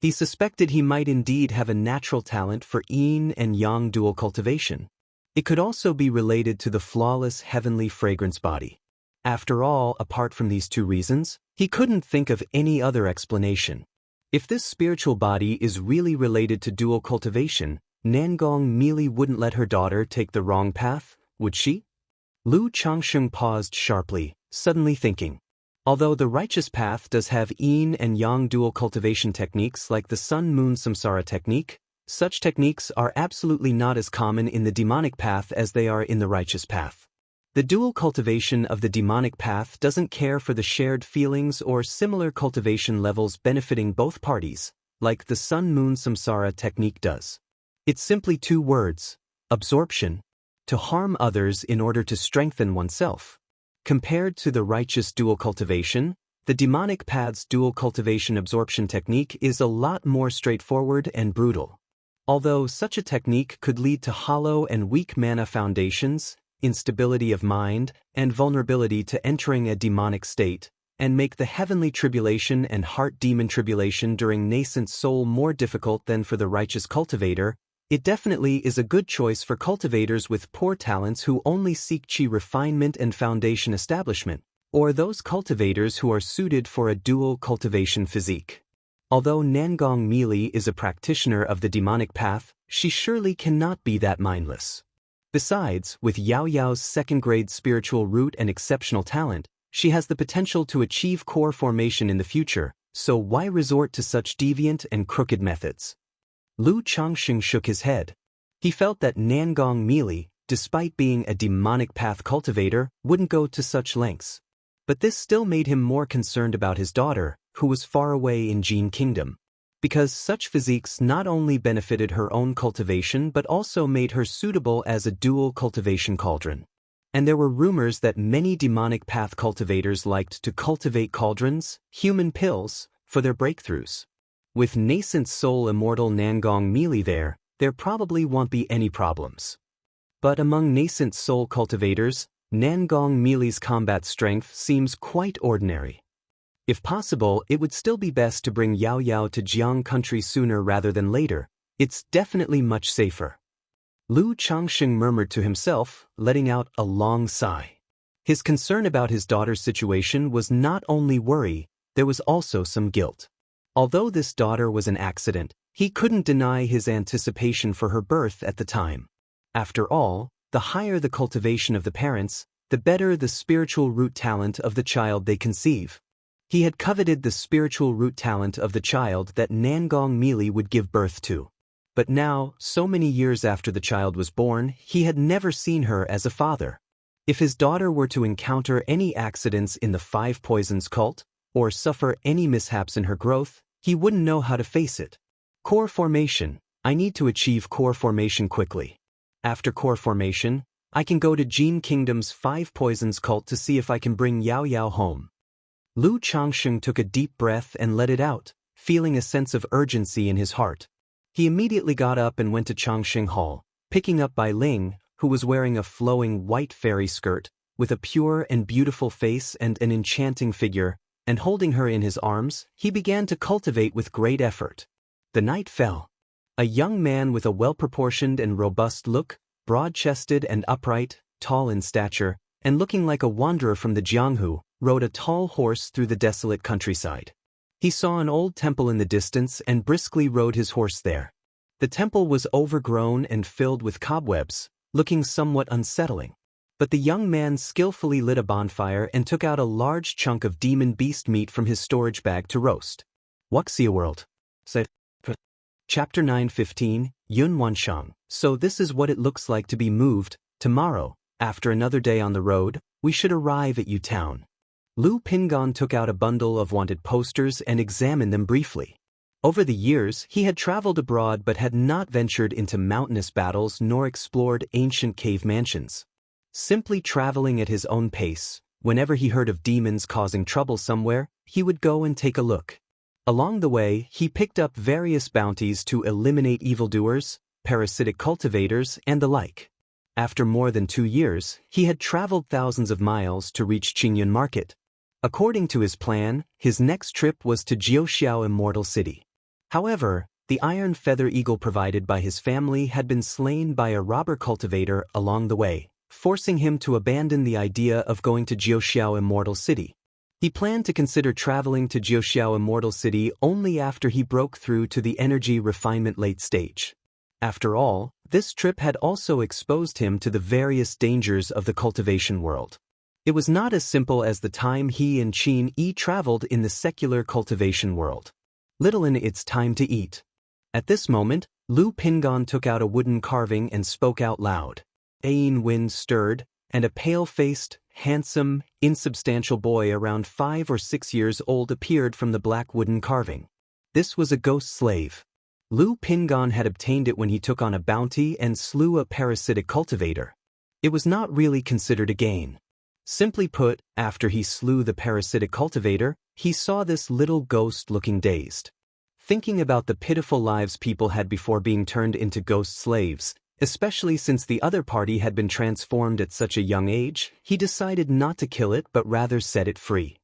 He suspected he might indeed have a natural talent for yin and yang dual cultivation. It could also be related to the flawless heavenly fragrance body. After all, apart from these two reasons, he couldn't think of any other explanation. If this spiritual body is really related to dual cultivation, Nangong Mili wouldn't let her daughter take the wrong path, would she? Lu Changsheng paused sharply, suddenly thinking. Although the righteous path does have yin and yang dual cultivation techniques like the sun-moon samsara technique, such techniques are absolutely not as common in the demonic path as they are in the righteous path. The dual cultivation of the demonic path doesn't care for the shared feelings or similar cultivation levels benefiting both parties, like the sun-moon samsara technique does. It's simply two words: absorption. To harm others in order to strengthen oneself. Compared to the righteous dual cultivation, the demonic path's dual cultivation absorption technique is a lot more straightforward and brutal. Although such a technique could lead to hollow and weak mana foundations, instability of mind, and vulnerability to entering a demonic state, and make the heavenly tribulation and heart demon tribulation during nascent soul more difficult than for the righteous cultivator, it definitely is a good choice for cultivators with poor talents who only seek chi refinement and foundation establishment, or those cultivators who are suited for a dual cultivation physique. Although Nangong Mili is a practitioner of the demonic path, she surely cannot be that mindless. Besides, with Yao Yao's second-grade spiritual root and exceptional talent, she has the potential to achieve core formation in the future, so why resort to such deviant and crooked methods? Lu Changsheng shook his head. He felt that Nangong Mili, despite being a demonic path cultivator, wouldn't go to such lengths. But this still made him more concerned about his daughter, who was far away in Jin Kingdom. Because such physiques not only benefited her own cultivation but also made her suitable as a dual cultivation cauldron. And there were rumors that many demonic path cultivators liked to cultivate cauldrons, human pills, for their breakthroughs. With nascent soul immortal Nangong Mili there probably won't be any problems. But among nascent soul cultivators, Nangong Mili's combat strength seems quite ordinary. If possible, it would still be best to bring Yao Yao to Jiang country sooner rather than later. It's definitely much safer. Lu Changsheng murmured to himself, letting out a long sigh. His concern about his daughter's situation was not only worry, there was also some guilt. Although this daughter was an accident, he couldn't deny his anticipation for her birth at the time. After all, the higher the cultivation of the parents, the better the spiritual root talent of the child they conceive. He had coveted the spiritual root talent of the child that Nangong Mili would give birth to. But now, so many years after the child was born, he had never seen her as a father. If his daughter were to encounter any accidents in the Five Poisons cult, or suffer any mishaps in her growth, he wouldn't know how to face it. Core formation. I need to achieve core formation quickly. After core formation, I can go to Jin Kingdom's Five Poisons cult to see if I can bring Yao Yao home. Lu Changsheng took a deep breath and let it out, feeling a sense of urgency in his heart. He immediately got up and went to Changsheng Hall, picking up Bai Ling, who was wearing a flowing white fairy skirt, with a pure and beautiful face and an enchanting figure, and holding her in his arms, he began to cultivate with great effort. The night fell. A young man with a well-proportioned and robust look, broad-chested and upright, tall in stature, and looking like a wanderer from the Jianghu, rode a tall horse through the desolate countryside. He saw an old temple in the distance and briskly rode his horse there. The temple was overgrown and filled with cobwebs, looking somewhat unsettling. But the young man skillfully lit a bonfire and took out a large chunk of demon beast meat from his storage bag to roast. Wuxia World. Chapter 9:15, Yun Wanshang. So this is what it looks like to be moved. Tomorrow, after another day on the road, we should arrive at Yu Town. Lu Pingon took out a bundle of wanted posters and examined them briefly. Over the years, he had traveled abroad but had not ventured into mountainous battles nor explored ancient cave mansions. Simply traveling at his own pace, whenever he heard of demons causing trouble somewhere, he would go and take a look. Along the way, he picked up various bounties to eliminate evildoers, parasitic cultivators, and the like. After more than 2 years, he had traveled thousands of miles to reach Qingyun Market. According to his plan, his next trip was to Jiuxiao Immortal City. However, the iron feather eagle provided by his family had been slain by a robber cultivator along the way, forcing him to abandon the idea of going to Jiuxiao Immortal City. He planned to consider traveling to Jiuxiao Immortal City only after he broke through to the energy refinement late stage. After all, this trip had also exposed him to the various dangers of the cultivation world. It was not as simple as the time he and Qin Yi traveled in the secular cultivation world. Littlin, it's time to eat. At this moment, Lu Pingon took out a wooden carving and spoke out loud. Ain wind stirred, and a pale-faced, handsome, insubstantial boy around 5 or 6 years old appeared from the black wooden carving. This was a ghost slave. Lu Pingon had obtained it when he took on a bounty and slew a parasitic cultivator. It was not really considered a gain. Simply put, after he slew the parasitic cultivator, he saw this little ghost looking dazed. Thinking about the pitiful lives people had before being turned into ghost slaves, especially since the other party had been transformed at such a young age, he decided not to kill it but rather set it free.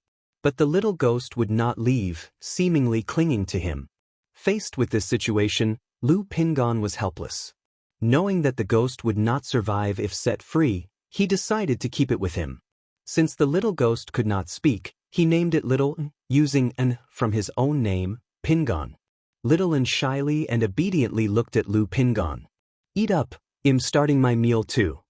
But the little ghost would not leave, seemingly clinging to him. Faced with this situation, Lu Pingon was helpless. Knowing that the ghost would not survive if set free, he decided to keep it with him. Since the little ghost could not speak, he named it Little, using an from his own name, Pingon. Little shyly and obediently looked at Lu Pingon. Eat up, I'm starting my meal too.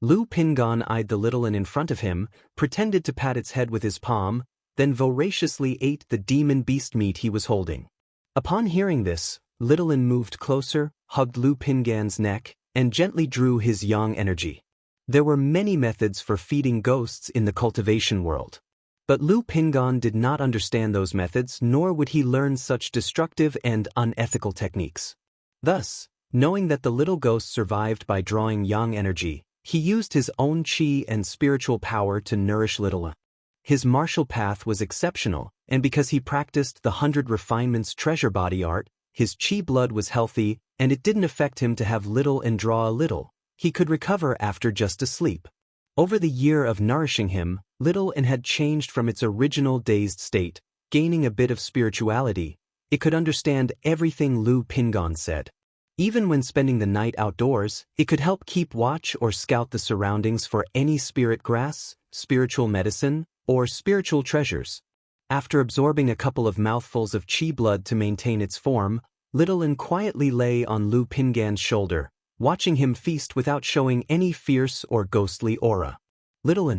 Lu Pingon eyed the little in front of him, pretended to pat its head with his palm, then voraciously ate the demon beast meat he was holding. Upon hearing this, Little moved closer, hugged Lu Pingon's neck, and gently drew his yang energy. There were many methods for feeding ghosts in the cultivation world. But Lu Pingon did not understand those methods, nor would he learn such destructive and unethical techniques. Thus, knowing that the little ghost survived by drawing yang energy, he used his own qi and spiritual power to nourish Little. His martial path was exceptional, and because he practiced the 100 Refinements treasure body art, his qi blood was healthy, and it didn't affect him to have little and draw a little. He could recover after just a sleep. Over the year of nourishing him, Little had changed from its original dazed state, gaining a bit of spirituality. It could understand everything Lu Pingon said. Even when spending the night outdoors, it could help keep watch or scout the surroundings for any spirit grass, spiritual medicine, or spiritual treasures. After absorbing a couple of mouthfuls of qi blood to maintain its form, Little quietly lay on Lu Pingon's shoulder, watching him feast without showing any fierce or ghostly aura. Little.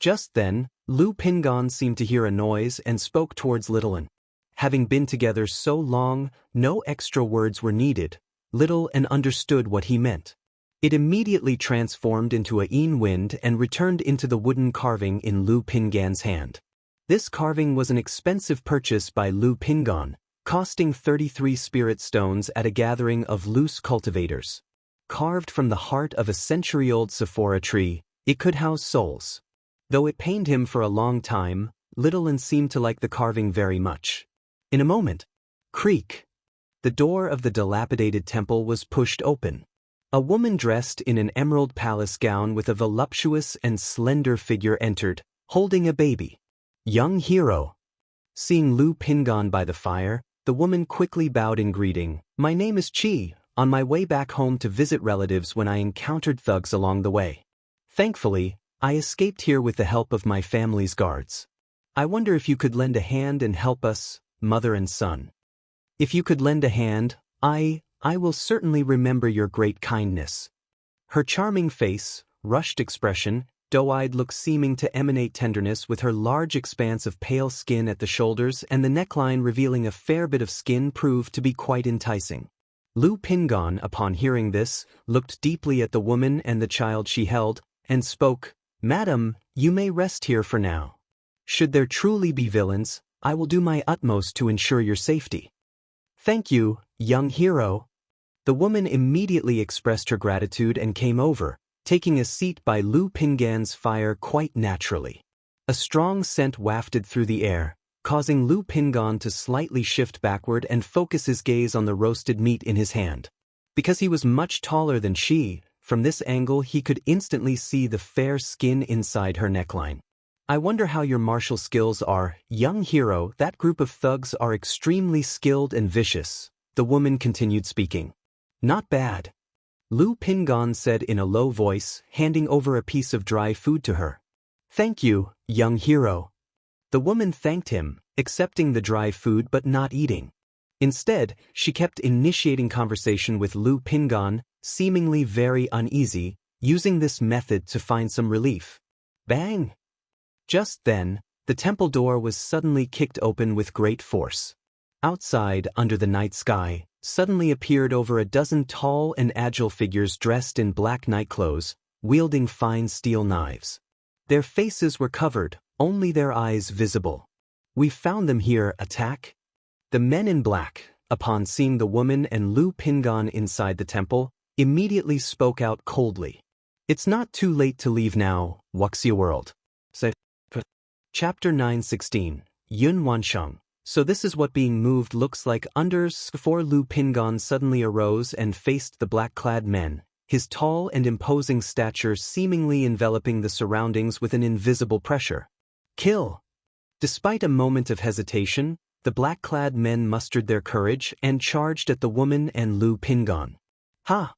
Just then, Lu Pingon seemed to hear a noise and spoke towards Little. Having been together so long, no extra words were needed. Little understood what he meant. It immediately transformed into a yin wind and returned into the wooden carving in Lu Pingon's hand. This carving was an expensive purchase by Lu Pingon, costing 33 spirit stones at a gathering of loose cultivators. Carved from the heart of a century-old Sephora tree, it could house souls. Though it pained him for a long time, Little seemed to like the carving very much. In a moment, creak! The door of the dilapidated temple was pushed open. A woman dressed in an emerald palace gown with a voluptuous and slender figure entered, holding a baby. Young hero. Seeing Lu Pingon by the fire, the woman quickly bowed in greeting. My name is Qi, on my way back home to visit relatives when I encountered thugs along the way. Thankfully, I escaped here with the help of my family's guards. I wonder if you could lend a hand and help us, mother and son. If you could lend a hand, I will certainly remember your great kindness. Her charming face, rushed expression, doe-eyed look seeming to emanate tenderness with her large expanse of pale skin at the shoulders and the neckline revealing a fair bit of skin proved to be quite enticing. Lu Pingon, upon hearing this, looked deeply at the woman and the child she held, and spoke, Madam, you may rest here for now. Should there truly be villains, I will do my utmost to ensure your safety. Thank you, young hero. The woman immediately expressed her gratitude and came over, taking a seat by Lu Pingon's fire quite naturally. A strong scent wafted through the air, causing Lu Pingon to slightly shift backward and focus his gaze on the roasted meat in his hand. Because he was much taller than she, from this angle he could instantly see the fair skin inside her neckline. I wonder how your martial skills are, young hero. That group of thugs are extremely skilled and vicious, the woman continued speaking. Not bad, Lu Pingon said in a low voice, handing over a piece of dry food to her. Thank you, young hero. The woman thanked him, accepting the dry food but not eating. Instead, she kept initiating conversation with Lu Pingon, seemingly very uneasy, using this method to find some relief. Bang! Just then, the temple door was suddenly kicked open with great force. Outside, under the night sky, suddenly appeared over a dozen tall and agile figures dressed in black nightclothes, wielding fine steel knives. Their faces were covered, only their eyes visible. We found them here, attack? The men in black, upon seeing the woman and Lu Pingon inside the temple, immediately spoke out coldly. It's not too late to leave now, Wuxia world. Chapter 9:16, Yun Wansheng. So this is what being moved looks like before Lu Pingon suddenly arose and faced the black-clad men, his tall and imposing stature seemingly enveloping the surroundings with an invisible pressure. Kill! Despite a moment of hesitation, the black-clad men mustered their courage and charged at the woman and Lu Pingon. Ha!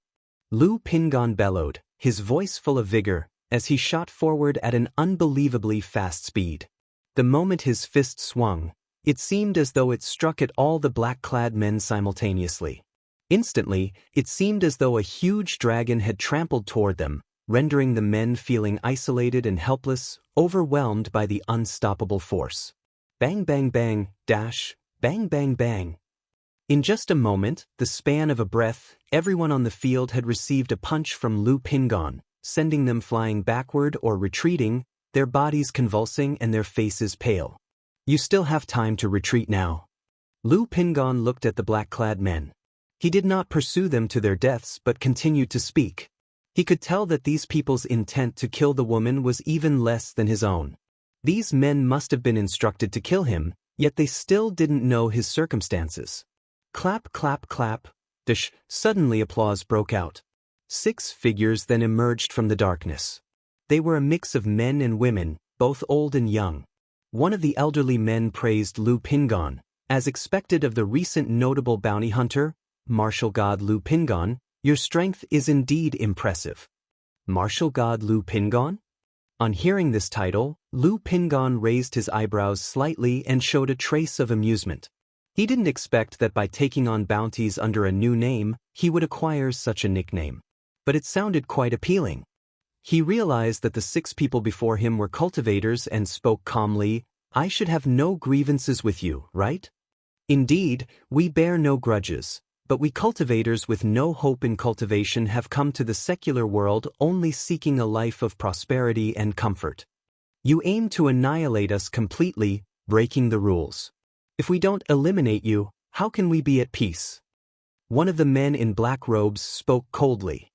Lu Pingon bellowed, his voice full of vigor, as he shot forward at an unbelievably fast speed. The moment his fist swung, it seemed as though it struck at all the black-clad men simultaneously. Instantly, it seemed as though a huge dragon had trampled toward them, rendering the men feeling isolated and helpless, overwhelmed by the unstoppable force. Bang bang bang, dash, bang bang bang. In just a moment, the span of a breath, everyone on the field had received a punch from Lu Pingon, sending them flying backward or retreating, their bodies convulsing and their faces pale. You still have time to retreat now. Lu Pingon looked at the black-clad men. He did not pursue them to their deaths but continued to speak. He could tell that these people's intent to kill the woman was even less than his own. These men must have been instructed to kill him, yet they still didn't know his circumstances. Clap clap clap, dish, suddenly applause broke out. 6 figures then emerged from the darkness. They were a mix of men and women, both old and young. One of the elderly men praised Lu Pingon, as expected of the recent notable bounty hunter, martial god Lu Pingon. Your strength is indeed impressive. Martial god Lu Pingon? On hearing this title, Lu Pingon raised his eyebrows slightly and showed a trace of amusement. He didn't expect that by taking on bounties under a new name, he would acquire such a nickname. But it sounded quite appealing. He realized that the 6 people before him were cultivators and spoke calmly. I should have no grievances with you, right? Indeed, we bear no grudges, but we cultivators with no hope in cultivation have come to the secular world only seeking a life of prosperity and comfort. You aim to annihilate us completely, breaking the rules. If we don't eliminate you, how can we be at peace? One of the men in black robes spoke coldly.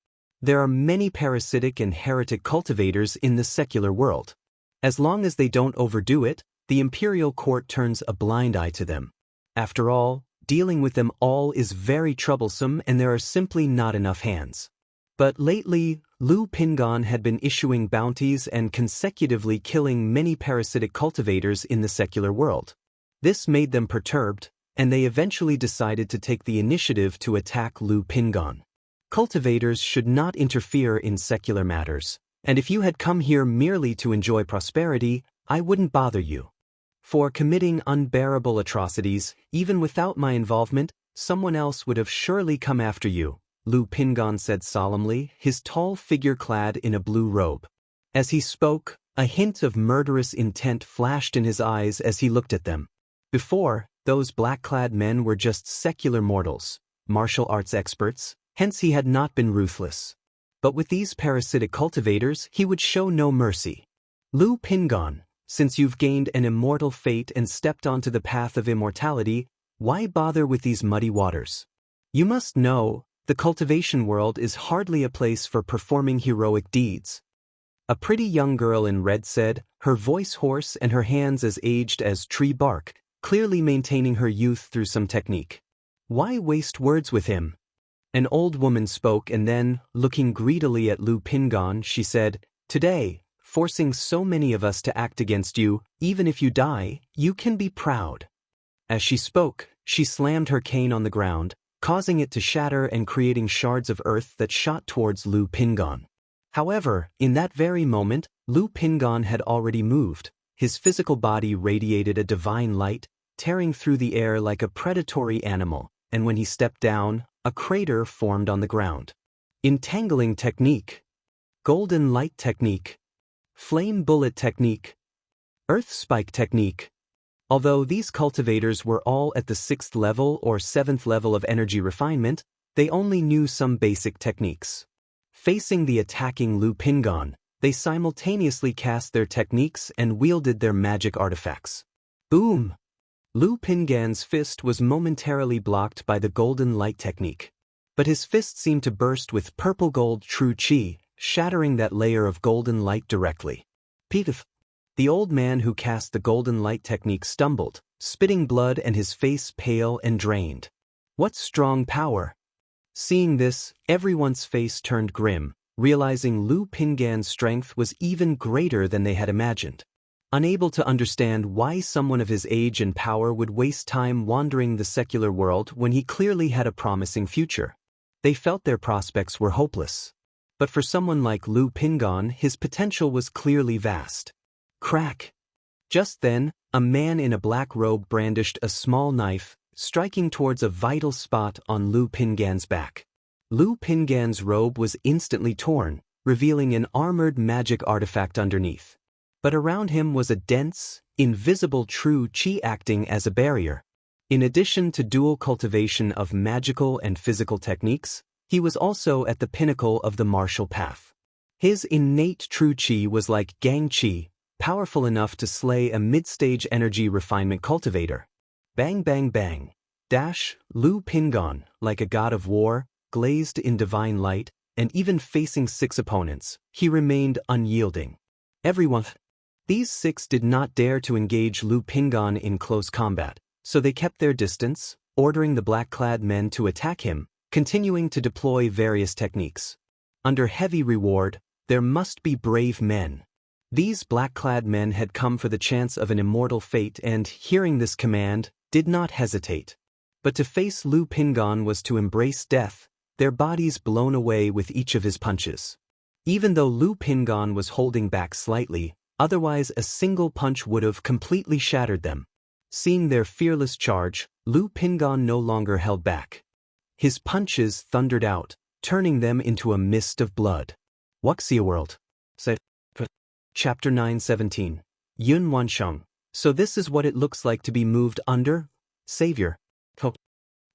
There are many parasitic and heretic cultivators in the secular world. As long as they don't overdo it, the imperial court turns a blind eye to them. After all, dealing with them all is very troublesome and there are simply not enough hands. But lately, Lu Pingon had been issuing bounties and consecutively killing many parasitic cultivators in the secular world. This made them perturbed, and they eventually decided to take the initiative to attack Lu Pingon. Cultivators should not interfere in secular matters, and if you had come here merely to enjoy prosperity, I wouldn't bother you. For committing unbearable atrocities, even without my involvement, someone else would have surely come after you, Lu Pingon said solemnly, his tall figure clad in a blue robe. As he spoke, a hint of murderous intent flashed in his eyes as he looked at them. Before, those black-clad men were just secular mortals, martial arts experts, hence he had not been ruthless. But with these parasitic cultivators, he would show no mercy. Lu Pingon, since you've gained an immortal fate and stepped onto the path of immortality, why bother with these muddy waters? You must know, the cultivation world is hardly a place for performing heroic deeds. A pretty young girl in red said, her voice hoarse and her hands as aged as tree bark, clearly maintaining her youth through some technique. Why waste words with him? An old woman spoke and then, looking greedily at Lu Pingon, she said, Today, forcing so many of us to act against you. Even if you die, you can be proud." As she spoke, she slammed her cane on the ground, causing it to shatter and creating shards of earth that shot towards Lu Pingon. However, in that very moment, Lu Pingon had already moved. His physical body radiated a divine light, tearing through the air like a predatory animal, and when he stepped down, a crater formed on the ground. Entangling technique. Golden light technique. Flame bullet technique. Earth spike technique. Although these cultivators were all at the 6th level or 7th level of energy refinement, they only knew some basic techniques. Facing the attacking Lu Pingon, they simultaneously cast their techniques and wielded their magic artifacts. Boom! Lu Pingan's fist was momentarily blocked by the golden light technique. But his fist seemed to burst with purple gold true chi, shattering that layer of golden light directly. Peetf! The old man who cast the golden light technique stumbled, spitting blood and his face pale and drained. What strong power! Seeing this, everyone's face turned grim, realizing Lu Pingan's strength was even greater than they had imagined. Unable to understand why someone of his age and power would waste time wandering the secular world when he clearly had a promising future. They felt their prospects were hopeless. But for someone like Lu Pingon, his potential was clearly vast. Crack! Just then, a man in a black robe brandished a small knife, striking towards a vital spot on Lu Pingan's back. Lu Pingan's robe was instantly torn, revealing an armored magic artifact underneath. But around him was a dense, invisible true chi acting as a barrier. In addition to dual cultivation of magical and physical techniques, he was also at the pinnacle of the martial path. His innate true chi was like gang chi, powerful enough to slay a mid-stage energy refinement cultivator. Bang bang bang. Dash, Lu Pingon, like a god of war, glazed in divine light, and even facing 6 opponents, he remained unyielding. Everyone. These 6 did not dare to engage Lu Pingon in close combat, so they kept their distance, ordering the black-clad men to attack him, continuing to deploy various techniques. Under heavy reward, there must be brave men. These black-clad men had come for the chance of an immortal fate and, hearing this command, did not hesitate. But to face Lu Pingon was to embrace death, their bodies blown away with each of his punches. Even though Lu Pingon was holding back slightly, otherwise a single punch would have completely shattered them. Seeing their fearless charge, Lu Pingon no longer held back. His punches thundered out, turning them into a mist of blood. Wuxia World. Chapter 9:17. Yun Wansheng. So this is what it looks like to be moved under? Savior.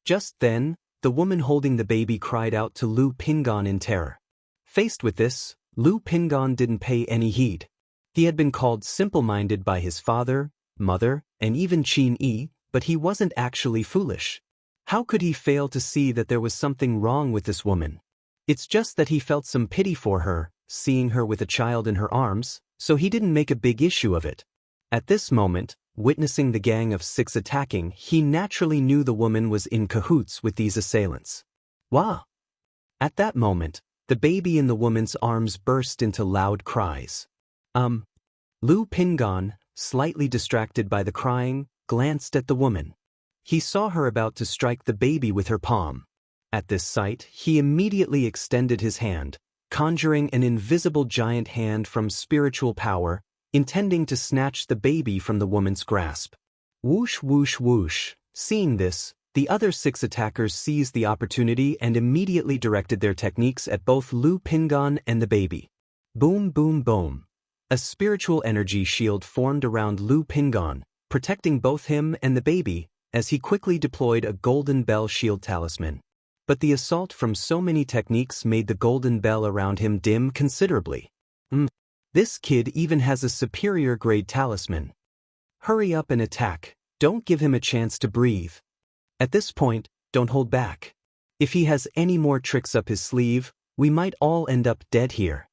Just then, the woman holding the baby cried out to Lu Pingon in terror. Faced with this, Lu Pingon didn't pay any heed. He had been called simple-minded by his father, mother, and even Qin Yi, but he wasn't actually foolish. How could he fail to see that there was something wrong with this woman? It's just that he felt some pity for her, seeing her with a child in her arms, so he didn't make a big issue of it. At this moment, witnessing the gang of 6 attacking, he naturally knew the woman was in cahoots with these assailants. Wah! At that moment, the baby in the woman's arms burst into loud cries. Lu Pingon, slightly distracted by the crying, glanced at the woman. He saw her about to strike the baby with her palm. At this sight, he immediately extended his hand, conjuring an invisible giant hand from spiritual power, intending to snatch the baby from the woman's grasp. Whoosh whoosh whoosh. Seeing this, the other 6 attackers seized the opportunity and immediately directed their techniques at both Lu Pingon and the baby. Boom boom boom. A spiritual energy shield formed around Lu Pingon, protecting both him and the baby, as he quickly deployed a golden bell shield talisman. But the assault from so many techniques made the golden bell around him dim considerably. This kid even has a superior grade talisman. Hurry up and attack, don't give him a chance to breathe. At this point, don't hold back. If he has any more tricks up his sleeve, we might all end up dead here.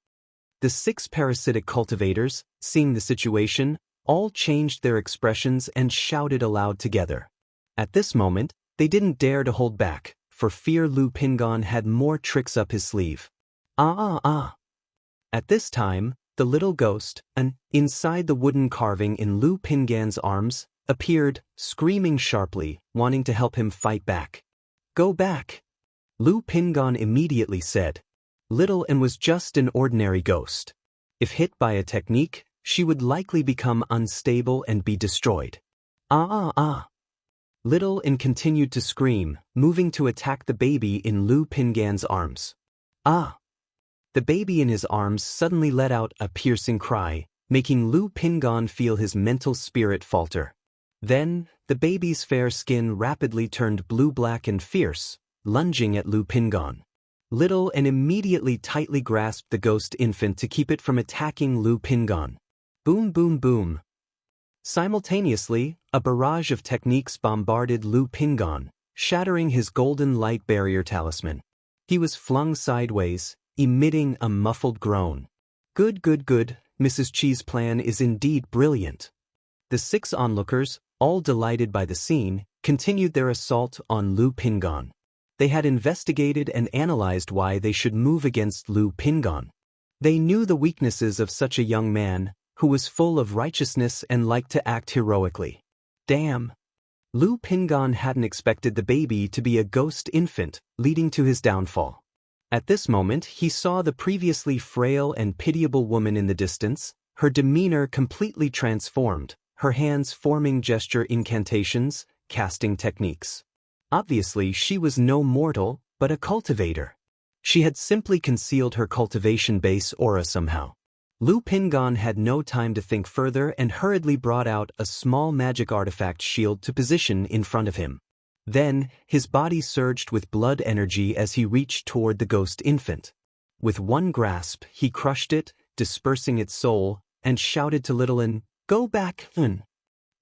The 6 parasitic cultivators, seeing the situation, all changed their expressions and shouted aloud together. At this moment, they didn't dare to hold back, for fear Lu Pingon had more tricks up his sleeve. At this time, the little ghost, inside the wooden carving in Lu Pingan's arms, appeared, screaming sharply, wanting to help him fight back. "Go back!" Lu Pingan immediately said. Little and was just an ordinary ghost. If hit by a technique, she would likely become unstable and be destroyed. Little and continued to scream, moving to attack the baby in Lu Pingan's arms. The baby in his arms suddenly let out a piercing cry, making Lu Pingan feel his mental spirit falter. Then, the baby's fair skin rapidly turned blue-black and fierce, lunging at Lu Pingan. Little and immediately tightly grasped the ghost infant to keep it from attacking Lu Pingan. Boom boom boom. Simultaneously, a barrage of techniques bombarded Lu Pingan, shattering his golden light barrier talisman. He was flung sideways, emitting a muffled groan. Good, Mrs. Chi's plan is indeed brilliant. The 6 onlookers, all delighted by the scene, continued their assault on Lu Pingan. They had investigated and analyzed why they should move against Lu Pingan. They knew the weaknesses of such a young man, who was full of righteousness and liked to act heroically. Damn! Lu Pingan hadn't expected the baby to be a ghost infant, leading to his downfall. At this moment he saw the previously frail and pitiable woman in the distance, her demeanor completely transformed, her hands forming gesture incantations, casting techniques. Obviously she was no mortal, but a cultivator. She had simply concealed her cultivation base aura somehow. Lu Pingan had no time to think further and hurriedly brought out a small magic artifact shield to position in front of him. Then, his body surged with blood energy as he reached toward the ghost infant. With one grasp, he crushed it, dispersing its soul, and shouted to Little Un, "Go back, Un."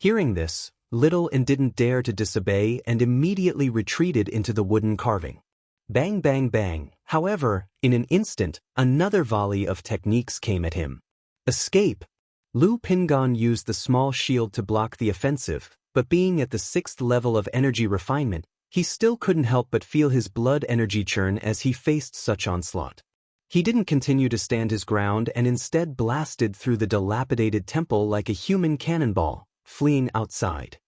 Hearing this, Little Un didn't dare to disobey and immediately retreated into the wooden carving. Bang bang bang. However, in an instant, another volley of techniques came at him. Escape! Lu Pingan used the small shield to block the offensive, but being at the 6th level of energy refinement, he still couldn't help but feel his blood energy churn as he faced such onslaught. He didn't continue to stand his ground and instead blasted through the dilapidated temple like a human cannonball, fleeing outside.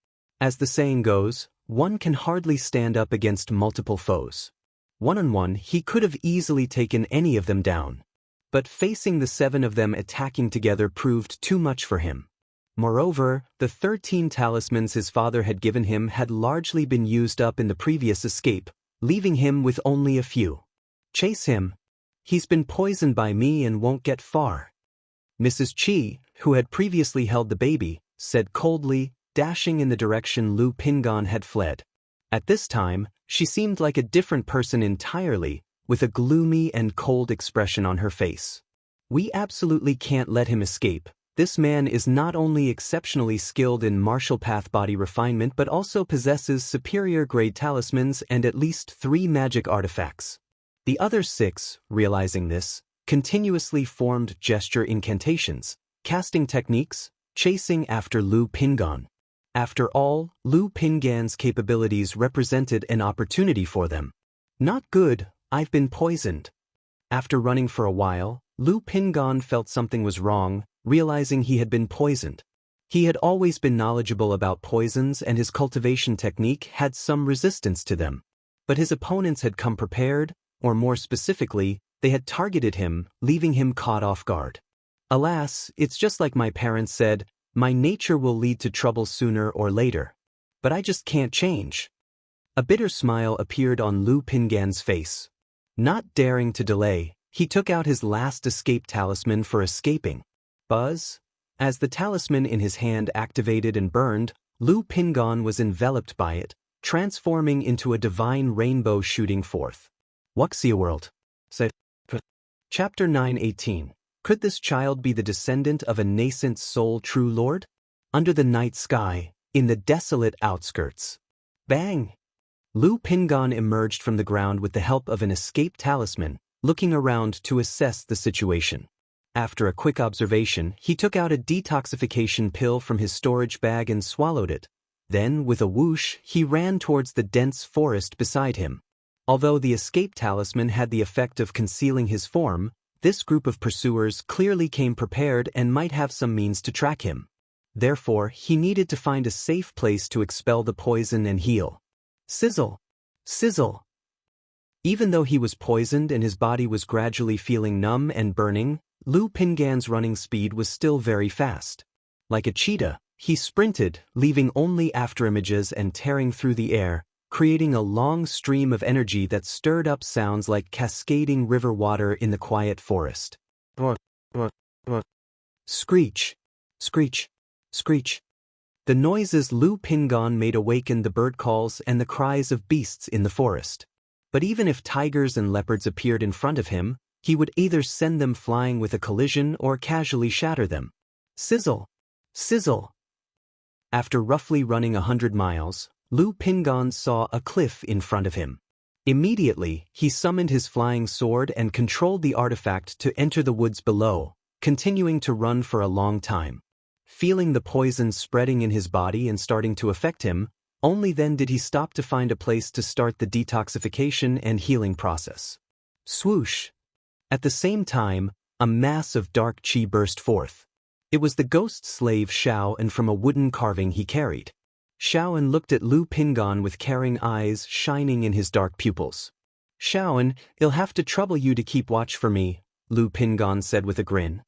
As the saying goes, one can hardly stand up against multiple foes. One-on-one, he could have easily taken any of them down. But facing the 7 of them attacking together proved too much for him. Moreover, the 13 talismans his father had given him had largely been used up in the previous escape, leaving him with only a few. Chase him. He's been poisoned by me and won't get far. Mrs. Chi, who had previously held the baby, said coldly, dashing in the direction Lu Pingan had fled. At this time, she seemed like a different person entirely, with a gloomy and cold expression on her face. We absolutely can't let him escape. This man is not only exceptionally skilled in martial path body refinement but also possesses superior grade talismans and at least 3 magic artifacts. The other 6, realizing this, continuously formed gesture incantations, casting techniques, chasing after Lu Pingan. After all, Lu Pingan's capabilities represented an opportunity for them. Not good, I've been poisoned. After running for a while, Lu Pingan felt something was wrong, realizing he had been poisoned. He had always been knowledgeable about poisons and his cultivation technique had some resistance to them. But his opponents had come prepared, or more specifically, they had targeted him, leaving him caught off guard. Alas, it's just like my parents said, my nature will lead to trouble sooner or later. But I just can't change. A bitter smile appeared on Lu Pingan's face. Not daring to delay, he took out his last escape talisman for escaping. Buzz? As the talisman in his hand activated and burned, Lu Pingan was enveloped by it, transforming into a divine rainbow shooting forth. Wuxia World. Chapter 9:18. Could this child be the descendant of a nascent soul true lord? Under the night sky, in the desolate outskirts. Bang! Lu Pingan emerged from the ground with the help of an escape talisman, looking around to assess the situation. After a quick observation, he took out a detoxification pill from his storage bag and swallowed it. Then, with a whoosh, he ran towards the dense forest beside him. Although the escape talisman had the effect of concealing his form, This group of pursuers clearly came prepared and might have some means to track him. Therefore, he needed to find a safe place to expel the poison and heal. Sizzle! Sizzle! Even though he was poisoned and his body was gradually feeling numb and burning, Lu Pingan's running speed was still very fast. Like a cheetah, he sprinted, leaving only afterimages and tearing through the air, creating a long stream of energy that stirred up sounds like cascading river water in the quiet forest. Screech! Screech! Screech! The noises Lu Pingan made awakened the bird calls and the cries of beasts in the forest. But even if tigers and leopards appeared in front of him, he would either send them flying with a collision or casually shatter them. Sizzle! Sizzle! After roughly running 100 miles, Lu Pingan saw a cliff in front of him. Immediately, he summoned his flying sword and controlled the artifact to enter the woods below, continuing to run for a long time. Feeling the poison spreading in his body and starting to affect him, only then did he stop to find a place to start the detoxification and healing process. Swoosh! At the same time, a mass of dark chi burst forth. It was the ghost slave Xiaoan from a wooden carving he carried. Xiaoan looked at Lu Pingan with caring eyes shining in his dark pupils. Xiaoan, it'll have to trouble you to keep watch for me, Lu Pingan said with a grin.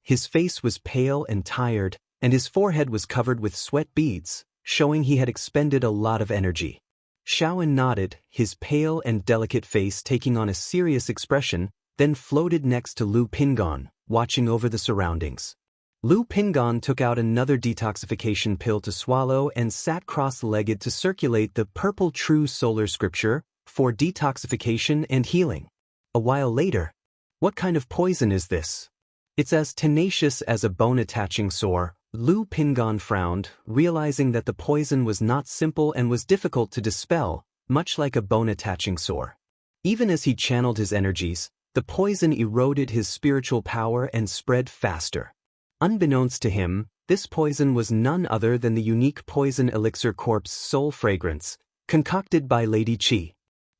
His face was pale and tired, and his forehead was covered with sweat beads, showing he had expended a lot of energy. Xiaoan nodded, his pale and delicate face taking on a serious expression, then floated next to Lu Pingan, watching over the surroundings. Lu Pingan took out another detoxification pill to swallow and sat cross-legged to circulate the purple true solar scripture for detoxification and healing. A while later, what kind of poison is this? It's as tenacious as a bone-attaching sore. Lu Pingan frowned, realizing that the poison was not simple and was difficult to dispel, much like a bone-attaching sore. Even as he channeled his energies, the poison eroded his spiritual power and spread faster. Unbeknownst to him, this poison was none other than the unique poison elixir corpse soul fragrance, concocted by Lady Qi.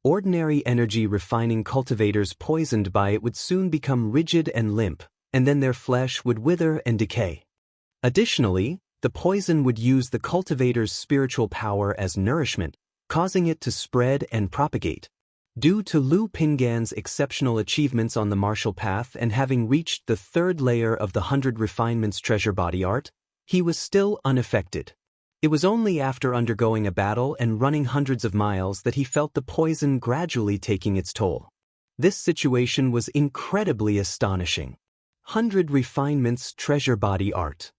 Ordinary energy refining cultivators poisoned by it would soon become rigid and limp, and then their flesh would wither and decay. Additionally, the poison would use the cultivator's spiritual power as nourishment, causing it to spread and propagate. Due to Lu Pingan's exceptional achievements on the martial path and having reached the third layer of the 100 Refinements treasure body art, he was still unaffected. It was only after undergoing a battle and running hundreds of miles that he felt the poison gradually taking its toll. This situation was incredibly astonishing. 100 Refinements treasure body art.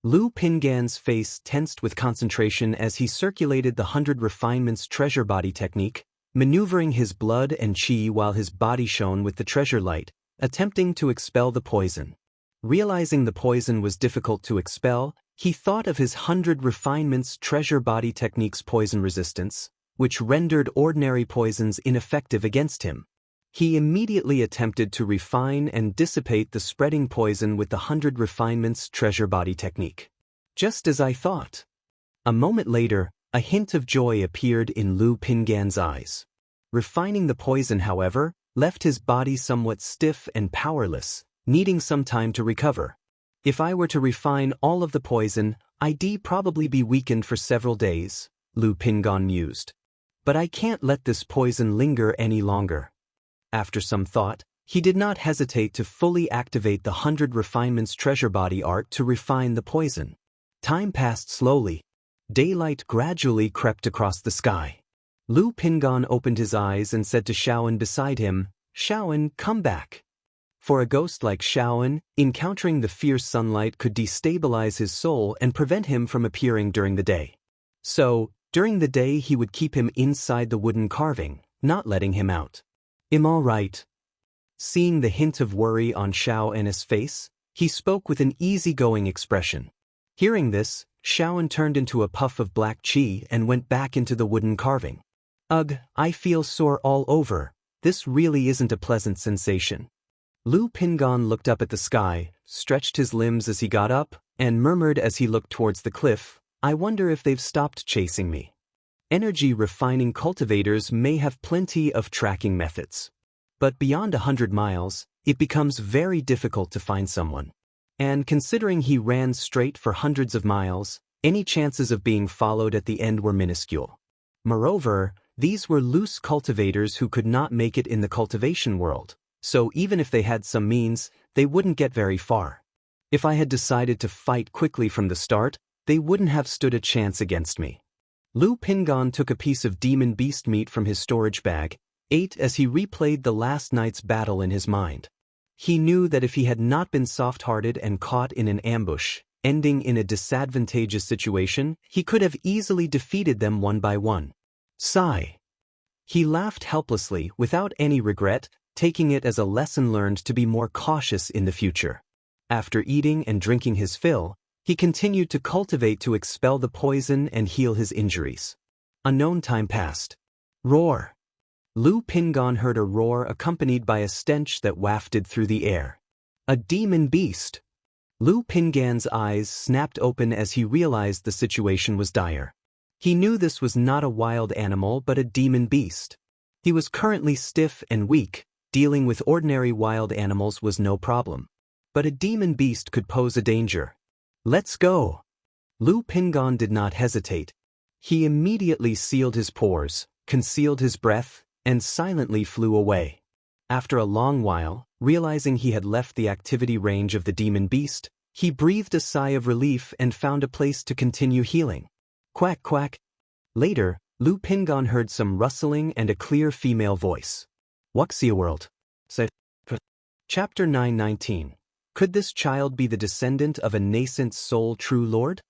Lu Pingan's face tensed with concentration as he circulated the 100 Refinements treasure body technique, maneuvering his blood and chi while his body shone with the treasure light, attempting to expel the poison. Realizing the poison was difficult to expel, he thought of his 100 Refinements treasure body technique's poison resistance, which rendered ordinary poisons ineffective against him. He immediately attempted to refine and dissipate the spreading poison with the 100 Refinements treasure body technique. Just as I thought. A moment later, a hint of joy appeared in Lu Pingan's eyes. Refining the poison, however, left his body somewhat stiff and powerless, needing some time to recover. If I were to refine all of the poison, I'd probably be weakened for several days, Lu Pingan mused. But I can't let this poison linger any longer. After some thought, he did not hesitate to fully activate the 100 Refinements treasure body art to refine the poison. Time passed slowly. Daylight gradually crept across the sky. Lu Pingan opened his eyes and said to Xiaoan beside him, "Xiaoan, come back." For a ghost like Xiaoan, encountering the fierce sunlight could destabilize his soul and prevent him from appearing during the day. So, during the day he would keep him inside the wooden carving, not letting him out. "I'm all right." Seeing the hint of worry on Xiaoan's face, he spoke with an easygoing expression. Hearing this, Xiaoan turned into a puff of black chi and went back into the wooden carving. "Ugh, I feel sore all over. This really isn't a pleasant sensation." Lu Pingan looked up at the sky, stretched his limbs as he got up, and murmured as he looked towards the cliff, "I wonder if they've stopped chasing me." Energy refining cultivators may have plenty of tracking methods. But beyond 100 miles, it becomes very difficult to find someone. And considering he ran straight for hundreds of miles, any chances of being followed at the end were minuscule. Moreover, these were loose cultivators who could not make it in the cultivation world, so even if they had some means, they wouldn't get very far. If I had decided to fight quickly from the start, they wouldn't have stood a chance against me. Lu Pingon took a piece of demon beast meat from his storage bag, ate as he replayed the last night's battle in his mind. He knew that if he had not been soft-hearted and caught in an ambush, ending in a disadvantageous situation, he could have easily defeated them one by one. Sigh. He laughed helplessly, without any regret, taking it as a lesson learned to be more cautious in the future. After eating and drinking his fill, he continued to cultivate to expel the poison and heal his injuries. A known time passed. Roar. Lu Pingon heard a roar accompanied by a stench that wafted through the air. A demon beast. Lu Pingan's eyes snapped open as he realized the situation was dire. He knew this was not a wild animal but a demon beast. He was currently stiff and weak, dealing with ordinary wild animals was no problem. But a demon beast could pose a danger. Let's go. Lu Pingon did not hesitate. He immediately sealed his pores, concealed his breath, and silently flew away. After a long while, realizing he had left the activity range of the demon beast, he breathed a sigh of relief and found a place to continue healing. Quack quack. Later, Lu Pingon heard some rustling and a clear female voice. Wuxia world. Said. Chapter 919. Could this child be the descendant of a nascent soul true lord?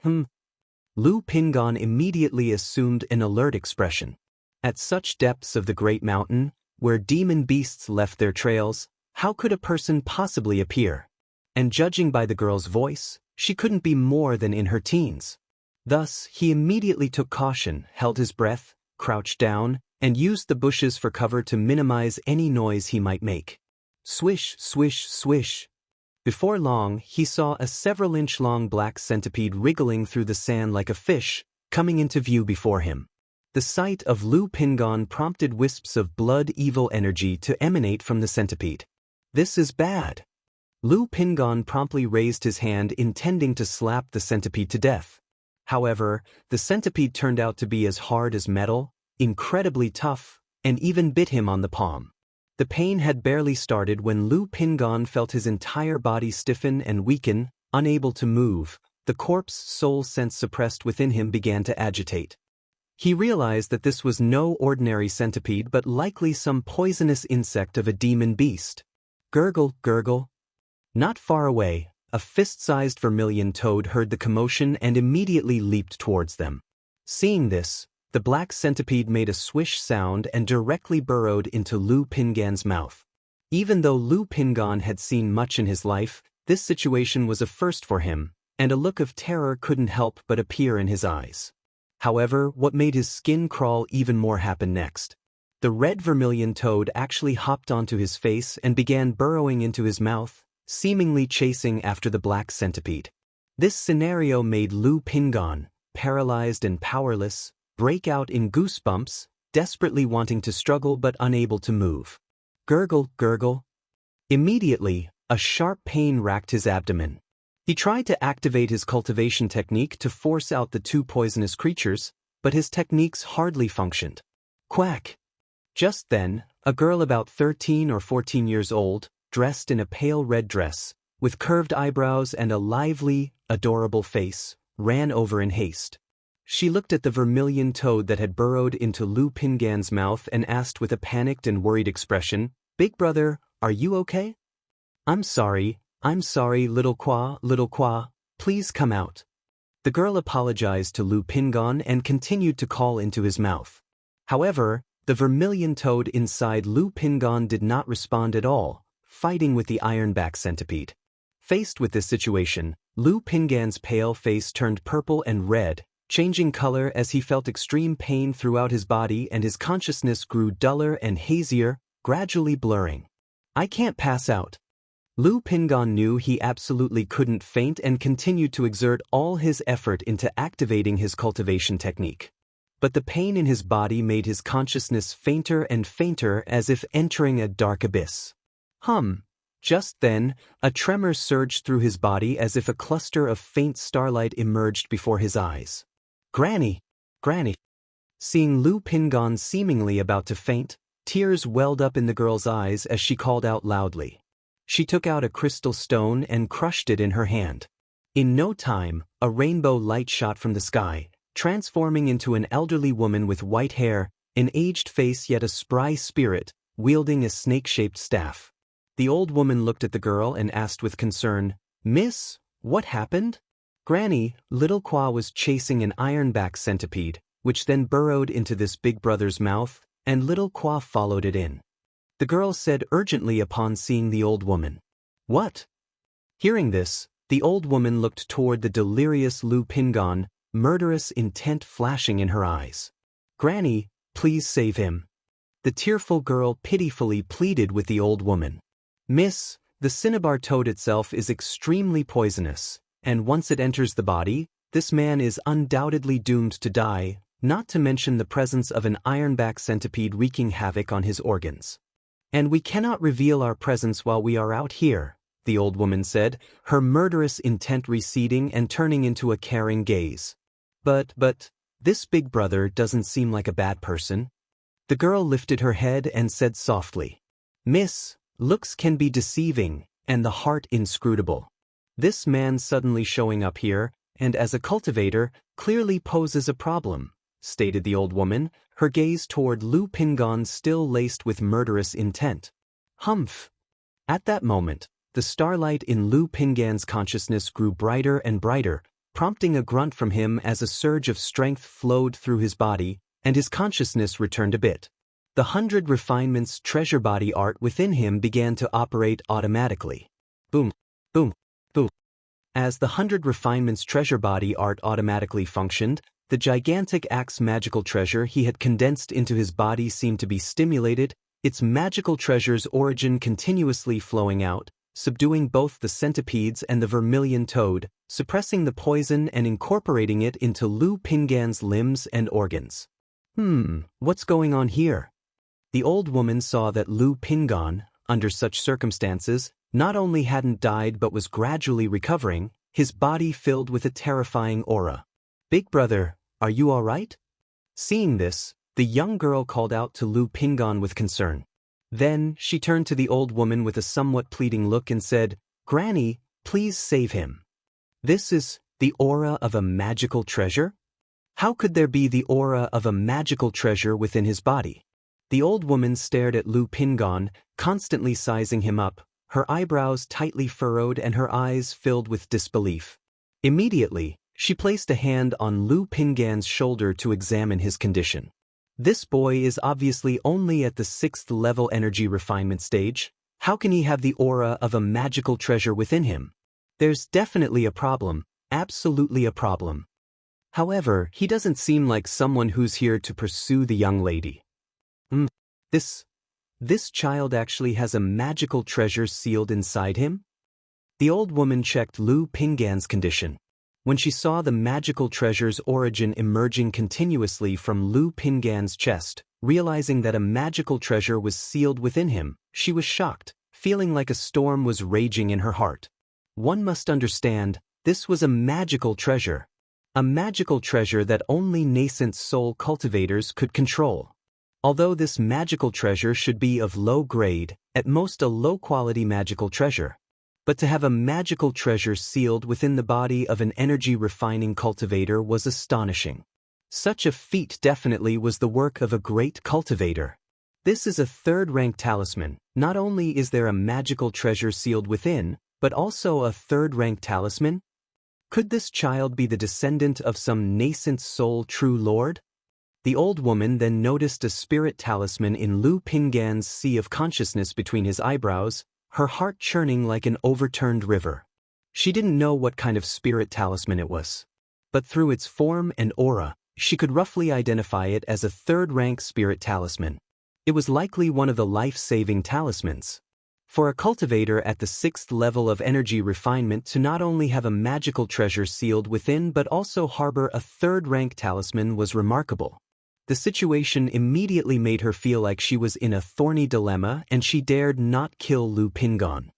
Lu Pingon immediately assumed an alert expression. At such depths of the great mountain, where demon beasts left their trails, how could a person possibly appear? And judging by the girl's voice, she couldn't be more than in her teens. Thus, he immediately took caution, held his breath, crouched down, and used the bushes for cover to minimize any noise he might make. Swish, swish, swish. Before long, he saw a several-inch-long black centipede wriggling through the sand like a fish, coming into view before him. The sight of Lu Pingon prompted wisps of blood-evil energy to emanate from the centipede. This is bad. Lu Pingon promptly raised his hand intending to slap the centipede to death. However, the centipede turned out to be as hard as metal, incredibly tough, and even bit him on the palm. The pain had barely started when Lu Pingon felt his entire body stiffen and weaken, unable to move. The corpse soul sense suppressed within him began to agitate. He realized that this was no ordinary centipede but likely some poisonous insect of a demon beast. Gurgle, gurgle. Not far away, a fist-sized vermilion toad heard the commotion and immediately leaped towards them. Seeing this, the black centipede made a swish sound and directly burrowed into Lu Pingon's mouth. Even though Lu Pingon had seen much in his life, this situation was a first for him, and a look of terror couldn't help but appear in his eyes. However, what made his skin crawl even more happened next. The red vermilion toad actually hopped onto his face and began burrowing into his mouth, seemingly chasing after the black centipede. This scenario made Lu Pingon, paralyzed and powerless, break out in goosebumps, desperately wanting to struggle but unable to move. Gurgle, gurgle. Immediately, a sharp pain racked his abdomen. He tried to activate his cultivation technique to force out the two poisonous creatures, but his techniques hardly functioned. Quack! Just then, a girl about 13 or 14 years old, dressed in a pale red dress, with curved eyebrows and a lively, adorable face, ran over in haste. She looked at the vermilion toad that had burrowed into Lu Pingon's mouth and asked with a panicked and worried expression, "Big brother, are you okay?" I'm sorry, little Kwa, please come out." The girl apologized to Lu Pingon and continued to call into his mouth. However, the vermilion toad inside Lu Pingon did not respond at all, fighting with the ironback centipede. Faced with this situation, Lu Pingon's pale face turned purple and red, changing color as he felt extreme pain throughout his body and his consciousness grew duller and hazier, gradually blurring. I can't pass out. Lu Pingon knew he absolutely couldn't faint and continued to exert all his effort into activating his cultivation technique. But the pain in his body made his consciousness fainter and fainter as if entering a dark abyss. Just then, a tremor surged through his body as if a cluster of faint starlight emerged before his eyes. "Granny! Granny!" Seeing Lu Pingon seemingly about to faint, tears welled up in the girl's eyes as she called out loudly. She took out a crystal stone and crushed it in her hand. In no time, a rainbow light shot from the sky, transforming into an elderly woman with white hair, an aged face yet a spry spirit, wielding a snake-shaped staff. The old woman looked at the girl and asked with concern, "Miss, what happened?" "Granny, little Qua was chasing an ironback centipede, which then burrowed into this big brother's mouth, and little Qua followed it in," the girl said urgently upon seeing the old woman. "What?" Hearing this, the old woman looked toward the delirious Lu Pingon, murderous intent flashing in her eyes. "Granny, please save him." The tearful girl pitifully pleaded with the old woman. "Miss, the cinnabar toad itself is extremely poisonous, and once it enters the body, this man is undoubtedly doomed to die, not to mention the presence of an ironback centipede wreaking havoc on his organs. And we cannot reveal our presence while we are out here," the old woman said, her murderous intent receding and turning into a caring gaze. But, this big brother doesn't seem like a bad person." The girl lifted her head and said softly, "Miss, looks can be deceiving, and the heart inscrutable. This man suddenly showing up here, and as a cultivator, clearly poses a problem," stated the old woman, her gaze toward Lu Pingon still laced with murderous intent. "Humph." At that moment, the starlight in Lu Pingan's consciousness grew brighter and brighter, prompting a grunt from him as a surge of strength flowed through his body, and his consciousness returned a bit. The 100 Refinements treasure body art within him began to operate automatically. Boom, boom, boom. As the 100 Refinements treasure body art automatically functioned, the gigantic axe magical treasure he had condensed into his body seemed to be stimulated, its magical treasure's origin continuously flowing out, subduing both the centipedes and the vermilion toad, suppressing the poison and incorporating it into Lu Pingan's limbs and organs. What's going on here?" The old woman saw that Lu Pingon, under such circumstances, not only hadn't died but was gradually recovering, his body filled with a terrifying aura. "Big brother, are you all right?" Seeing this, the young girl called out to Lu Pingon with concern. Then, she turned to the old woman with a somewhat pleading look and said, "Granny, please save him." "This is the aura of a magical treasure? How could there be the aura of a magical treasure within his body?" The old woman stared at Lu Pingon, constantly sizing him up, her eyebrows tightly furrowed and her eyes filled with disbelief. Immediately, she placed a hand on Lu Pingan's shoulder to examine his condition. "This boy is obviously only at the 6th level energy refinement stage. How can he have the aura of a magical treasure within him? There's definitely a problem, absolutely a problem. However, he doesn't seem like someone who's here to pursue the young lady. This child actually has a magical treasure sealed inside him?" The old woman checked Lu Pingan's condition. When she saw the magical treasure's origin emerging continuously from Lu Pingan's chest, realizing that a magical treasure was sealed within him, she was shocked, feeling like a storm was raging in her heart. One must understand, this was a magical treasure. A magical treasure that only nascent soul cultivators could control. Although this magical treasure should be of low grade, at most a low-quality magical treasure. But to have a magical treasure sealed within the body of an energy-refining cultivator was astonishing. Such a feat definitely was the work of a great cultivator. This is a third-rank talisman. Not only is there a magical treasure sealed within, but also a third-rank talisman? Could this child be the descendant of some nascent soul true lord? The old woman then noticed a spirit talisman in Lu Pingan's sea of consciousness between his eyebrows, her heart churning like an overturned river. She didn't know what kind of spirit talisman it was. But through its form and aura, she could roughly identify it as a third-rank spirit talisman. It was likely one of the life-saving talismans. For a cultivator at the 6th level of energy refinement to not only have a magical treasure sealed within but also harbor a third-rank talisman was remarkable. The situation immediately made her feel like she was in a thorny dilemma and she dared not kill Lu Pingon.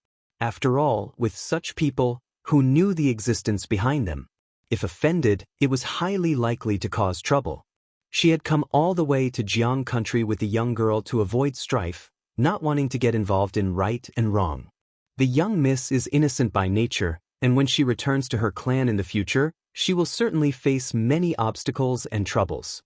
After all, with such people, who knew the existence behind them, if offended, it was highly likely to cause trouble. She had come all the way to Jiang country with the young girl to avoid strife, not wanting to get involved in right and wrong. The young miss is innocent by nature, and when she returns to her clan in the future, she will certainly face many obstacles and troubles.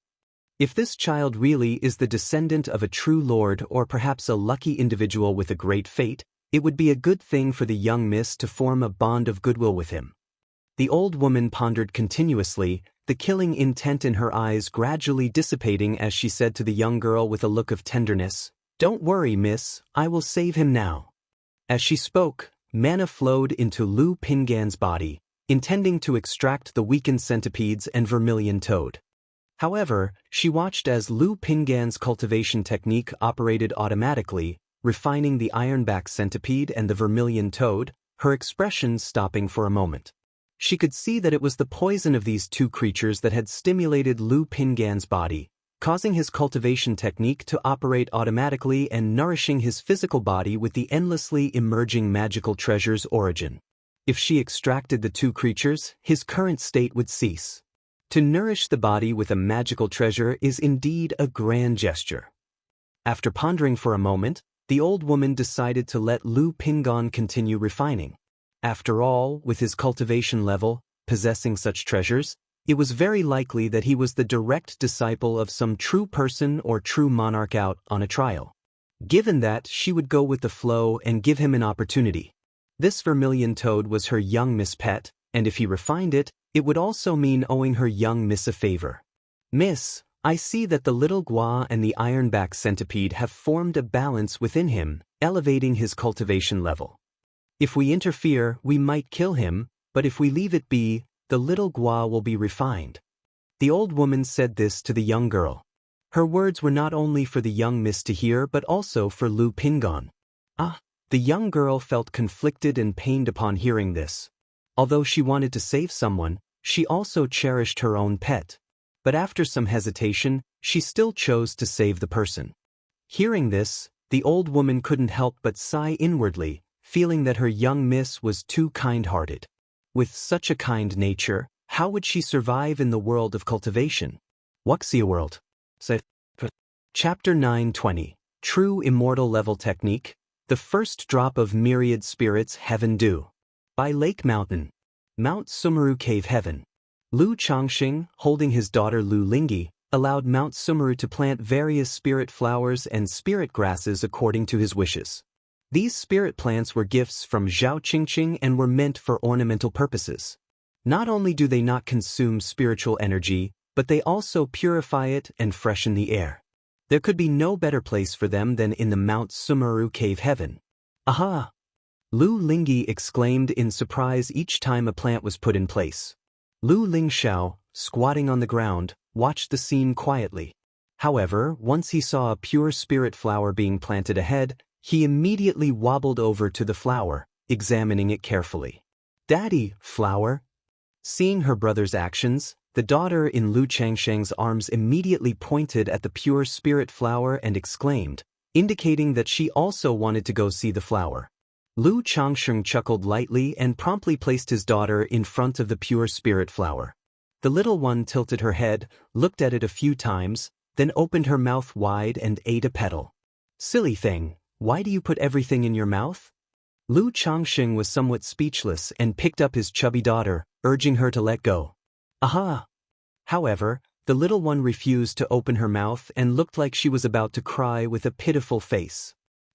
If this child really is the descendant of a true lord or perhaps a lucky individual with a great fate, it would be a good thing for the young miss to form a bond of goodwill with him. The old woman pondered continuously, the killing intent in her eyes gradually dissipating as she said to the young girl with a look of tenderness, "Don't worry, miss, I will save him now." As she spoke, mana flowed into Lu Pingan's body, intending to extract the weakened centipedes and vermilion toad. However, she watched as Lu Pingan's cultivation technique operated automatically, refining the ironback centipede and the vermilion toad, her expression stopping for a moment. She could see that it was the poison of these two creatures that had stimulated Lu Pingan's body, causing his cultivation technique to operate automatically and nourishing his physical body with the endlessly emerging magical treasure's origin. If she extracted the two creatures, his current state would cease. To nourish the body with a magical treasure is indeed a grand gesture. After pondering for a moment, the old woman decided to let Lu Pingan continue refining. After all, with his cultivation level, possessing such treasures, it was very likely that he was the direct disciple of some true person or true monarch out on a trial. Given that, she would go with the flow and give him an opportunity. This vermilion toad was her young miss pet, and if he refined it, it would also mean owing her young miss a favor. "Miss, I see that the little Gua and the ironback centipede have formed a balance within him, elevating his cultivation level. If we interfere, we might kill him, but if we leave it be, the little Gua will be refined." The old woman said this to the young girl. Her words were not only for the young miss to hear but also for Lu Pingan. The young girl felt conflicted and pained upon hearing this. Although she wanted to save someone, she also cherished her own pet. But after some hesitation, she still chose to save the person. Hearing this, the old woman couldn't help but sigh inwardly, feeling that her young miss was too kind-hearted. With such a kind nature, how would she survive in the world of cultivation? Wuxia World. Chapter 920. True Immortal Level Technique. The First Drop of Myriad Spirits Heaven Dew. By Lake Mountain. Mount Sumeru Cave Heaven. Lu Changxing, holding his daughter Lu Lingyi, allowed Mount Sumeru to plant various spirit flowers and spirit grasses according to his wishes. These spirit plants were gifts from Zhao Qingqing and were meant for ornamental purposes. Not only do they not consume spiritual energy, but they also purify it and freshen the air. There could be no better place for them than in the Mount Sumeru Cave Heaven. Aha! Lu Lingyi exclaimed in surprise each time a plant was put in place. Lu Lingxiao, squatting on the ground, watched the scene quietly. However, once he saw a pure spirit flower being planted ahead, he immediately wobbled over to the flower, examining it carefully. "Daddy, flower?" Seeing her brother's actions, the daughter in Lu Changsheng's arms immediately pointed at the pure spirit flower and exclaimed, indicating that she also wanted to go see the flower. Lu Changsheng chuckled lightly and promptly placed his daughter in front of the pure spirit flower. The little one tilted her head, looked at it a few times, then opened her mouth wide and ate a petal. "Silly thing, why do you put everything in your mouth?" Lu Changsheng was somewhat speechless and picked up his chubby daughter, urging her to let go. Aha! However, the little one refused to open her mouth and looked like she was about to cry with a pitiful face.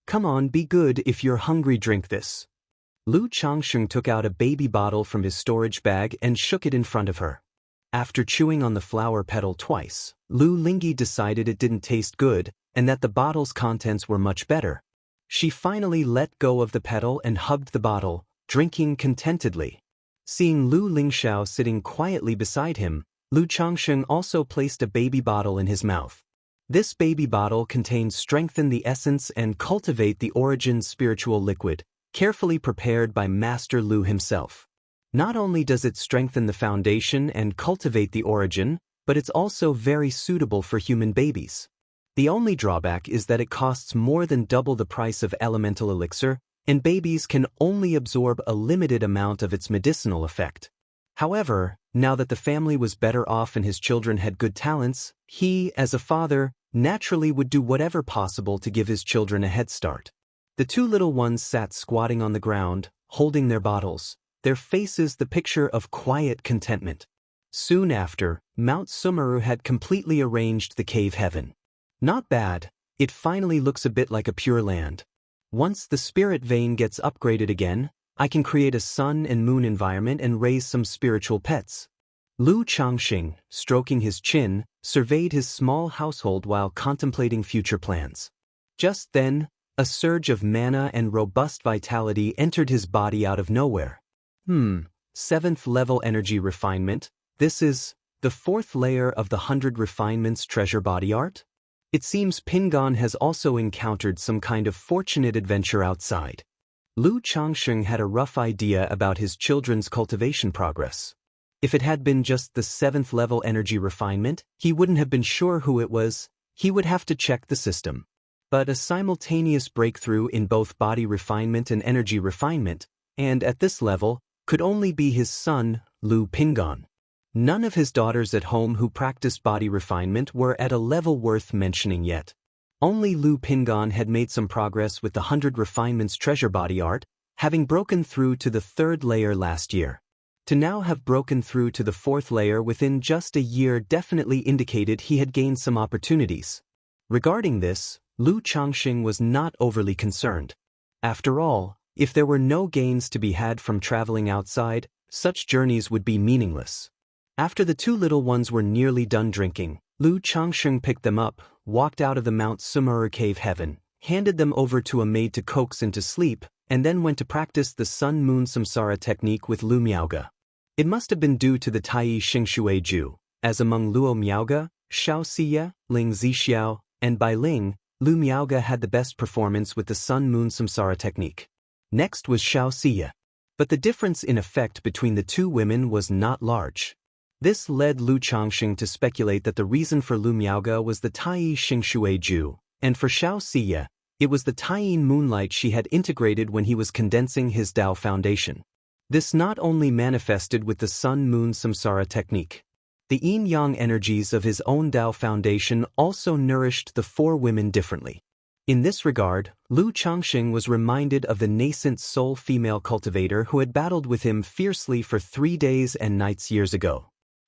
"Come on, be good, if you're hungry, drink this." Lu Changsheng took out a baby bottle from his storage bag and shook it in front of her. After chewing on the flower petal twice, Lu Lingyi decided it didn't taste good and that the bottle's contents were much better. She finally let go of the petal and hugged the bottle, drinking contentedly. Seeing Lu Lingxiao sitting quietly beside him, Lu Changsheng also placed a baby bottle in his mouth. This baby bottle contains strengthen the essence and cultivate the origin spiritual liquid, carefully prepared by Master Lu himself. Not only does it strengthen the foundation and cultivate the origin, but it's also very suitable for human babies. The only drawback is that it costs more than double the price of elemental elixir, and babies can only absorb a limited amount of its medicinal effect. However, now that the family was better off and his children had good talents, he, as a father, naturally would do whatever possible to give his children a head start. The two little ones sat squatting on the ground, holding their bottles, their faces the picture of quiet contentment. Soon after, Mount Sumeru had completely arranged the cave heaven. Not bad, it finally looks a bit like a pure land. Once the spirit vein gets upgraded again, I can create a sun and moon environment and raise some spiritual pets. Lu Changxing, stroking his chin, surveyed his small household while contemplating future plans. Just then, a surge of mana and robust vitality entered his body out of nowhere. 7th level energy refinement. This is the 4th layer of the 100 refinements treasure body art? It seems Pingon has also encountered some kind of fortunate adventure outside. Lu Changxing had a rough idea about his children's cultivation progress. If it had been just the 7th level energy refinement, he wouldn't have been sure who it was. He would have to check the system. But a simultaneous breakthrough in both body refinement and energy refinement, and at this level, could only be his son, Lu Pingon. None of his daughters at home who practiced body refinement were at a level worth mentioning yet. Only Lu Pingon had made some progress with the 100 refinements treasure body art, having broken through to the 3rd layer last year. To now have broken through to the 4th layer within just a year definitely indicated he had gained some opportunities. Regarding this, Lu Changxing was not overly concerned. After all, if there were no gains to be had from traveling outside, such journeys would be meaningless. After the two little ones were nearly done drinking, Lu Changxing picked them up, walked out of the Mount Sumeru cave heaven, handed them over to a maid to coax into sleep, and then went to practice the Sun-Moon Samsara technique with Lu Miaoge. It must have been due to the Tai Xingxue Ju, as among Luo Miaoge, Xiaoxia, Ling Zixiao, and Bai Ling, Lu Miaoge had the best performance with the Sun-Moon Samsara technique. Next was Xiaoxia. But the difference in effect between the two women was not large. This led Lu Changxing to speculate that the reason for Lu Miaoge was the Tai Xingxue Ju, and for Xiaoxia, it was the Taiyin moonlight she had integrated when he was condensing his Tao foundation. This not only manifested with the Sun-Moon Samsara technique. The yin-yang energies of his own Tao foundation also nourished the four women differently. In this regard, Lu Changxing was reminded of the nascent soul female cultivator who had battled with him fiercely for 3 days and nights years ago.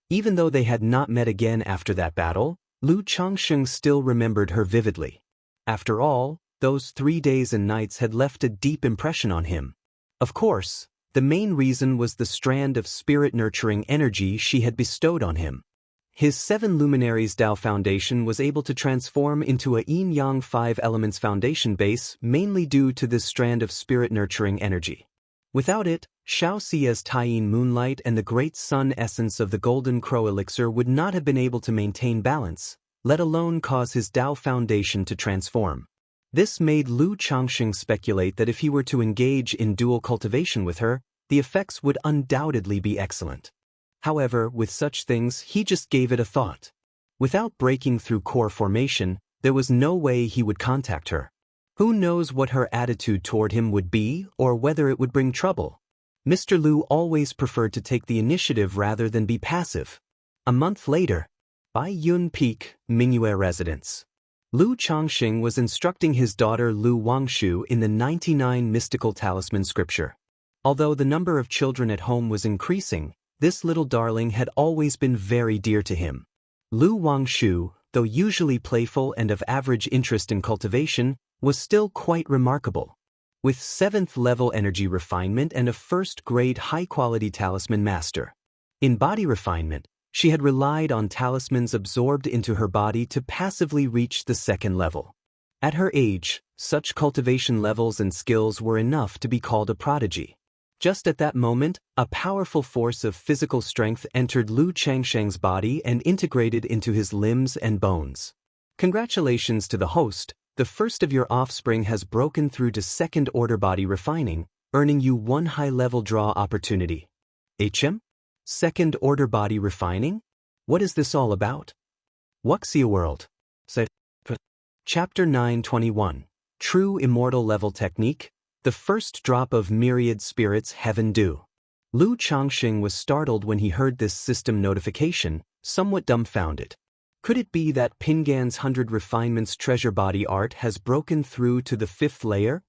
Even though they had not met again after that battle, Lu Changxing still remembered her vividly. After all, those 3 days and nights had left a deep impression on him. Of course, the main reason was the strand of spirit-nurturing energy she had bestowed on him. His 7 luminaries Tao foundation was able to transform into a yin-yang 5 elements foundation base mainly due to this strand of spirit-nurturing energy. Without it, Xiaoxia's Taiyin moonlight and the great sun essence of the golden crow elixir would not have been able to maintain balance, let alone cause his Tao foundation to transform. This made Lu Changxing speculate that if he were to engage in dual cultivation with her, the effects would undoubtedly be excellent. However, with such things, he just gave it a thought. Without breaking through core formation, there was no way he would contact her. Who knows what her attitude toward him would be, or whether it would bring trouble. Mr. Lu always preferred to take the initiative rather than be passive. A month later, Bai Yun Peak, Mingyue residence. Lu Changxing was instructing his daughter Lu Wangshu in the 99 mystical talisman scripture. Although the number of children at home was increasing, this little darling had always been very dear to him. Lu Wangshu, though usually playful and of average interest in cultivation, was still quite remarkable. With 7th level energy refinement and a first-grade high-quality talisman master. In body refinement, she had relied on talismans absorbed into her body to passively reach the 2nd level. At her age, such cultivation levels and skills were enough to be called a prodigy. Just at that moment, a powerful force of physical strength entered Lu Changxing's body and integrated into his limbs and bones. Congratulations to the host, the first of your offspring has broken through to 2nd order body refining, earning you 1 high-level draw opportunity. HM? 2nd order body refining? What is this all about? Wuxia World. Chapter 921. True Immortal Level Technique. The first drop of myriad spirits heaven dew. Lu Changxing was startled when he heard this system notification, somewhat dumbfounded. Could it be that Pingan's 100 Refinements treasure body art has broken through to the 5th layer?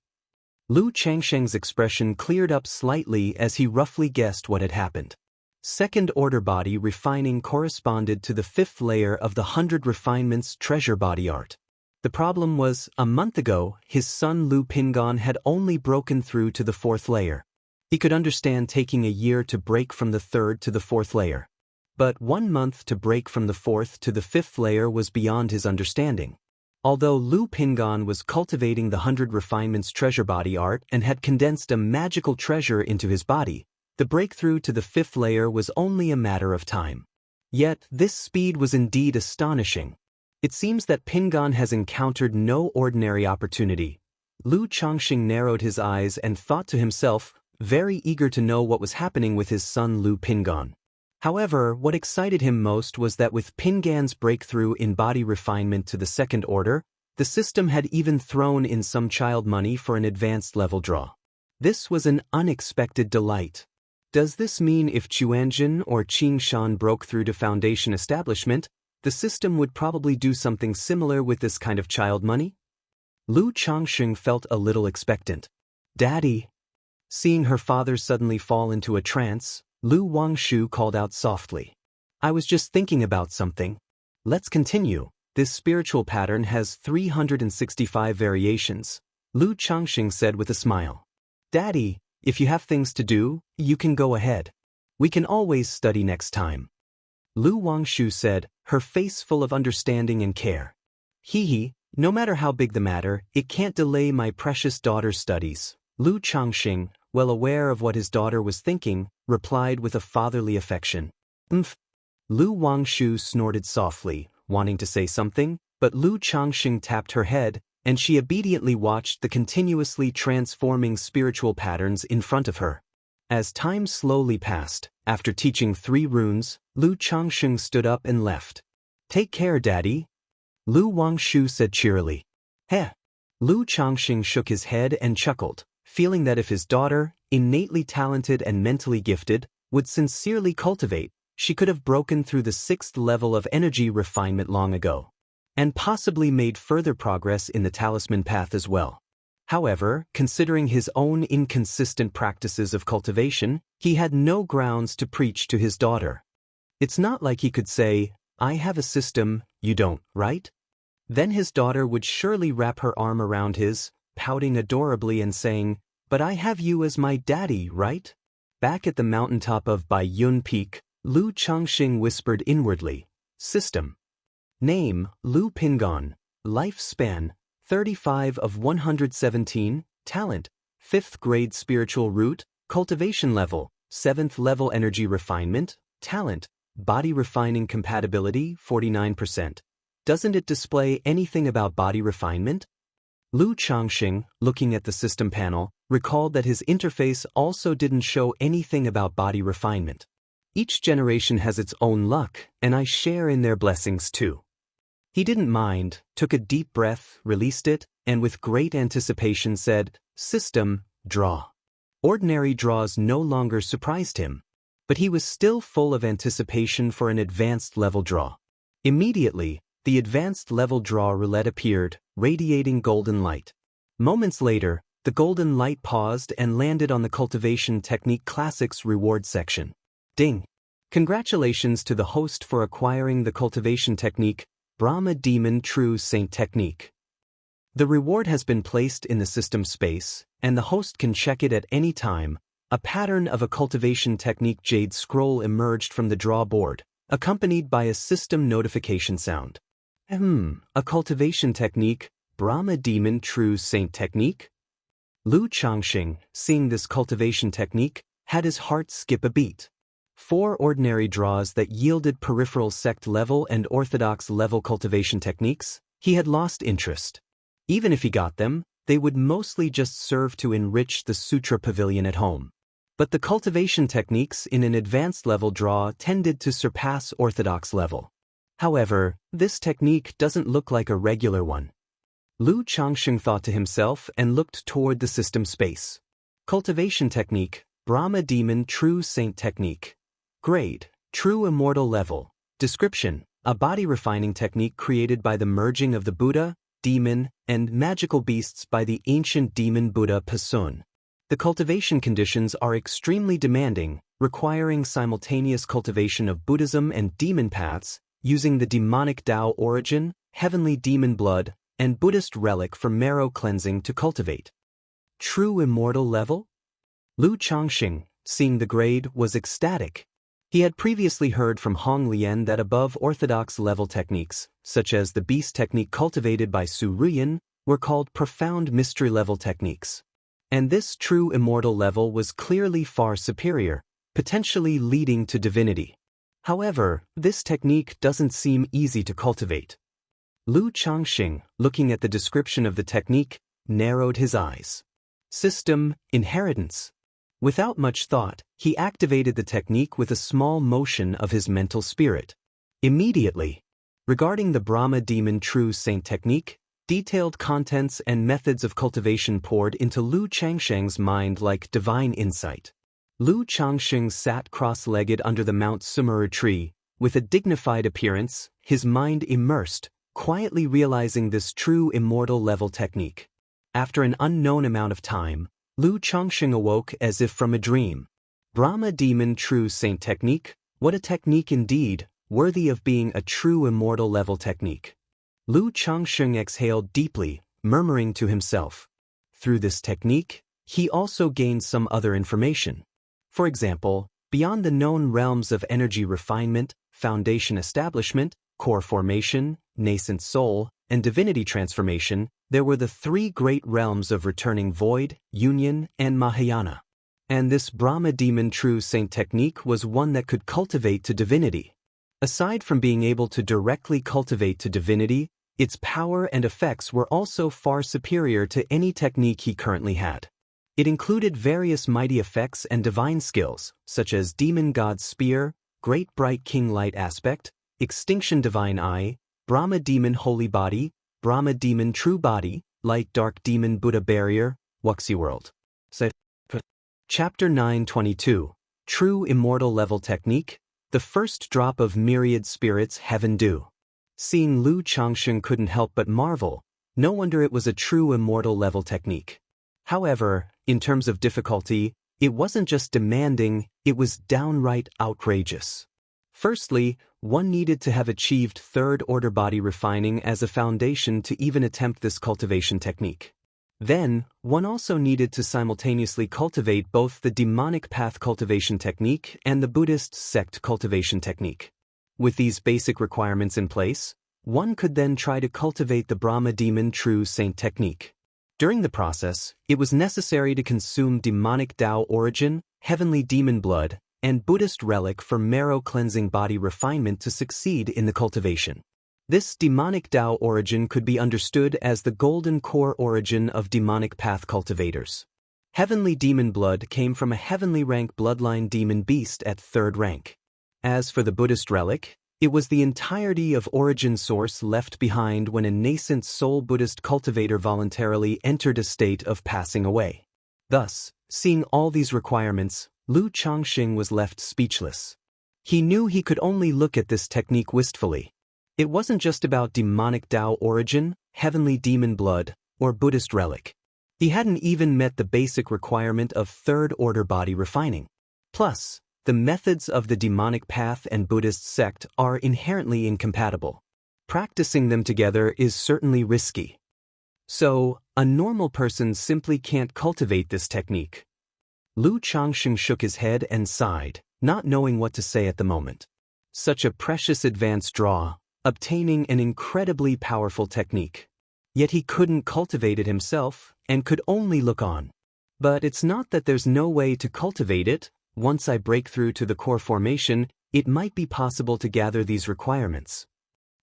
Lu Changsheng's expression cleared up slightly as he roughly guessed what had happened. Second order body refining corresponded to the 5th layer of the 100 Refinements treasure body art. The problem was, a month ago, his son Lu Pingan had only broken through to the 4th layer. He could understand taking a year to break from the 3rd to the 4th layer. But 1 month to break from the 4th to the 5th layer was beyond his understanding. Although Lu Pingan was cultivating the 100 Refinements treasure body art and had condensed a magical treasure into his body, the breakthrough to the 5th layer was only a matter of time. Yet, this speed was indeed astonishing. It seems that Pingan has encountered no ordinary opportunity. Lu Changxing narrowed his eyes and thought to himself, very eager to know what was happening with his son Lu Pingan. However, what excited him most was that with Pingan's breakthrough in body refinement to the 2nd order, the system had even thrown in some child money for an advanced level draw. This was an unexpected delight. Does this mean if Chuanjin or Qingshan broke through to Foundation establishment, the system would probably do something similar with this kind of child money? Lu Changxing felt a little expectant. Daddy. Seeing her father suddenly fall into a trance, Lu Wangshu called out softly. I was just thinking about something. Let's continue. This spiritual pattern has 365 variations, Lu Changxing said with a smile. Daddy, if you have things to do, you can go ahead. We can always study next time. Lu Wangshu said, her face full of understanding and care. Hee, no matter how big the matter, it can't delay my precious daughter's studies. Lu Changxing, well aware of what his daughter was thinking, replied with a fatherly affection. Lu Wangshu snorted softly, wanting to say something, but Lu Changxing tapped her head, and she obediently watched the continuously transforming spiritual patterns in front of her. As time slowly passed, after teaching 3 runes, Lu Changxing stood up and left. Take care, Daddy. Lu Wangshu said cheerily. Heh. Lu Changxing shook his head and chuckled, feeling that if his daughter, innately talented and mentally gifted, would sincerely cultivate, she could have broken through the 6th level of energy refinement long ago, and possibly made further progress in the talisman path as well. However, considering his own inconsistent practices of cultivation, he had no grounds to preach to his daughter. It's not like he could say, I have a system, you don't, right? Then his daughter would surely wrap her arm around his, pouting adorably and saying, but I have you as my daddy, right? Back at the mountaintop of Baiyun Peak, Lu Changxing whispered inwardly, System. Name, Lu Pingan. Lifespan, 35 of 117. Talent, 5th grade spiritual root. Cultivation level, 7th level energy refinement. Talent, body refining compatibility, 49%. Doesn't it display anything about body refinement? Lu Changxing, looking at the system panel, recalled that his interface also didn't show anything about body refinement. Each generation has its own luck, and I share in their blessings too. He didn't mind, took a deep breath, released it, and with great anticipation said, System, draw. Ordinary draws no longer surprised him, but he was still full of anticipation for an advanced level draw. Immediately, the advanced level draw roulette appeared, radiating golden light. Moments later, the golden light paused and landed on the Cultivation Technique Classics reward section. Ding! Congratulations to the host for acquiring the Cultivation Technique, Brahma Demon True Saint Technique. The reward has been placed in the system space, and the host can check it at any time. A pattern of a Cultivation Technique Jade Scroll emerged from the draw board, accompanied by a system notification sound. A Cultivation Technique, Brahma Demon True Saint Technique? Lu Changxing, seeing this Cultivation Technique, had his heart skip a beat. 4 ordinary draws that yielded peripheral sect level and orthodox level cultivation techniques, he had lost interest. Even if he got them, they would mostly just serve to enrich the sutra pavilion at home. But the cultivation techniques in an advanced level draw tended to surpass orthodox level. However, this technique doesn't look like a regular one. Lu Changsheng thought to himself and looked toward the system space. Cultivation technique, Brahma Demon True Saint technique. Grade, True Immortal level. Description, a body refining technique created by the merging of the Buddha, demon, and magical beasts by the ancient demon Buddha Pasun. The cultivation conditions are extremely demanding, requiring simultaneous cultivation of Buddhism and demon paths, using the demonic Tao origin, heavenly demon blood, and Buddhist relic for marrow cleansing to cultivate. True Immortal level? Lu Changxing, seeing the grade, was ecstatic. He had previously heard from Hong Lian that above orthodox level techniques, such as the beast technique cultivated by Su Ruyan, were called profound mystery level techniques. And this true immortal level was clearly far superior, potentially leading to divinity. However, this technique doesn't seem easy to cultivate. Lu Changxing, looking at the description of the technique, narrowed his eyes. System, inheritance. Without much thought, he activated the technique with a small motion of his mental spirit. Immediately. Regarding the Brahma Demon True Saint technique, detailed contents and methods of cultivation poured into Lu Changsheng's mind like divine insight. Lu Changsheng sat cross-legged under the Mount Sumeru tree, with a dignified appearance, his mind immersed, quietly realizing this true immortal level technique. After an unknown amount of time, Lu Changsheng awoke as if from a dream. Brahma Demon True Saint technique, what a technique indeed, worthy of being a true immortal level technique. Lu Changsheng exhaled deeply, murmuring to himself. Through this technique, he also gained some other information. For example, beyond the known realms of energy refinement, foundation establishment, core formation, nascent soul, and divinity transformation, there were the three great realms of returning void, union, and Mahayana. And this Brahma Demon True Saint technique was one that could cultivate to divinity. Aside from being able to directly cultivate to divinity, its power and effects were also far superior to any technique he currently had. It included various mighty effects and divine skills, such as Demon God Spear, Great Bright King Light Aspect, Extinction Divine Eye, Brahma Demon Holy Body, Brahma Demon True Body, Light Dark Demon Buddha Barrier, Wuxia World. Chapter 922, True Immortal Level Technique, the first drop of myriad spirits heaven dew. Seeing Lu Changsheng couldn't help but marvel, no wonder it was a true immortal level technique. However, in terms of difficulty, it wasn't just demanding, it was downright outrageous. Firstly, one needed to have achieved third-order body refining as a foundation to even attempt this cultivation technique. Then, one also needed to simultaneously cultivate both the demonic path cultivation technique and the Buddhist sect cultivation technique. With these basic requirements in place, one could then try to cultivate the Brahma Demon True Saint technique. During the process, it was necessary to consume demonic Tao origin, heavenly demon blood, and Buddhist relic for marrow cleansing body refinement to succeed in the cultivation. This demonic Tao origin could be understood as the golden core origin of demonic path cultivators. Heavenly demon blood came from a heavenly rank bloodline demon beast at 3rd rank. As for the Buddhist relic, it was the entirety of origin source left behind when a nascent soul Buddhist cultivator voluntarily entered a state of passing away. Thus, seeing all these requirements, Lu Changxing was left speechless. He knew he could only look at this technique wistfully. It wasn't just about demonic Tao origin, heavenly demon blood, or Buddhist relic. He hadn't even met the basic requirement of third-order body refining. Plus, the methods of the demonic path and Buddhist sect are inherently incompatible. Practicing them together is certainly risky. So, a normal person simply can't cultivate this technique. Lu Changxing shook his head and sighed, not knowing what to say at the moment. Such a precious advance draw, obtaining an incredibly powerful technique. Yet he couldn't cultivate it himself, and could only look on. But it's not that there's no way to cultivate it. Once I break through to the core formation, it might be possible to gather these requirements.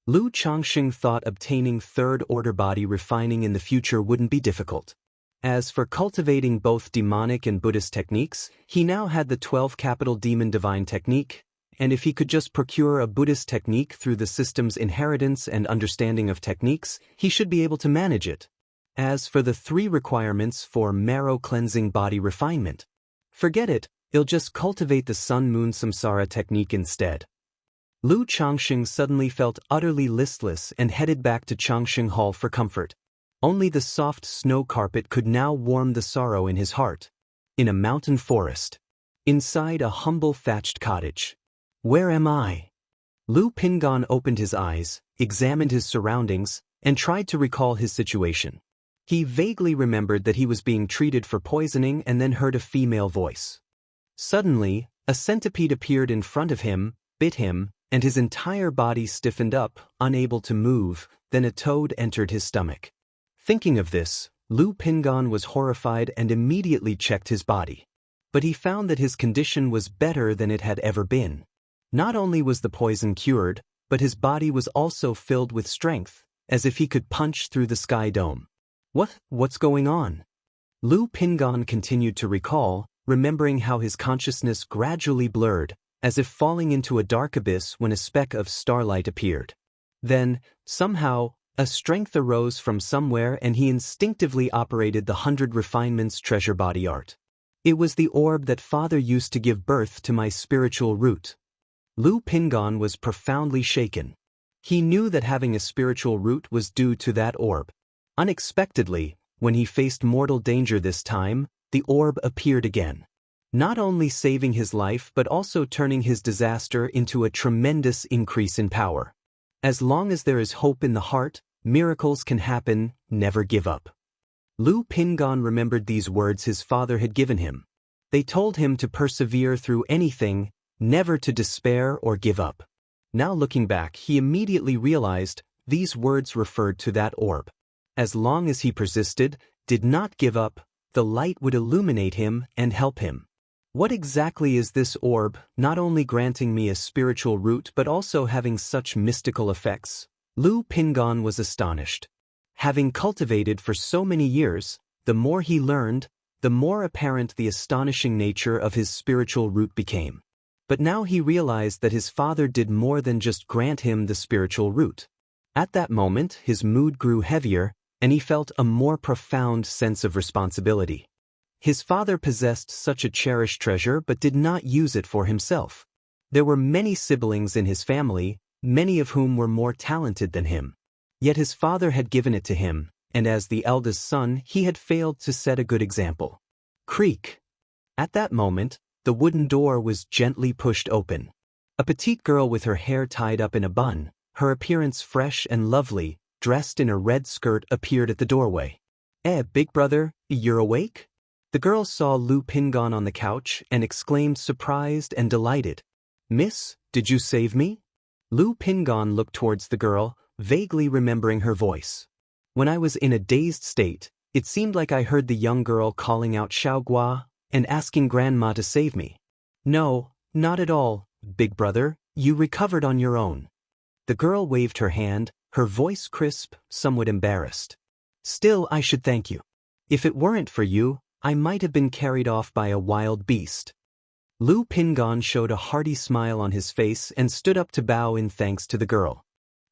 Lu Changxing thought obtaining third-order body refining in the future wouldn't be difficult. As for cultivating both demonic and Buddhist techniques, he now had the 12 capital demon divine technique, and if he could just procure a Buddhist technique through the system's inheritance and understanding of techniques, he should be able to manage it. As for the 3 requirements for marrow-cleansing body refinement, forget it, he'll just cultivate the sun-moon samsara technique instead. Lu Changsheng suddenly felt utterly listless and headed back to Changsheng Hall for comfort. Only the soft snow carpet could now warm the sorrow in his heart. In a mountain forest. Inside a humble thatched cottage. Where am I? Lu Pingon opened his eyes, examined his surroundings, and tried to recall his situation. He vaguely remembered that he was being treated for poisoning and then heard a female voice. Suddenly, a centipede appeared in front of him, bit him, and his entire body stiffened up, unable to move. Then a toad entered his stomach. Thinking of this, Lu Pingon was horrified and immediately checked his body. But he found that his condition was better than it had ever been. Not only was the poison cured, but his body was also filled with strength, as if he could punch through the sky dome. What's going on? Lu Pingon continued to recall, remembering how his consciousness gradually blurred, as if falling into a dark abyss when a speck of starlight appeared. Then, somehow, a strength arose from somewhere and he instinctively operated the 100 Refinements treasure body art. It was the orb that Father used to give birth to my spiritual root. Lu Pingon was profoundly shaken. He knew that having a spiritual root was due to that orb. Unexpectedly, when he faced mortal danger this time, the orb appeared again. Not only saving his life but also turning his disaster into a tremendous increase in power. As long as there is hope in the heart, miracles can happen. Never give up. Lu Pingon remembered these words his father had given him. They told him to persevere through anything, never to despair or give up. Now looking back, he immediately realized these words referred to that orb. As long as he persisted, did not give up, the light would illuminate him and help him. What exactly is this orb, not only granting me a spiritual root but also having such mystical effects? Lu Pingon was astonished. Having cultivated for so many years, the more he learned, the more apparent the astonishing nature of his spiritual root became. But now he realized that his father did more than just grant him the spiritual root. At that moment, his mood grew heavier, and he felt a more profound sense of responsibility. His father possessed such a cherished treasure but did not use it for himself. There were many siblings in his family, many of whom were more talented than him. Yet his father had given it to him, and as the eldest son he had failed to set a good example. Creak! At that moment, the wooden door was gently pushed open. A petite girl with her hair tied up in a bun, her appearance fresh and lovely, dressed in a red skirt appeared at the doorway. Big brother, you're awake? The girl saw Lu Pingon on the couch and exclaimed surprised and delighted. Miss, did you save me? Lu Pingon looked towards the girl, vaguely remembering her voice. When I was in a dazed state, it seemed like I heard the young girl calling out Xiaogua and asking Grandma to save me. No, not at all, big brother, you recovered on your own. The girl waved her hand, her voice crisp, somewhat embarrassed. Still, I should thank you. If it weren't for you, I might have been carried off by a wild beast. Lu Pingon showed a hearty smile on his face and stood up to bow in thanks to the girl.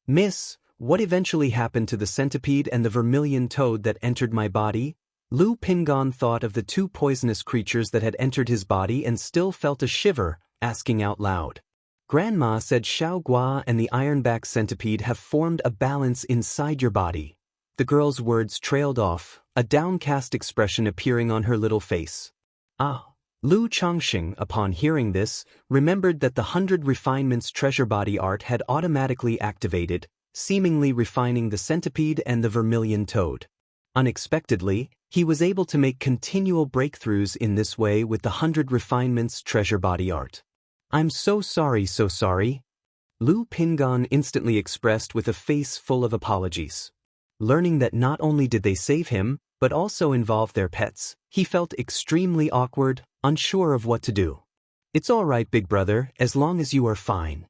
Miss, what eventually happened to the centipede and the vermilion toad that entered my body? Lu Pingon thought of the 2 poisonous creatures that had entered his body and still felt a shiver, asking out loud. Grandma said Xiaogua and the ironback centipede have formed a balance inside your body. The girl's words trailed off, a downcast expression appearing on her little face. Lu Changsheng, upon hearing this, remembered that the 100 Refinements treasure body art had automatically activated, seemingly refining the centipede and the vermilion toad. Unexpectedly, he was able to make continual breakthroughs in this way with the 100 Refinements treasure body art. I'm so sorry, so sorry. Lu Pingon instantly expressed with a face full of apologies. Learning that not only did they save him, but also involved their pets, he felt extremely awkward, unsure of what to do. It's all right, big brother, as long as you are fine.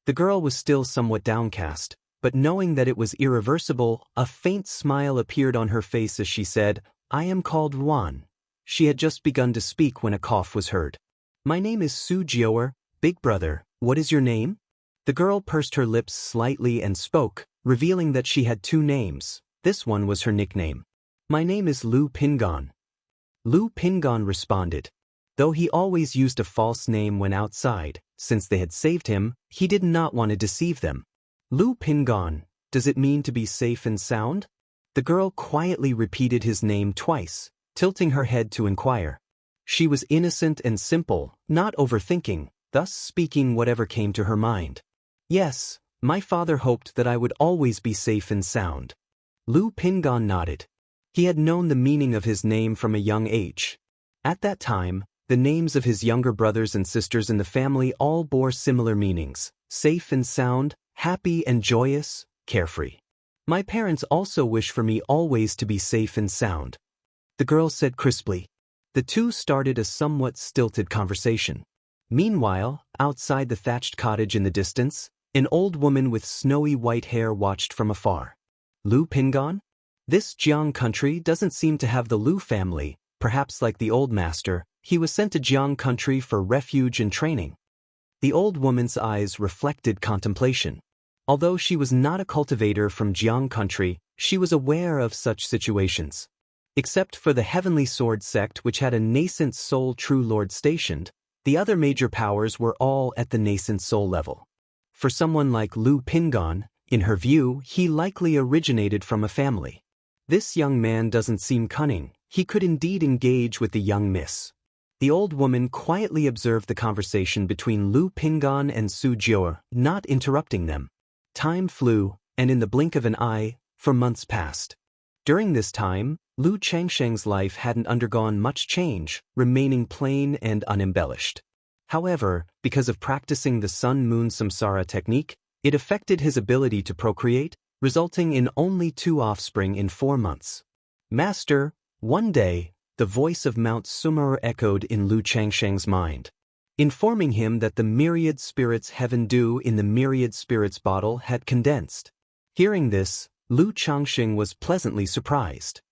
The girl was still somewhat downcast, but knowing that it was irreversible, a faint smile appeared on her face as she said, I am called Ruan. She had just begun to speak when a cough was heard. My name is Su Jioer, big brother, What is your name? The girl pursed her lips slightly and spoke, revealing that she had two names. This one was her nickname. My name is Lu Pingon. Lu Pingon responded. Though he always used a false name when outside, since they had saved him, he did not want to deceive them. Lu Pingon, does it mean to be safe and sound? The girl quietly repeated his name twice, tilting her head to inquire. She was innocent and simple, not overthinking, thus speaking whatever came to her mind. Yes, my father hoped that I would always be safe and sound. Lu Pingon nodded. He had known the meaning of his name from a young age. At that time, the names of his younger brothers and sisters in the family all bore similar meanings: safe and sound, happy and joyous, carefree. My parents also wish for me always to be safe and sound. The girl said crisply. The two started a somewhat stilted conversation. Meanwhile, outside the thatched cottage in the distance, an old woman with snowy white hair watched from afar. Lu Pingon? This Jiang country doesn't seem to have the Lu family. Perhaps like the old master, he was sent to Jiang country for refuge and training. The old woman's eyes reflected contemplation. Although she was not a cultivator from Jiang country, she was aware of such situations. Except for the Heavenly Sword sect, which had a nascent soul true lord stationed, the other major powers were all at the nascent soul level. For someone like Lu Pingon, in her view, he likely originated from a family. This young man doesn't seem cunning. He could indeed engage with the young miss. The old woman quietly observed the conversation between Lu Pingon and Su Jiao, not interrupting them. Time flew, and in the blink of an eye, for months passed. During this time, Lu Changsheng's life hadn't undergone much change, remaining plain and unembellished. However, because of practicing the Sun-Moon Samsara technique, it affected his ability to procreate, resulting in only 2 offspring in 4 months. Master, one day, the voice of Mount Sumeru echoed in Lu Changsheng's mind, informing him that the myriad spirits heaven dew in the myriad spirits bottle had condensed. Hearing this, Lu Changsheng was pleasantly surprised.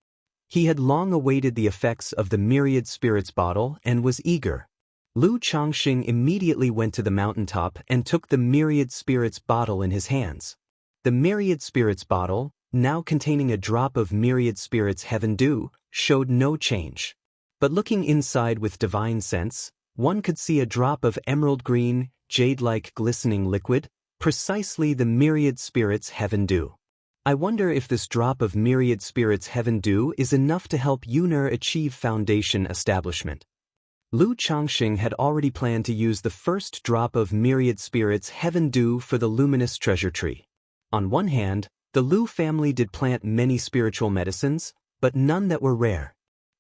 He had long awaited the effects of the myriad spirits bottle and was eager. Lu Changsheng immediately went to the mountaintop and took the myriad spirits bottle in his hands. The myriad spirits bottle, now containing a drop of myriad spirits heaven dew, showed no change. But looking inside with divine sense, one could see a drop of emerald green, jade-like glistening liquid, precisely the myriad spirits heaven dew. I wonder if this drop of myriad spirits heaven dew is enough to help Yuner achieve foundation establishment. Lu Changsheng had already planned to use the first drop of myriad spirits heaven dew for the luminous treasure tree. On one hand, the Lu family did plant many spiritual medicines, but none that were rare.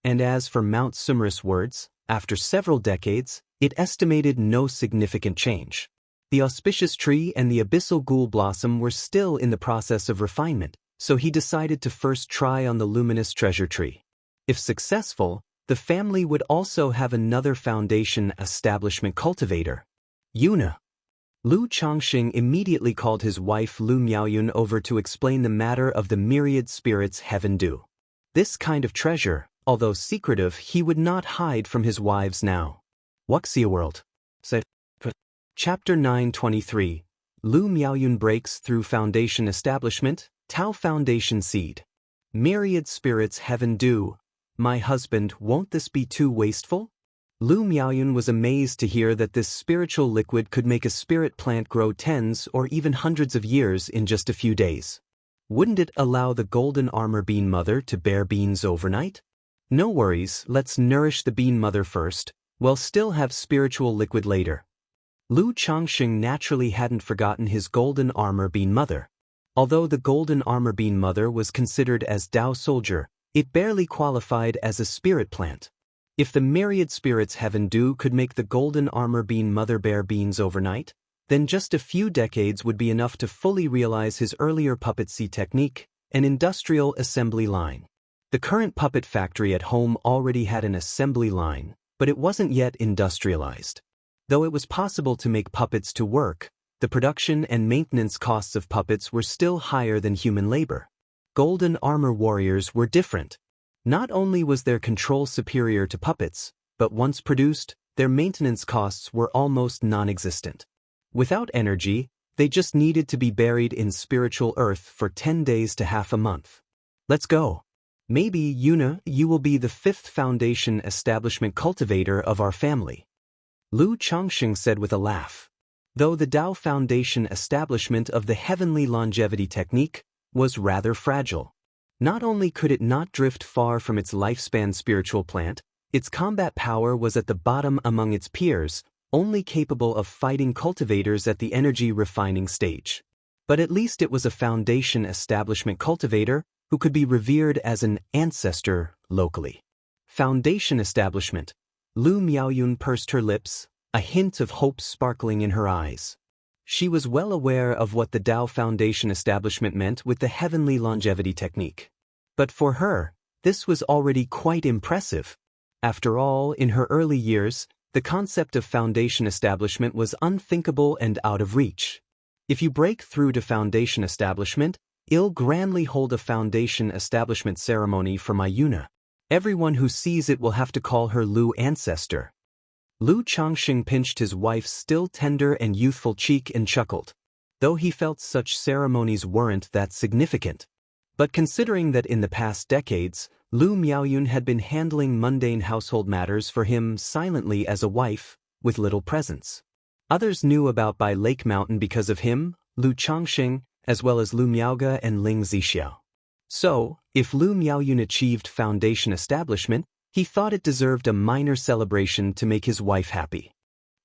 And as for Mount Sumerus words, after several decades, it estimated no significant change. The auspicious tree and the abyssal ghoul blossom were still in the process of refinement, so he decided to first try on the luminous treasure tree. If successful, the family would also have another foundation establishment cultivator. Yuna. Lu Changsheng immediately called his wife Lu Miaoyun over to explain the matter of the myriad spirits heaven dew. This kind of treasure, although secretive, he would not hide from his wives now. Wuxia World. Chapter 923. Lu Miaoyun breaks through foundation establishment, Tao Foundation seed. Myriad spirits heaven dew. My husband, won't this be too wasteful? Lu Miaoyun was amazed to hear that this spiritual liquid could make a spirit plant grow tens or even hundreds of years in just a few days. Wouldn't it allow the golden armor bean mother to bear beans overnight? No worries, let's nourish the bean mother first, we'll still have spiritual liquid later. Lu Changsheng naturally hadn't forgotten his golden armor bean mother. Although the golden armor bean mother was considered as Tao soldier, it barely qualified as a spirit plant. If the myriad spirits heaven dew could make the golden armor bean mother bear beans overnight, then just a few decades would be enough to fully realize his earlier puppet seed technique, an industrial assembly line. The current puppet factory at home already had an assembly line, but it wasn't yet industrialized. Though it was possible to make puppets to work, the production and maintenance costs of puppets were still higher than human labor. Golden armor warriors were different. Not only was their control superior to puppets, but once produced, their maintenance costs were almost non-existent. Without energy, they just needed to be buried in spiritual earth for 10 days to half a month. Let's go. Maybe, Yuna, you will be the 5th foundation establishment cultivator of our family. Lu Changxing said with a laugh. Though the Tao Foundation establishment of the heavenly longevity technique was rather fragile. Not only could it not drift far from its lifespan spiritual plant, its combat power was at the bottom among its peers, only capable of fighting cultivators at the energy refining stage. But at least it was a foundation establishment cultivator who could be revered as an ancestor locally. Foundation establishment. Lu Miaoyun pursed her lips, a hint of hope sparkling in her eyes. She was well aware of what the Tao Foundation establishment meant with the heavenly longevity technique. But for her, this was already quite impressive. After all, in her early years, the concept of foundation establishment was unthinkable and out of reach. If you break through to foundation establishment, I'll grandly hold a foundation establishment ceremony for my Yuna. Everyone who sees it will have to call her Lu ancestor. Lu Changxing pinched his wife's still tender and youthful cheek and chuckled, though he felt such ceremonies weren't that significant. But considering that in the past decades, Lu Miaoyun had been handling mundane household matters for him silently as a wife, with little presence. Others knew about Bai Lake Mountain because of him, Lu Changxing, as well as Lu Miaoge and Ling Zixiao. So, if Lu Miaoyun achieved foundation establishment, he thought it deserved a minor celebration to make his wife happy.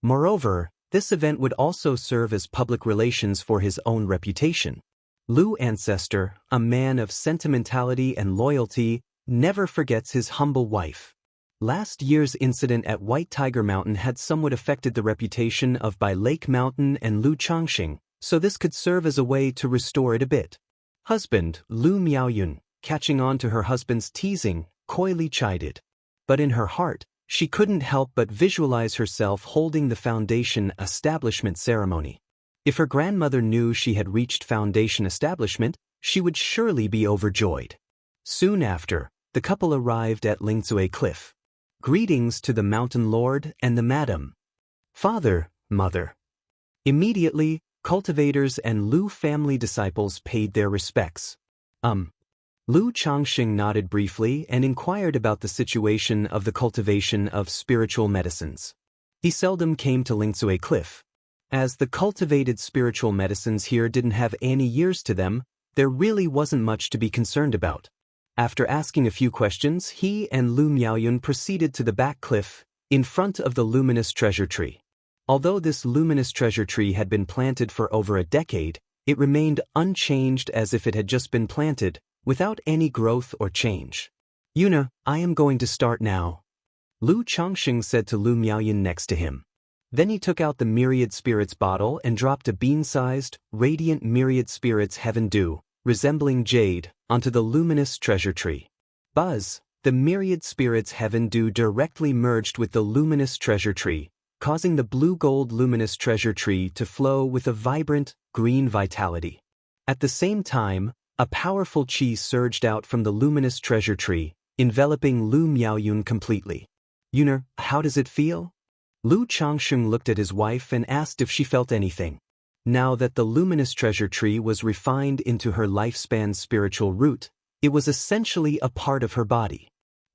Moreover, this event would also serve as public relations for his own reputation. Lu ancestor, a man of sentimentality and loyalty, never forgets his humble wife. Last year's incident at White Tiger Mountain had somewhat affected the reputation of Bai Lake Mountain and Lu Changxing, so this could serve as a way to restore it a bit. Husband, Lu Miaoyun, catching on to her husband's teasing, coyly chided. But in her heart, she couldn't help but visualize herself holding the foundation establishment ceremony. If her grandmother knew she had reached foundation establishment, she would surely be overjoyed. Soon after, the couple arrived at Lingzue Cliff. Greetings to the mountain lord and the madam. Father, mother. Immediately, cultivators and Lu family disciples paid their respects. Lu Changxing nodded briefly and inquired about the situation of the cultivation of spiritual medicines. He seldom came to Lingzue Cliff. As the cultivated spiritual medicines here didn't have any years to them, there really wasn't much to be concerned about. After asking a few questions, he and Lu Miaoyun proceeded to the back cliff, in front of the luminous treasure tree. Although this luminous treasure tree had been planted for over a decade, it remained unchanged as if it had just been planted, without any growth or change. Yuna, I am going to start now. Lu Changxing said to Lu Miaoyun next to him. Then he took out the Myriad Spirits bottle and dropped a bean-sized, radiant Myriad Spirits Heaven Dew, resembling jade, onto the luminous treasure tree. Buzz, the Myriad Spirits Heaven Dew directly merged with the luminous treasure tree, causing the blue-gold luminous treasure tree to flow with a vibrant, green vitality. At the same time, a powerful qi surged out from the luminous treasure tree, enveloping Lu Miaoyun completely. Yuna, how does it feel? Lu Changxing looked at his wife and asked if she felt anything. Now that the luminous treasure tree was refined into her lifespan spiritual root, it was essentially a part of her body.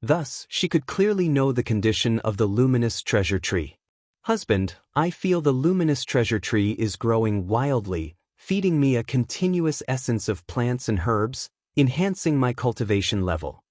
Thus, she could clearly know the condition of the luminous treasure tree. Husband, I feel the luminous treasure tree is growing wildly, feeding me a continuous essence of plants and herbs, enhancing my cultivation level.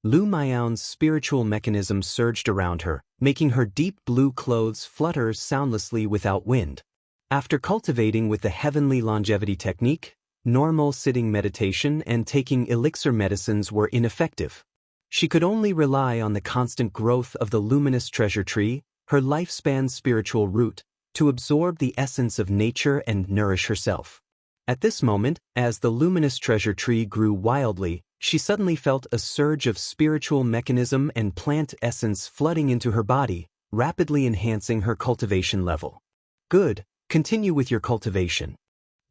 Lu Miaoyun's spiritual mechanism surged around her, making her deep blue clothes flutter soundlessly without wind. After cultivating with the heavenly longevity technique, normal sitting meditation and taking elixir medicines were ineffective. She could only rely on the constant growth of the luminous treasure tree, her lifespan spiritual root, to absorb the essence of nature and nourish herself. At this moment, as the luminous treasure tree grew wildly, she suddenly felt a surge of spiritual mechanism and plant essence flooding into her body, rapidly enhancing her cultivation level. Good, continue with your cultivation.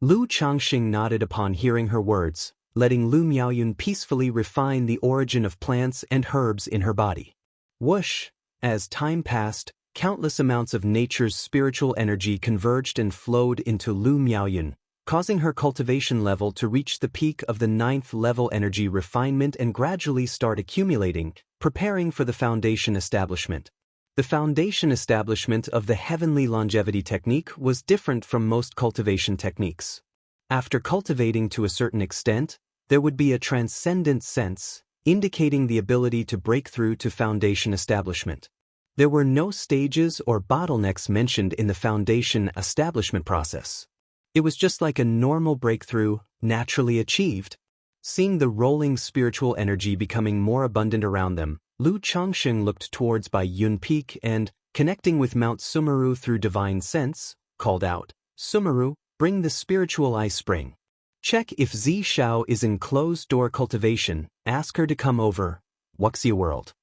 Lu Changxing nodded upon hearing her words, letting Lu Miaoyun peacefully refine the origin of plants and herbs in her body. Whoosh! As time passed, Countless amounts of nature's spiritual energy converged and flowed into Lu Miaoyun, causing her cultivation level to reach the peak of the 9th level energy refinement and gradually start accumulating, preparing for the foundation establishment. The foundation establishment of the heavenly longevity technique was different from most cultivation techniques. After cultivating to a certain extent, there would be a transcendent sense, indicating the ability to break through to foundation establishment. There were no stages or bottlenecks mentioned in the foundation establishment process. It was just like a normal breakthrough, naturally achieved. Seeing the rolling spiritual energy becoming more abundant around them, Lu Changsheng looked towards Bai Yun Peak and, connecting with Mount Sumeru through divine sense, called out, "Sumeru, bring the spiritual eye spring. Check if Xiao is in closed-door cultivation, ask her to come over." Wuxia World.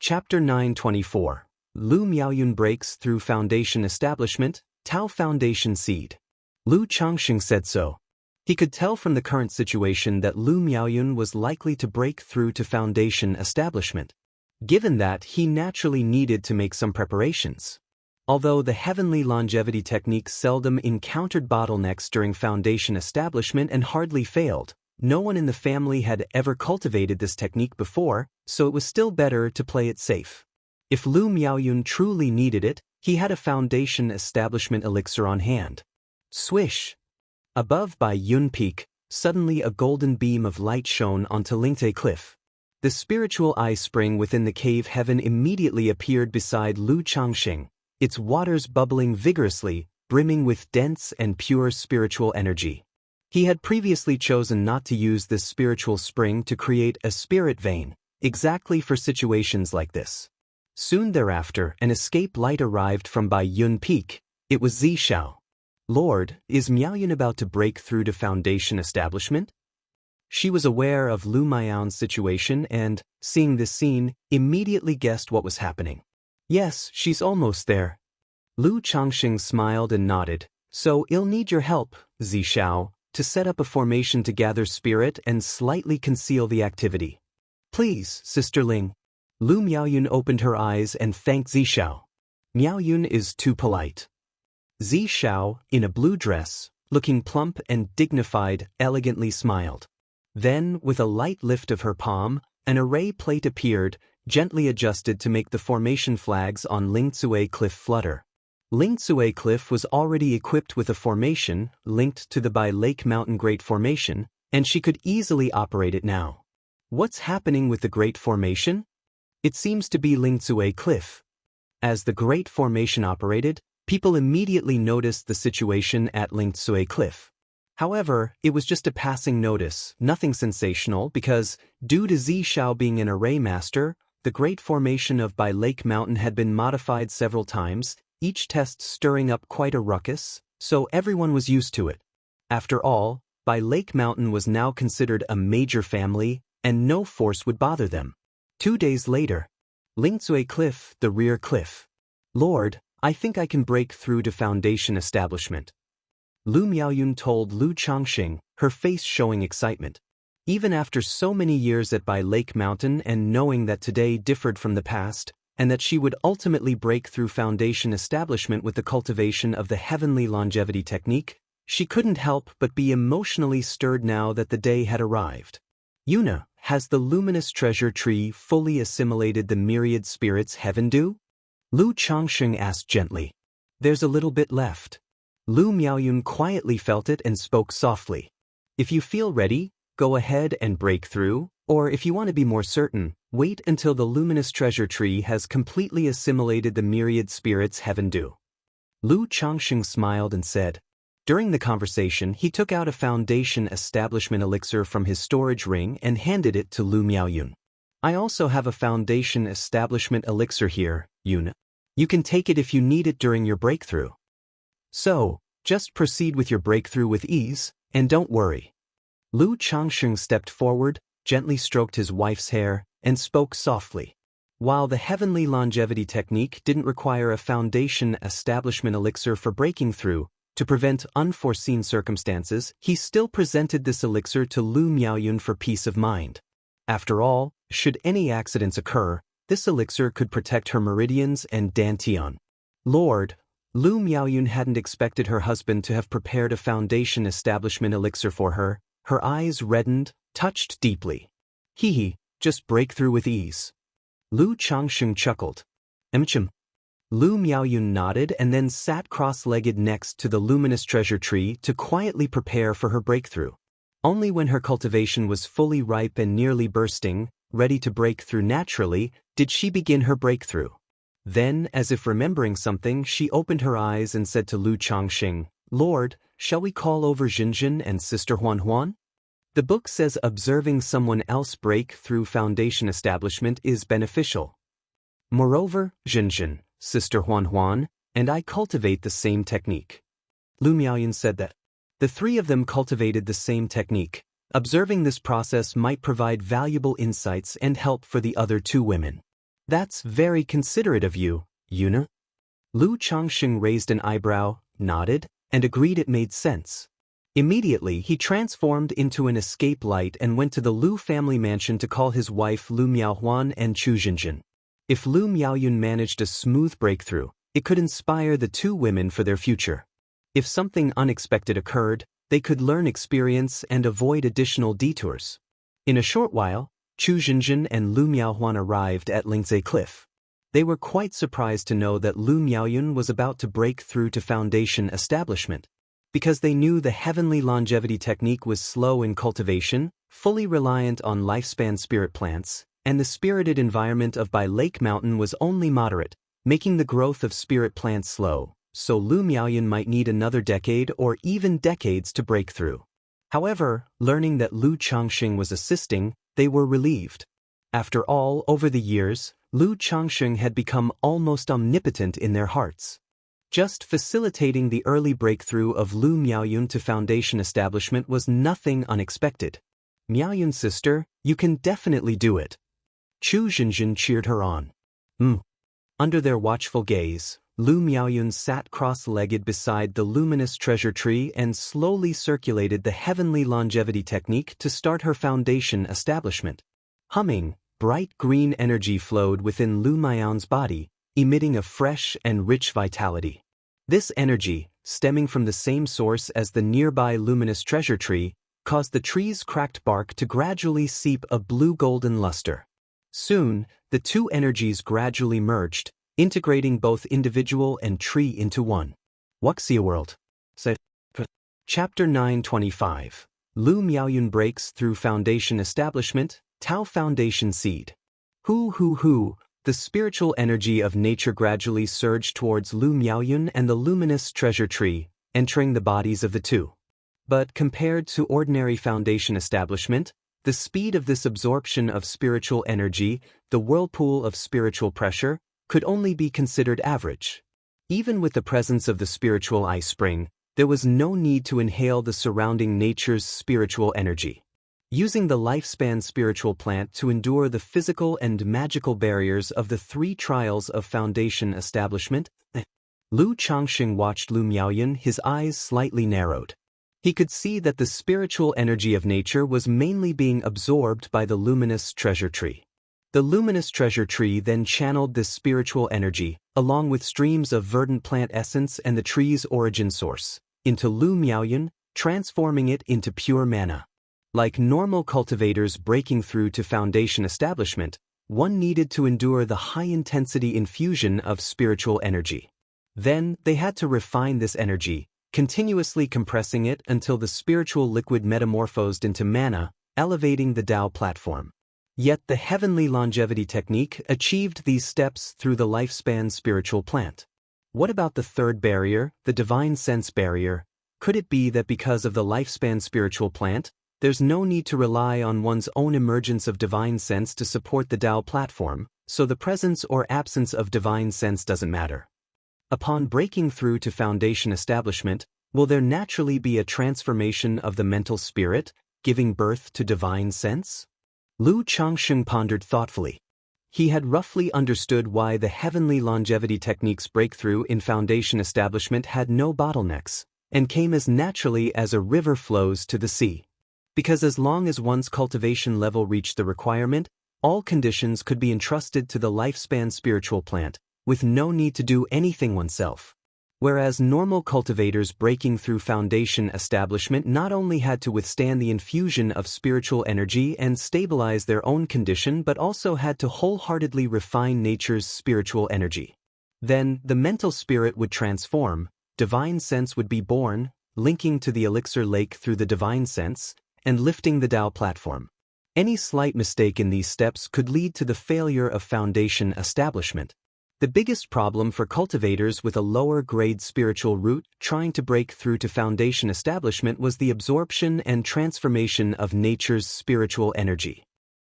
Chapter 924. Lu Miaoyun breaks through foundation establishment, Tao Foundation Seed. Lu Changsheng said so. He could tell from the current situation that Lu Miaoyun was likely to break through to foundation establishment. Given that, he naturally needed to make some preparations. Although the heavenly longevity technique seldom encountered bottlenecks during foundation establishment and hardly failed, no one in the family had ever cultivated this technique before, so it was still better to play it safe. If Lu Miaoyun truly needed it, he had a foundation establishment elixir on hand. Swish! Above Bai Yun Peak, suddenly a golden beam of light shone onto Lingte Cliff. The spiritual eye spring within the cave heaven immediately appeared beside Lu Changsheng, its waters bubbling vigorously, brimming with dense and pure spiritual energy. He had previously chosen not to use this spiritual spring to create a spirit vein, exactly for situations like this. Soon thereafter, an escape light arrived from Bai Yun Peak. It was Xiao. "Lord, is Miaoyun about to break through to foundation establishment?" She was aware of Lu Miaoyun's situation and, seeing this scene, immediately guessed what was happening. "Yes, she's almost there." Lu Changsheng smiled and nodded. "So I'll need your help, Xiao, to set up a formation to gather spirit and slightly conceal the activity." "Please, Sister Ling." Lu Miaoyun opened her eyes and thanked Xiao. Miaoyun is too polite. Xiao, in a blue dress, looking plump and dignified, elegantly smiled. Then, with a light lift of her palm, an array plate appeared, gently adjusted to make the formation flags on Lingtsue Cliff flutter. Lingtsue Cliff was already equipped with a formation, linked to the Bai Lake Mountain Great Formation, and she could easily operate it now. What's happening with the Great Formation? It seems to be Lingtsue Cliff. As the Great Formation operated, people immediately noticed the situation at Lingtsue Cliff. However, it was just a passing notice, nothing sensational, because, due to Xiao being an array master, the Great Formation of Bai Lake Mountain had been modified several times, each test stirring up quite a ruckus, so everyone was used to it. After all, Bai Lake Mountain was now considered a major family, and no force would bother them. 2 days later, Lingtsue Cliff, the rear cliff. "Lord, I think I can break through to foundation establishment." Lu Miaoyun told Lu Changsheng, her face showing excitement. Even after so many years at Bai Lake Mountain and knowing that today differed from the past, and that she would ultimately break through foundation establishment with the cultivation of the heavenly longevity technique, she couldn't help but be emotionally stirred now that the day had arrived. "Yuna, has the luminous treasure tree fully assimilated the myriad spirits heaven do?" Lu Changsheng asked gently. "There's a little bit left." Lu Miaoyun quietly felt it and spoke softly. "If you feel ready, go ahead and break through, or if you want to be more certain, wait until the luminous treasure tree has completely assimilated the myriad spirits heaven do." Lu Changsheng smiled and said. During the conversation, he took out a foundation establishment elixir from his storage ring and handed it to Lu Miaoyun. "I also have a foundation establishment elixir here, Yuna. You can take it if you need it during your breakthrough. So, just proceed with your breakthrough with ease, and don't worry." Lu Changsheng stepped forward, gently stroked his wife's hair, and spoke softly. While the heavenly longevity technique didn't require a foundation establishment elixir for breaking through, to prevent unforeseen circumstances, he still presented this elixir to Lu Miaoyun for peace of mind. After all, should any accidents occur, this elixir could protect her meridians and dantian. Lord, Lu Miaoyun hadn't expected her husband to have prepared a foundation establishment elixir for her. Her eyes reddened, touched deeply. Hee, just break through with ease. Lu Changsheng chuckled. Emchim. Lu Miaoyun nodded and then sat cross-legged next to the luminous treasure tree to quietly prepare for her breakthrough. Only when her cultivation was fully ripe and nearly bursting, ready to break through naturally, did she begin her breakthrough. Then, as if remembering something, she opened her eyes and said to Lu Changxing, Lord, shall we call over Jinjin and Sister Huan? The book says observing someone else break through foundation establishment is beneficial. Moreover, Jinjin, Sister Huan, and I cultivate the same technique. Lu Miaoyun said that. The three of them cultivated the same technique. Observing this process might provide valuable insights and help for the other two women. That's very considerate of you, Yuna. Lu Changxing raised an eyebrow, nodded, and agreed it made sense. Immediately, he transformed into an escape light and went to the Lu family mansion to call his wife Lu Miaohuan and Chu Jinjin. If Lu Miaoyun managed a smooth breakthrough, it could inspire the two women for their future. If something unexpected occurred, they could learn experience and avoid additional detours. In a short while, Chu Jinjin and Lu Miaohuan arrived at Lingzhe Cliff. They were quite surprised to know that Lu Miaoyun was about to break through to foundation establishment. Because they knew the heavenly longevity technique was slow in cultivation, fully reliant on lifespan spirit plants, and the spirited environment of Bai Lake Mountain was only moderate, making the growth of spirit plants slow, so Lu Miaoyun might need another decade or even decades to break through. However, learning that Lu Changxing was assisting, they were relieved. After all, over the years, Lu Changxing had become almost omnipotent in their hearts. Just facilitating the early breakthrough of Lu Miaoyun to foundation establishment was nothing unexpected. Miaoyun sister, you can definitely do it. Chu Jinjin cheered her on. Under their watchful gaze, Lu Miaoyun sat cross-legged beside the luminous treasure tree and slowly circulated the heavenly longevity technique to start her foundation establishment. Humming, bright green energy flowed within Lu Miaoyun's body, emitting a fresh and rich vitality. This energy, stemming from the same source as the nearby luminous treasure tree, caused the tree's cracked bark to gradually seep a blue-golden luster. Soon, the two energies gradually merged, integrating both individual and tree into one. Wuxia World. Chapter 925. Lu Miaoyun breaks through foundation establishment, Tao Foundation Seed. The spiritual energy of nature gradually surged towards Lu Miaoyun and the luminous treasure tree, entering the bodies of the two. But compared to ordinary foundation establishment, the speed of this absorption of spiritual energy, the whirlpool of spiritual pressure, could only be considered average. Even with the presence of the spiritual ice spring, there was no need to inhale the surrounding nature's spiritual energy. Using the lifespan spiritual plant to endure the physical and magical barriers of the three trials of foundation establishment, Lu Changxing watched Lu Miaoyun, his eyes slightly narrowed. He could see that the spiritual energy of nature was mainly being absorbed by the luminous treasure tree. The luminous treasure tree then channeled this spiritual energy, along with streams of verdant plant essence and the tree's origin source, into Lu Miaoyun, transforming it into pure mana. Like normal cultivators breaking through to foundation establishment, one needed to endure the high-intensity infusion of spiritual energy. Then, they had to refine this energy, continuously compressing it until the spiritual liquid metamorphosed into mana, elevating the Tao platform. Yet the heavenly longevity technique achieved these steps through the lifespan spiritual plant. What about the third barrier, the divine sense barrier? Could it be that because of the lifespan spiritual plant, there's no need to rely on one's own emergence of divine sense to support the Tao platform, so the presence or absence of divine sense doesn't matter? Upon breaking through to foundation establishment, will there naturally be a transformation of the mental spirit, giving birth to divine sense? Lu Changxing pondered thoughtfully. He had roughly understood why the heavenly longevity technique's breakthrough in foundation establishment had no bottlenecks, and came as naturally as a river flows to the sea. Because as long as one's cultivation level reached the requirement, all conditions could be entrusted to the lifespan spiritual plant, with no need to do anything oneself. Whereas normal cultivators breaking through foundation establishment not only had to withstand the infusion of spiritual energy and stabilize their own condition but also had to wholeheartedly refine nature's spiritual energy. Then, the mental spirit would transform, divine sense would be born, linking to the elixir lake through the divine sense, and lifting the Tao platform. Any slight mistake in these steps could lead to the failure of foundation establishment. The biggest problem for cultivators with a lower-grade spiritual root trying to break through to foundation establishment was the absorption and transformation of nature's spiritual energy.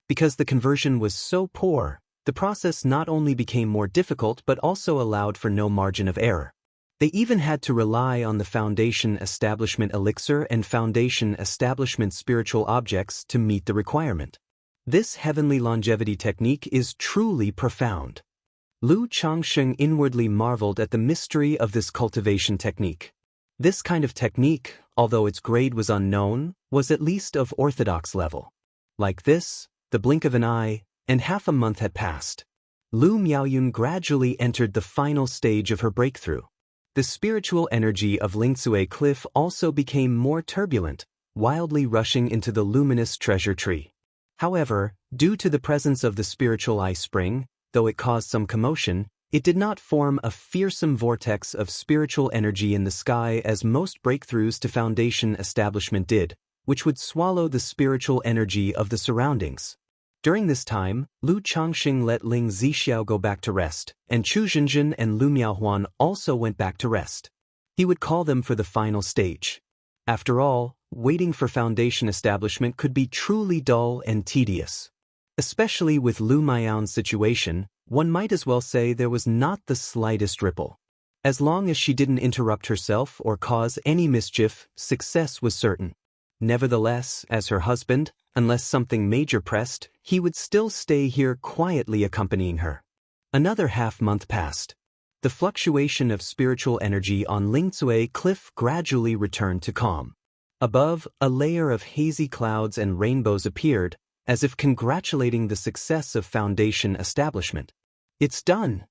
Because the conversion was so poor, the process not only became more difficult but also allowed for no margin of error. They even had to rely on the foundation establishment elixir and foundation establishment spiritual objects to meet the requirement. This heavenly longevity technique is truly profound. Lu Changsheng inwardly marveled at the mystery of this cultivation technique. This kind of technique, although its grade was unknown, was at least of orthodox level. Like this, the blink of an eye, and half a month had passed. Lu Miaoyun gradually entered the final stage of her breakthrough. The spiritual energy of Lingcue Cliff also became more turbulent, wildly rushing into the luminous treasure tree. However, due to the presence of the spiritual ice spring, though it caused some commotion, it did not form a fearsome vortex of spiritual energy in the sky as most breakthroughs to foundation establishment did, which would swallow the spiritual energy of the surroundings. During this time, Lu Changxing let Ling Zixiao go back to rest, and Chu Zhenjin and Lu Miaohuan also went back to rest. He would call them for the final stage. After all, waiting for foundation establishment could be truly dull and tedious. Especially with Lu Miaoyun's situation, one might as well say there was not the slightest ripple. As long as she didn't interrupt herself or cause any mischief, success was certain. Nevertheless, as her husband, unless something major pressed, he would still stay here quietly accompanying her. Another half-month passed. The fluctuation of spiritual energy on Lingcue Cliff gradually returned to calm. Above, a layer of hazy clouds and rainbows appeared, as if congratulating the success of foundation establishment. It's done!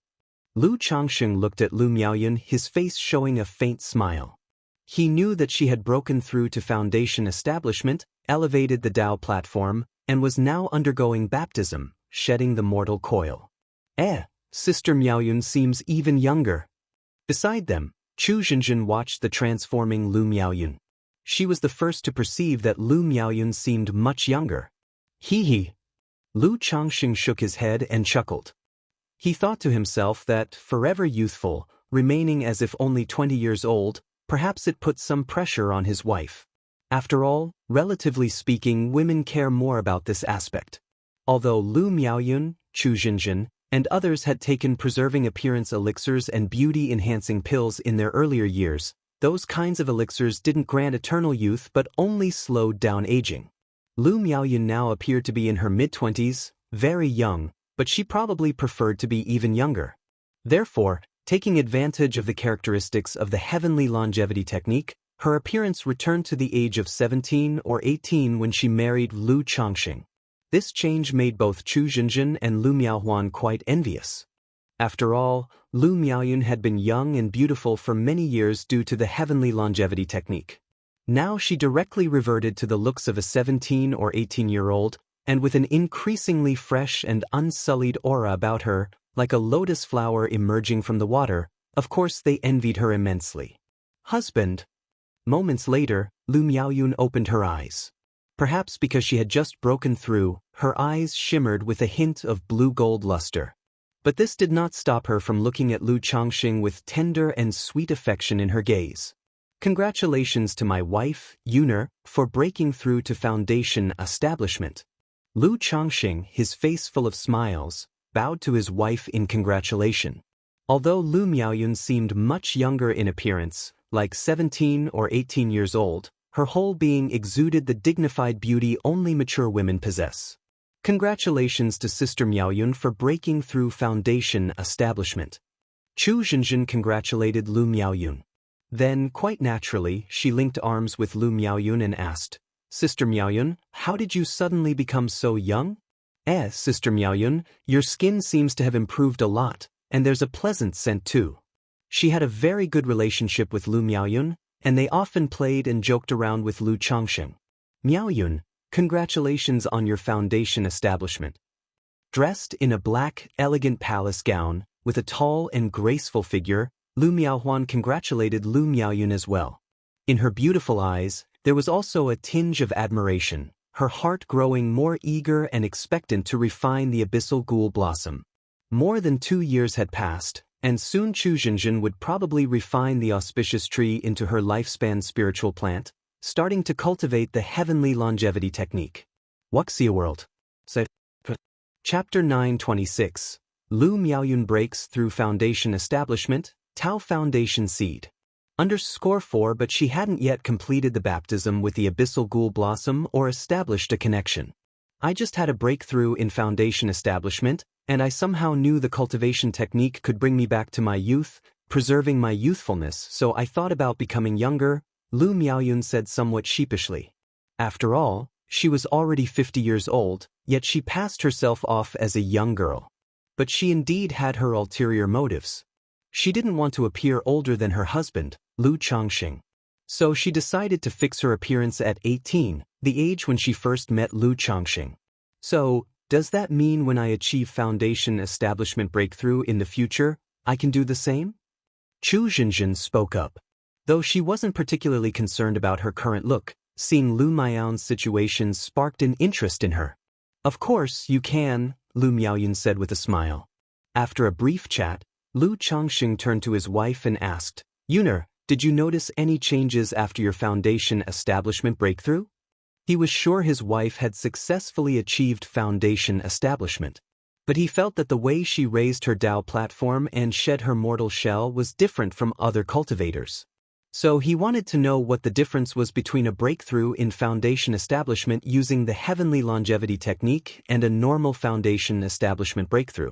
Lu Changsheng looked at Lu Miaoyun, his face showing a faint smile. He knew that she had broken through to foundation establishment, elevated the Tao platform, and was now undergoing baptism, shedding the mortal coil. Sister Miaoyun seems even younger. Beside them, Chu Zhenjin watched the transforming Lu Miaoyun. She was the first to perceive that Lu Miaoyun seemed much younger. Hee. Lu Changxing shook his head and chuckled. He thought to himself that, forever youthful, remaining as if only 20 years old, perhaps it put some pressure on his wife. After all, relatively speaking, women care more about this aspect. Although Lu Miaoyun, Chu Zhenjin, and others had taken preserving appearance elixirs and beauty-enhancing pills in their earlier years, those kinds of elixirs didn't grant eternal youth but only slowed down aging. Lu Miaoyun now appeared to be in her mid-20s, very young, but she probably preferred to be even younger. Therefore, taking advantage of the characteristics of the heavenly longevity technique, her appearance returned to the age of 17 or 18 when she married Lu Changxing. This change made both Chu Zhenjin and Lu Miaohuan quite envious. After all, Lu Miaoyun had been young and beautiful for many years due to the heavenly longevity technique. Now she directly reverted to the looks of a 17 or 18-year-old, and with an increasingly fresh and unsullied aura about her, like a lotus flower emerging from the water. Of course they envied her immensely. Husband. Moments later, Lu Miaoyun opened her eyes. Perhaps because she had just broken through, her eyes shimmered with a hint of blue-gold luster. But this did not stop her from looking at Lu Changxing with tender and sweet affection in her gaze. Congratulations to my wife, Yuner, for breaking through to foundation establishment. Lu Changxing, his face full of smiles, bowed to his wife in congratulation. Although Lu Miaoyun seemed much younger in appearance, like 17 or 18 years old, her whole being exuded the dignified beauty only mature women possess. Congratulations to Sister Miaoyun for breaking through foundation establishment. Chu Zhenjin congratulated Lu Miaoyun. Then, quite naturally, she linked arms with Lu Miaoyun and asked, Sister Miaoyun, how did you suddenly become so young? Sister Miaoyun, your skin seems to have improved a lot, and there's a pleasant scent too. She had a very good relationship with Lu Miaoyun, and they often played and joked around with Lu Changxing. Miaoyun, congratulations on your foundation establishment. Dressed in a black, elegant palace gown, with a tall and graceful figure, Lu Miaohuan congratulated Lu Miaoyun as well. In her beautiful eyes, there was also a tinge of admiration, her heart growing more eager and expectant to refine the abyssal ghoul blossom. More than 2 years had passed, and soon Chu Zhenjin would probably refine the auspicious tree into her lifespan spiritual plant, starting to cultivate the heavenly longevity technique. Wuxia World. Chapter 926. Lu Miaoyun breaks through foundation establishment, Tao Foundation Seed. _4 But she hadn't yet completed the baptism with the abyssal ghoul blossom or established a connection. I just had a breakthrough in foundation establishment, and I somehow knew the cultivation technique could bring me back to my youth, preserving my youthfulness, so I thought about becoming younger, Lu Miaoyun said somewhat sheepishly. After all, she was already 50 years old, yet she passed herself off as a young girl. But she indeed had her ulterior motives. She didn't want to appear older than her husband, Lu Changxing. So she decided to fix her appearance at 18, the age when she first met Lu Changxing. So, does that mean when I achieve foundation establishment breakthrough in the future, I can do the same? Chu Zhenjin spoke up. Though she wasn't particularly concerned about her current look, seeing Lu Miaoyun's situation sparked an interest in her. Of course, you can, Lu Miaoyun said with a smile. After a brief chat, Lu Changxing turned to his wife and asked, Yuner, did you notice any changes after your foundation establishment breakthrough? He was sure his wife had successfully achieved foundation establishment. But he felt that the way she raised her Dao platform and shed her mortal shell was different from other cultivators. So he wanted to know what the difference was between a breakthrough in foundation establishment using the heavenly longevity technique and a normal foundation establishment breakthrough.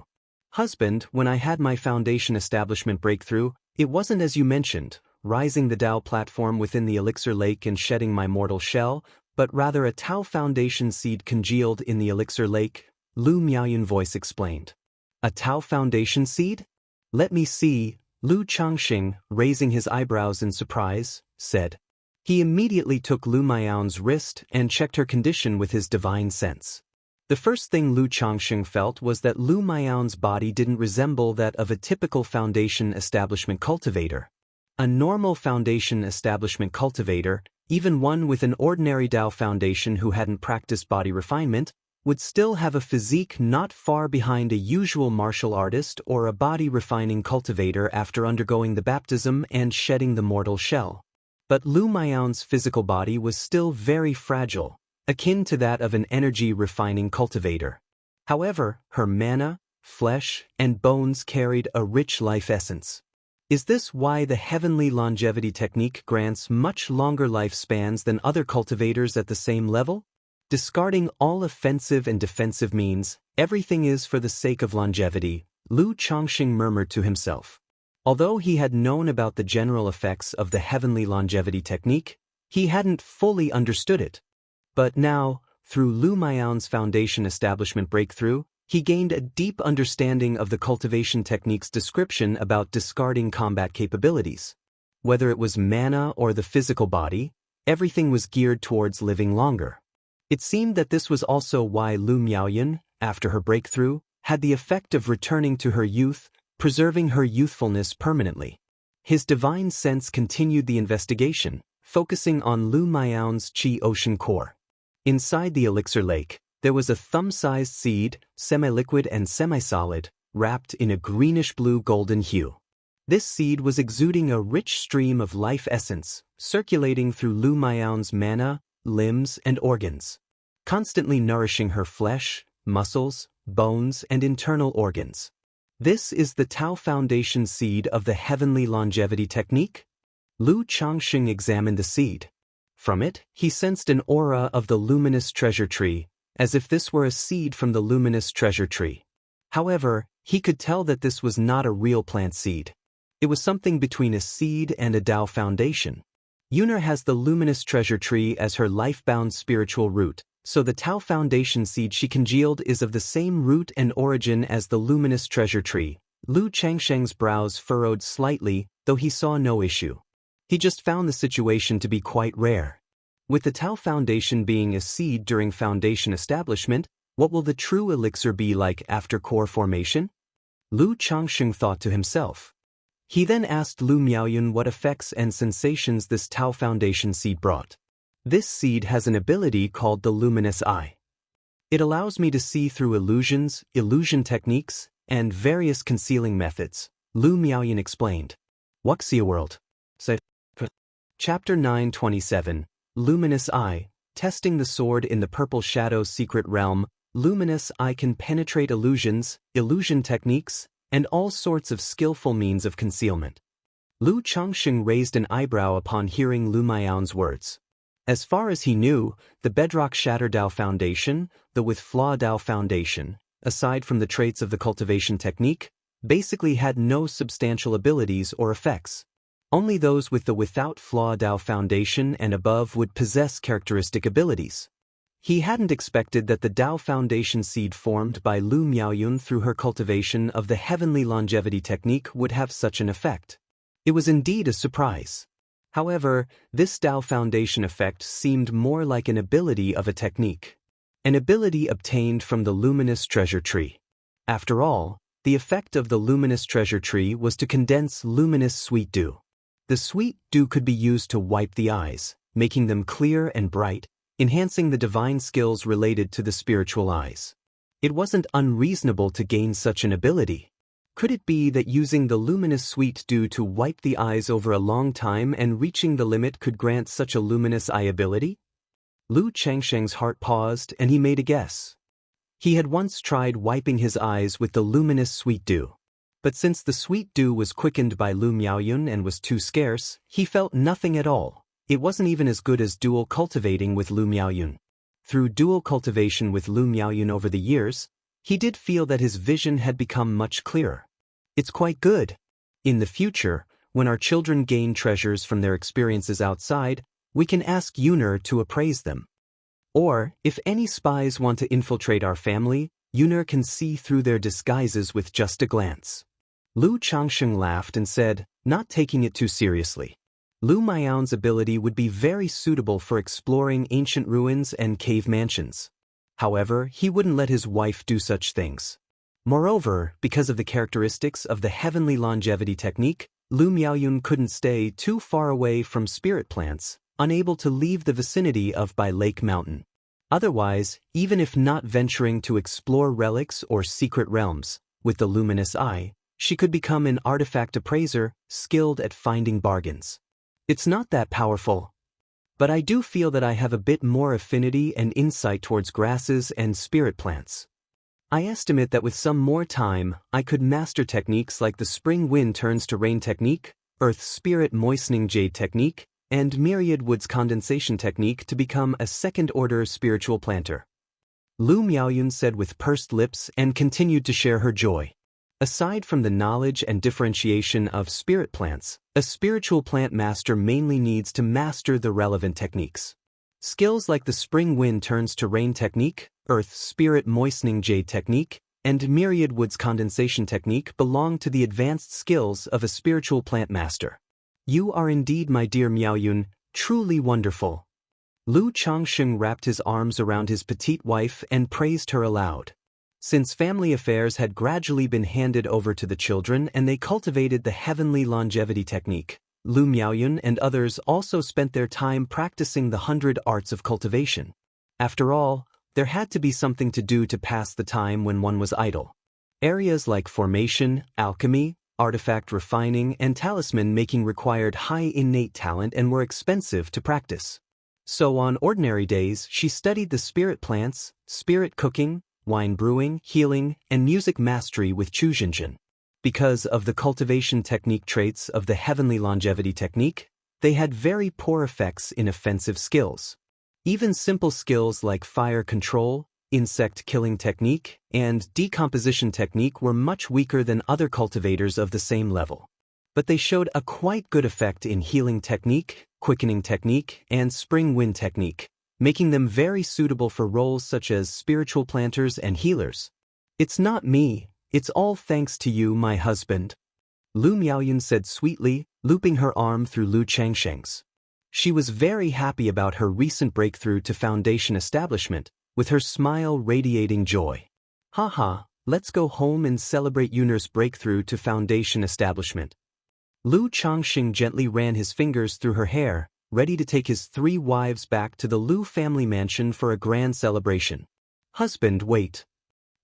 Husband, when I had my foundation establishment breakthrough, it wasn't as you mentioned, rising the Dao platform within the elixir lake and shedding my mortal shell, but rather a Tao foundation seed congealed in the elixir lake, Lu Miaoyun voice explained. A Tao foundation seed? Let me see, Lu Changxing, raising his eyebrows in surprise, said. He immediately took Lu Miaoyun's wrist and checked her condition with his divine sense. The first thing Lu Changxing felt was that Lu Miaoyun's body didn't resemble that of a typical foundation establishment cultivator. A normal foundation establishment cultivator, even one with an ordinary Dao foundation who hadn't practiced body refinement, would still have a physique not far behind a usual martial artist or a body-refining cultivator after undergoing the baptism and shedding the mortal shell. But Lu Miaoyun's physical body was still very fragile, akin to that of an energy-refining cultivator. However, her mana, flesh, and bones carried a rich life essence. Is this why the heavenly longevity technique grants much longer lifespans than other cultivators at the same level? Discarding all offensive and defensive means, everything is for the sake of longevity, Lu Changxing murmured to himself. Although he had known about the general effects of the heavenly longevity technique, he hadn't fully understood it. But now, through Lu Miaoyun's foundation establishment breakthrough, he gained a deep understanding of the cultivation technique's description about discarding combat capabilities. Whether it was mana or the physical body, everything was geared towards living longer. It seemed that this was also why Lu Miaoyun, after her breakthrough, had the effect of returning to her youth, preserving her youthfulness permanently. His divine sense continued the investigation, focusing on Lu Miaoyun's Qi Ocean core. Inside the elixir lake, there was a thumb-sized seed, semi-liquid and semi-solid, wrapped in a greenish-blue golden hue. This seed was exuding a rich stream of life essence, circulating through Lu Miaoyun's mana, limbs, and organs, constantly nourishing her flesh, muscles, bones, and internal organs. This is the Tao Foundation seed of the heavenly longevity technique? Lu Changxing examined the seed. From it, he sensed an aura of the luminous treasure tree, as if this were a seed from the luminous treasure tree. However, he could tell that this was not a real plant seed. It was something between a seed and a Dao foundation. Yuner has the luminous treasure tree as her life-bound spiritual root, So the Tao Foundation seed she congealed is of the same root and origin as the luminous treasure tree. Lu Changsheng's brows furrowed slightly, though he saw no issue. He just found the situation to be quite rare. With the Tao Foundation being a seed during foundation establishment, what will the true elixir be like after core formation? Lu Changsheng thought to himself. He then asked Lu Miaoyun what effects and sensations this Tao Foundation seed brought. This seed has an ability called the luminous eye. It allows me to see through illusions, illusion techniques, and various concealing methods, Lu Miaoyun explained. Wuxia World. Chapter 927, Luminous Eye, Testing the Sword in the Purple Shadow's Secret Realm. Luminous eye can penetrate illusions, illusion techniques, and all sorts of skillful means of concealment. Lu Changsheng raised an eyebrow upon hearing Lu Miaoyun's words. As far as he knew, the Bedrock Shatter Dao Foundation, the With Flaw Dao Foundation, aside from the traits of the cultivation technique, basically had no substantial abilities or effects. Only those with the Without Flaw Dao Foundation and above would possess characteristic abilities. He hadn't expected that the Dao Foundation seed formed by Lu Miaoyun through her cultivation of the Heavenly Longevity Technique would have such an effect. It was indeed a surprise. However, this Dao Foundation effect seemed more like an ability of a technique. An ability obtained from the luminous treasure tree. After all, the effect of the luminous treasure tree was to condense luminous sweet dew. The sweet dew could be used to wipe the eyes, making them clear and bright, enhancing the divine skills related to the spiritual eyes. It wasn't unreasonable to gain such an ability. Could it be that using the luminous sweet dew to wipe the eyes over a long time and reaching the limit could grant such a luminous eye ability? Lu Changsheng's heart paused and he made a guess. He had once tried wiping his eyes with the luminous sweet dew. But since the sweet dew was quickened by Lu Miaoyun and was too scarce, he felt nothing at all. It wasn't even as good as dual cultivating with Lu Miaoyun. Through dual cultivation with Lu Miaoyun over the years, he did feel that his vision had become much clearer. It's quite good. In the future, when our children gain treasures from their experiences outside, we can ask Yuner to appraise them. Or, if any spies want to infiltrate our family, Yuner can see through their disguises with just a glance. Lu Changsheng laughed and said, not taking it too seriously. Lu Miaoyun's ability would be very suitable for exploring ancient ruins and cave mansions. However, he wouldn't let his wife do such things. Moreover, because of the characteristics of the Heavenly Longevity Technique, Lu Miaoyun couldn't stay too far away from spirit plants, unable to leave the vicinity of by Lake Mountain. Otherwise, even if not venturing to explore relics or secret realms, with the luminous eye, she could become an artifact appraiser, skilled at finding bargains. It's not that powerful. But I do feel that I have a bit more affinity and insight towards grasses and spirit plants. I estimate that with some more time, I could master techniques like the Spring Wind Turns to Rain Technique, Earth Spirit Moistening Jade Technique, and Myriad Woods Condensation Technique to become a second-order spiritual planter. Lu Miaoyun said with pursed lips and continued to share her joy. Aside from the knowledge and differentiation of spirit plants, a spiritual plant master mainly needs to master the relevant techniques. Skills like the Spring Wind Turns to Rain Technique, Earth Spirit Moistening Jade Technique, and Myriad Woods Condensation Technique belong to the advanced skills of a spiritual plant master. You are indeed, my dear Miaoyun, truly wonderful. Lu Changsheng wrapped his arms around his petite wife and praised her aloud. Since family affairs had gradually been handed over to the children and they cultivated the Heavenly Longevity Technique, Lu Miaoyun and others also spent their time practicing the 100 arts of cultivation. After all, there had to be something to do to pass the time when one was idle. Areas like formation, alchemy, artifact refining, and talisman making required high innate talent and were expensive to practice. So on ordinary days, she studied the spirit plants, spirit cooking, wine brewing, healing, and music mastery with Chuzhinjin. Because of the cultivation technique traits of the Heavenly Longevity Technique, they had very poor effects in offensive skills. Even simple skills like fire control, insect killing technique, and decomposition technique were much weaker than other cultivators of the same level. But they showed a quite good effect in healing technique, quickening technique, and spring wind technique, making them very suitable for roles such as spiritual planters and healers. It's not me, it's all thanks to you, my husband, Lu Miaoyun said sweetly, looping her arm through Lu Changsheng's. She was very happy about her recent breakthrough to Foundation establishment, with her smile radiating joy. Haha, let's go home and celebrate Yun'er's breakthrough to Foundation establishment. Lu Changsheng gently ran his fingers through her hair, ready to take his 3 wives back to the Lu family mansion for a grand celebration. Husband, wait.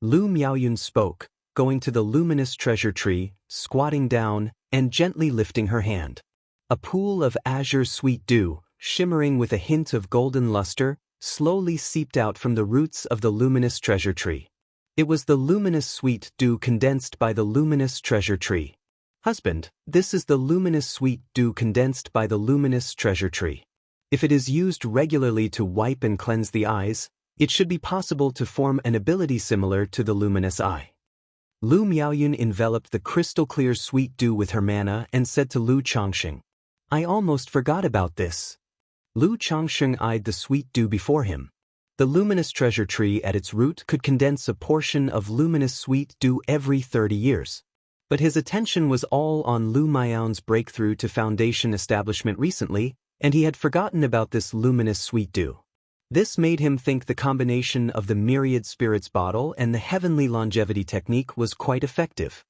Lu Miaoyun spoke, going to the luminous treasure tree, squatting down, and gently lifting her hand. A pool of azure sweet dew, shimmering with a hint of golden luster, slowly seeped out from the roots of the luminous treasure tree. It was the luminous sweet dew condensed by the luminous treasure tree. Husband, this is the luminous sweet dew condensed by the luminous treasure tree. If it is used regularly to wipe and cleanse the eyes, it should be possible to form an ability similar to the luminous eye. Lu Miaoyun enveloped the crystal-clear sweet dew with her mana and said to Lu Changsheng, I almost forgot about this. Lu Changsheng eyed the sweet dew before him. The luminous treasure tree at its root could condense a portion of luminous sweet dew every 30 years. But his attention was all on Lu Miaoyun's breakthrough to Foundation establishment recently, and he had forgotten about this luminous sweet dew. This made him think the combination of the myriad spirits bottle and the heavenly longevity technique was quite effective.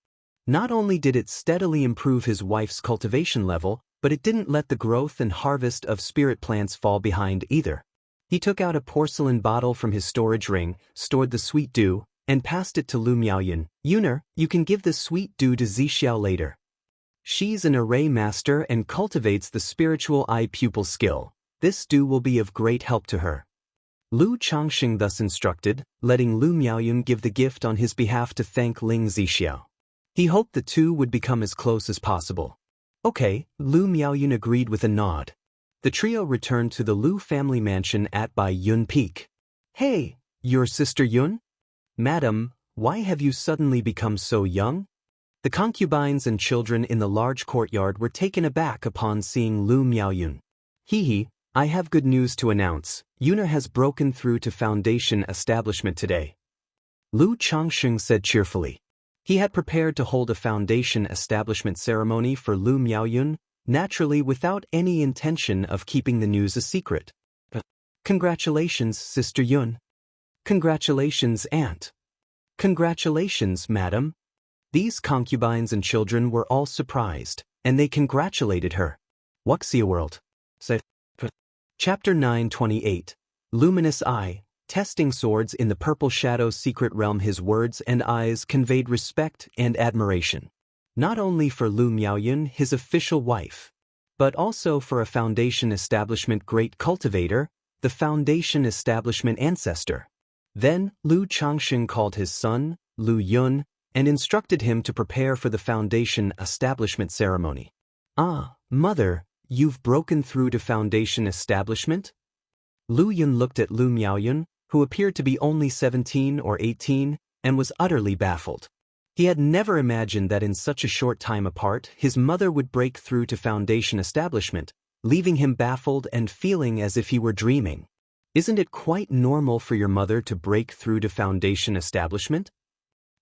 Not only did it steadily improve his wife's cultivation level, but it didn't let the growth and harvest of spirit plants fall behind either. He took out a porcelain bottle from his storage ring, stored the sweet dew, and passed it to Lu Miaoyun. Yun'er, you can give the sweet dew to Xixiao later. She's an array master and cultivates the spiritual eye pupil skill. This dew will be of great help to her. Lu Changsheng thus instructed, letting Lu Miaoyun give the gift on his behalf to thank Ling Xixiao. He hoped the two would become as close as possible. Okay, Lu Miaoyun agreed with a nod. The trio returned to the Lu family mansion at Bai Yun Peak. Hey, your sister Yun? Madam, why have you suddenly become so young? The concubines and children in the large courtyard were taken aback upon seeing Lu Miaoyun. Hee, I have good news to announce. Yun'er has broken through to Foundation establishment today. Lu Changsheng said cheerfully. He had prepared to hold a Foundation establishment ceremony for Lu Miaoyun, naturally without any intention of keeping the news a secret. Congratulations, Sister Yun. Congratulations, Aunt. Congratulations, Madam. These concubines and children were all surprised, and they congratulated her. Wuxia World. Chapter 928. Luminous Eye. Testing swords in the Purple Shadow's secret realm. His words and eyes conveyed respect and admiration. Not only for Lu Miaoyun, his official wife, but also for a Foundation establishment great cultivator, the Foundation establishment ancestor. Then, Lu Changsheng called his son, Lu Yun, and instructed him to prepare for the Foundation establishment ceremony. Ah, mother, you've broken through to Foundation establishment? Lu Yun looked at Lu Miaoyun, who appeared to be only 17 or 18, and was utterly baffled. He had never imagined that in such a short time apart, his mother would break through to Foundation establishment, leaving him baffled and feeling as if he were dreaming. Isn't it quite normal for your mother to break through to Foundation establishment?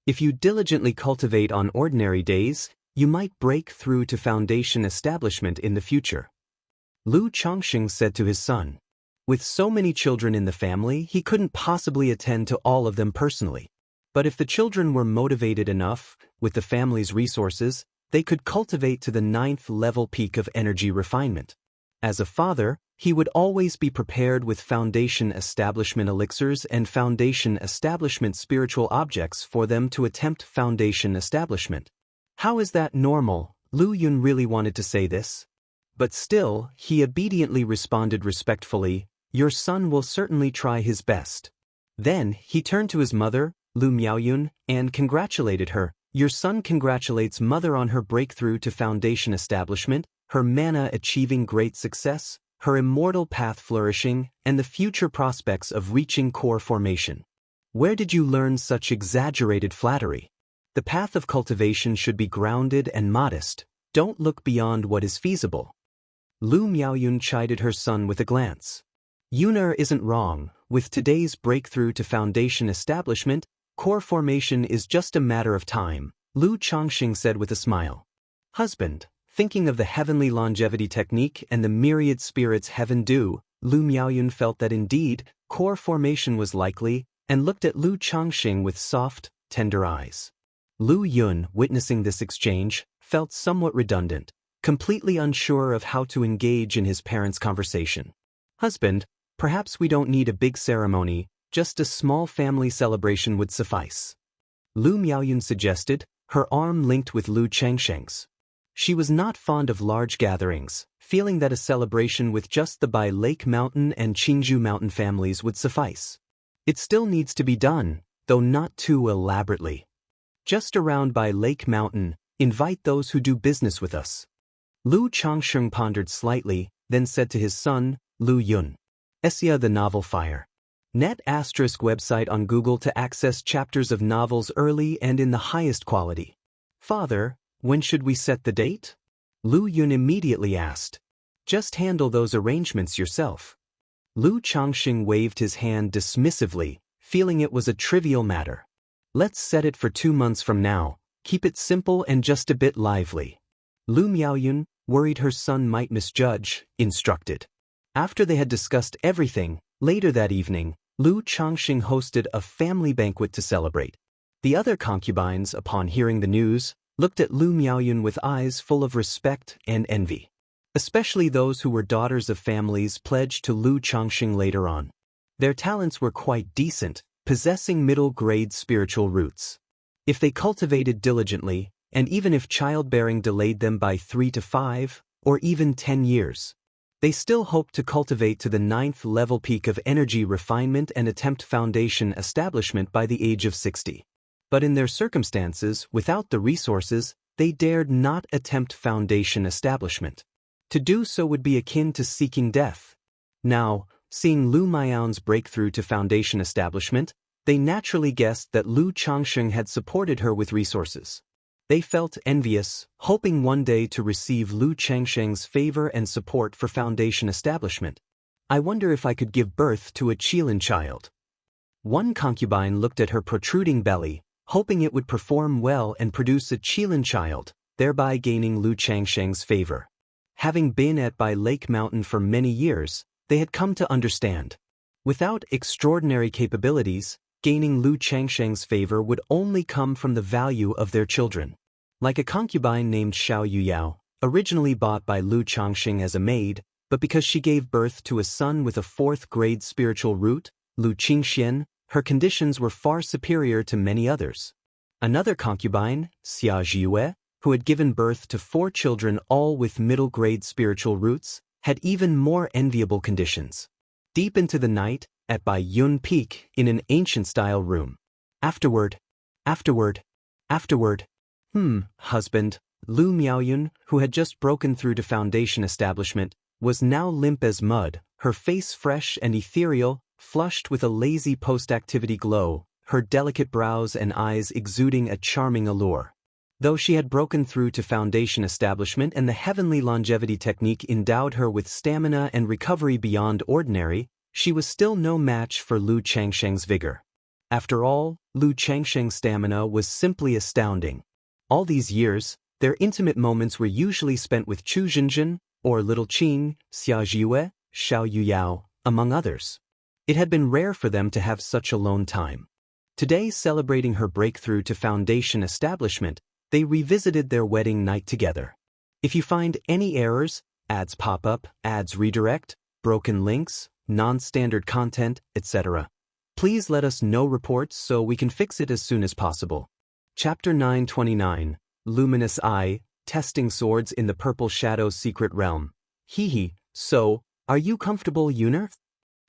If you diligently cultivate on ordinary days, you might break through to Foundation establishment in the future. Lu Changsheng said to his son. With so many children in the family, he couldn't possibly attend to all of them personally. But if the children were motivated enough, with the family's resources, they could cultivate to the 9th level peak of energy refinement. As a father, he would always be prepared with Foundation establishment elixirs and Foundation establishment spiritual objects for them to attempt Foundation establishment. How is that normal? Lu Yun really wanted to say this. But still, he obediently responded respectfully, your son will certainly try his best. Then, he turned to his mother, Lu Miaoyun, and congratulated her. Your son congratulates mother on her breakthrough to Foundation establishment, her mana achieving great success, her immortal path flourishing, and the future prospects of reaching core formation. Where did you learn such exaggerated flattery? The path of cultivation should be grounded and modest. Don't look beyond what is feasible. Lu Miaoyun chided her son with a glance. Yuner isn't wrong. With today's breakthrough to foundation establishment, core formation is just a matter of time, Lu Changxing said with a smile. Husband, thinking of the heavenly longevity technique and the myriad spirits heaven do, Lu Miaoyun felt that indeed, core formation was likely, and looked at Lu Changxing with soft, tender eyes. Lu Yun, witnessing this exchange, felt somewhat redundant, completely unsure of how to engage in his parents' conversation. Husband, perhaps we don't need a big ceremony, just a small family celebration would suffice. Lu Miaoyun suggested, her arm linked with Lu Changsheng's. She was not fond of large gatherings, feeling that a celebration with just the Bai Lake Mountain and Qingzhou Mountain families would suffice. It still needs to be done, though not too elaborately. Just around Bai Lake Mountain, invite those who do business with us. Lu Changsheng pondered slightly, then said to his son, Lu Yun. Xianxia the Novel Fire. Net ** website on Google to access chapters of novels early and in the highest quality. Father, when should we set the date? Lu Yun immediately asked. Just handle those arrangements yourself. Lu Changxing waved his hand dismissively, feeling it was a trivial matter. Let's set it for 2 months from now, keep it simple and just a bit lively. Lu Miaoyun, worried her son might misjudge, instructed. After they had discussed everything, later that evening, Lu Changxing hosted a family banquet to celebrate. The other concubines, upon hearing the news, looked at Lu Miaoyun with eyes full of respect and envy. Especially those who were daughters of families pledged to Lu Changxing later on. Their talents were quite decent, possessing middle-grade spiritual roots. If they cultivated diligently, and even if childbearing delayed them by 3 to 5, or even 10 years, they still hoped to cultivate to the 9th level peak of energy refinement and attempt foundation establishment by the age of 60. But in their circumstances, without the resources, they dared not attempt foundation establishment. To do so would be akin to seeking death. Now, seeing Lu Miaoyun's breakthrough to foundation establishment, they naturally guessed that Lu Changxing had supported her with resources. They felt envious, hoping one day to receive Lu Changsheng's favor and support for foundation establishment. I wonder if I could give birth to a Qilin child. One concubine looked at her protruding belly, hoping it would perform well and produce a Qilin child, thereby gaining Lu Changsheng's favor. Having been at Bai Lake Mountain for many years, they had come to understand. Without extraordinary capabilities, gaining Lu Changsheng's favor would only come from the value of their children. Like a concubine named Xiao Yuyao, originally bought by Lu Changxing as a maid, but because she gave birth to a son with a 4th-grade spiritual root, Lu Qingxian, her conditions were far superior to many others. Another concubine, Xia Zhiyue, who had given birth to 4 children all with middle-grade spiritual roots, had even more enviable conditions. Deep into the night, at Bai Yun Peak, in an ancient-style room. Afterward. Husband, Lu Miaoyun, who had just broken through to foundation establishment, was now limp as mud, her face fresh and ethereal, flushed with a lazy post-activity glow, her delicate brows and eyes exuding a charming allure. Though she had broken through to foundation establishment and the heavenly longevity technique endowed her with stamina and recovery beyond ordinary, she was still no match for Lu Changsheng's vigor. After all, Lu Changsheng's stamina was simply astounding. All these years, their intimate moments were usually spent with Chu Zhenzhen, or Little Qing, Xia Zhiyue, Xiao Yuyao, among others. It had been rare for them to have such alone time. Today, celebrating her breakthrough to foundation establishment, they revisited their wedding night together. If you find any errors, ads pop up, ads redirect, broken links, non-standard content, etc., please let us know reports so we can fix it as soon as possible. Chapter 929, Luminous Eye, Testing Swords in the Purple Shadow's Secret Realm. So, are you comfortable, Yuner?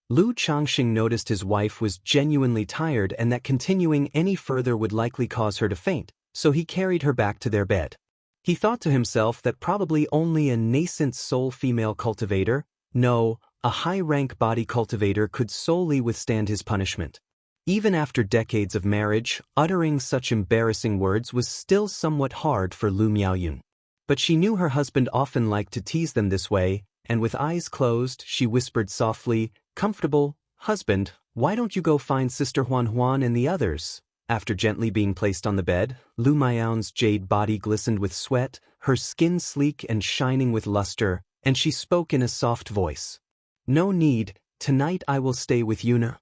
Lu Changxing noticed his wife was genuinely tired and that continuing any further would likely cause her to faint, so he carried her back to their bed. He thought to himself that probably only a nascent soul female cultivator, no, a high-rank body cultivator could solely withstand his punishment. Even after decades of marriage, uttering such embarrassing words was still somewhat hard for Lu Miaoyun. But she knew her husband often liked to tease them this way, and with eyes closed, she whispered softly, "Comfortable, husband, why don't you go find Sister Huan Huan and the others?" After gently being placed on the bed, Lu Miao's jade body glistened with sweat, her skin sleek and shining with luster, and she spoke in a soft voice. "No need, tonight I will stay with Yuna."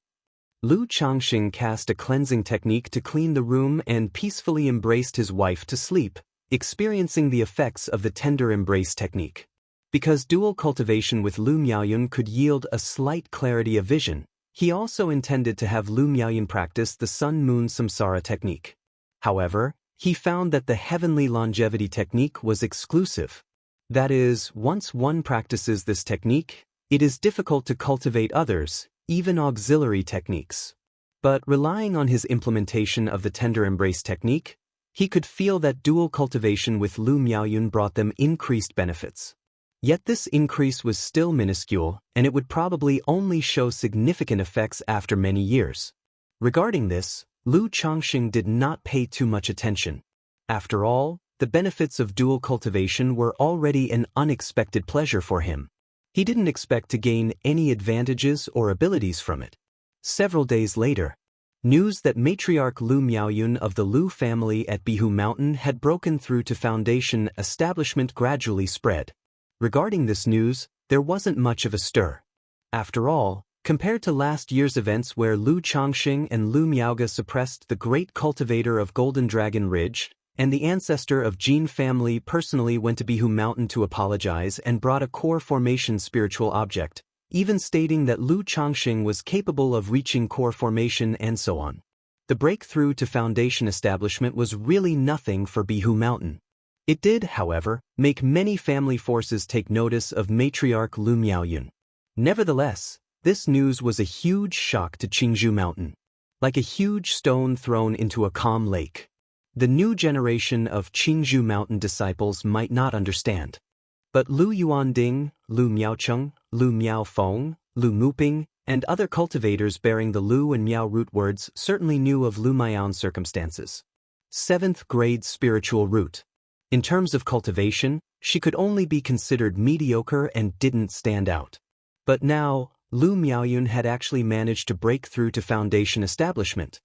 Lu Changxing cast a cleansing technique to clean the room and peacefully embraced his wife to sleep, experiencing the effects of the tender embrace technique. Because dual cultivation with Lu Miaoyun could yield a slight clarity of vision, he also intended to have Lu Miaoyun practice the Sun-Moon Samsara technique. However, he found that the heavenly longevity technique was exclusive. That is, once one practices this technique, it is difficult to cultivate others, even auxiliary techniques. But relying on his implementation of the tender embrace technique, he could feel that dual cultivation with Lu Miaoyun brought them increased benefits. Yet this increase was still minuscule, and it would probably only show significant effects after many years. Regarding this, Lu Changxing did not pay too much attention. After all, the benefits of dual cultivation were already an unexpected pleasure for him. He didn't expect to gain any advantages or abilities from it. Several days later, news that matriarch Lu Miaoyun of the Lu family at Bihu Mountain had broken through to foundation establishment gradually spread. Regarding this news, there wasn't much of a stir. After all, compared to last year's events where Lu Changxing and Lu Miaoga suppressed the great cultivator of Golden Dragon Ridge, and the ancestor of Jin family personally went to Bihu Mountain to apologize and brought a core formation spiritual object, even stating that Lu Changxing was capable of reaching core formation and so on. The breakthrough to foundation establishment was really nothing for Bihu Mountain. It did, however, make many family forces take notice of matriarch Lu Miaoyun. Nevertheless, this news was a huge shock to Qingzhou Mountain. Like a huge stone thrown into a calm lake. The new generation of Qingzhou Mountain disciples might not understand. But Lu Yuanding, Lu Miaocheng, Lu Miaofeng, Lu Muping, and other cultivators bearing the Lu and Miao root words certainly knew of Lu Miao's circumstances. 7th grade spiritual root. In terms of cultivation, she could only be considered mediocre and didn't stand out. But now, Lu Miaoyun had actually managed to break through to foundation establishment.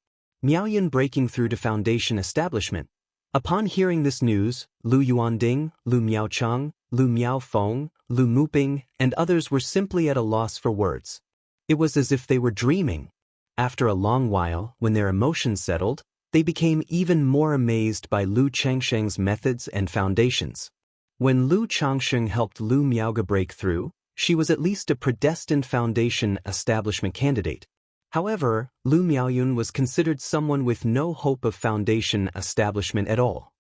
Miaoyun breaking through to foundation establishment. Upon hearing this news, Lu Yuanding, Lu Miaocheng, Lu Miaofeng, Lu Muping, and others were simply at a loss for words. It was as if they were dreaming. After a long while, when their emotions settled, they became even more amazed by Lu Changxing's methods and foundations. When Lu Changxing helped Lu Miaoga break through, she was at least a predestined foundation establishment candidate. However, Lu Miaoyun was considered someone with no hope of foundation establishment at all.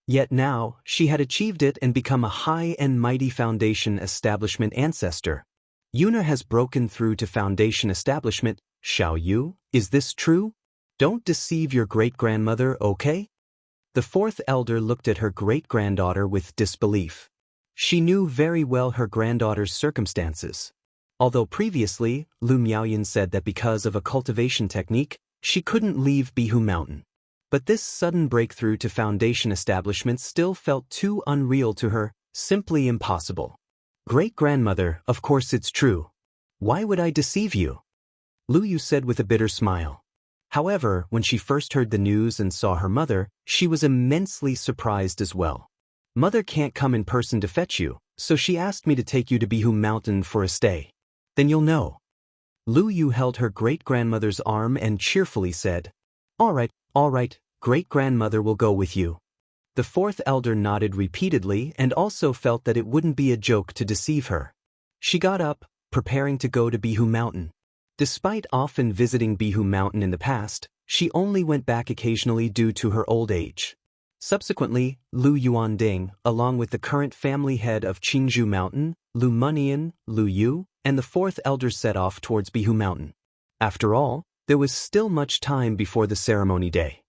Yet now, she had achieved it and become a high and mighty foundation establishment ancestor. Yuna has broken through to foundation establishment. Xiao Yu, is this true? Don't deceive your great-grandmother, okay? The 4th elder looked at her great-granddaughter with disbelief. She knew very well her granddaughter's circumstances. Although previously, Lu Miaoyun said that because of a cultivation technique, she couldn't leave Bihu Mountain. But this sudden breakthrough to foundation establishment still felt too unreal to her, simply impossible. Great-grandmother, of course it's true. Why would I deceive you? Lu Yu said with a bitter smile. However, when she first heard the news and saw her mother, she was immensely surprised as well. Mother can't come in person to fetch you, so she asked me to take you to Bihu Mountain for a stay. Then you'll know. Lu Yu held her great-grandmother's arm and cheerfully said, all right, great-grandmother will go with you. The 4th elder nodded repeatedly and also felt that it wouldn't be a joke to deceive her. She got up, preparing to go to Bihu Mountain. Despite often visiting Bihu Mountain in the past, she only went back occasionally due to her old age. Subsequently, Lu Yuanding, along with the current family head of Qingzhou Mountain, Lu Munian, Lu Yu, and the 4th elder set off towards Bihu Mountain. After all, there was still much time before the ceremony day.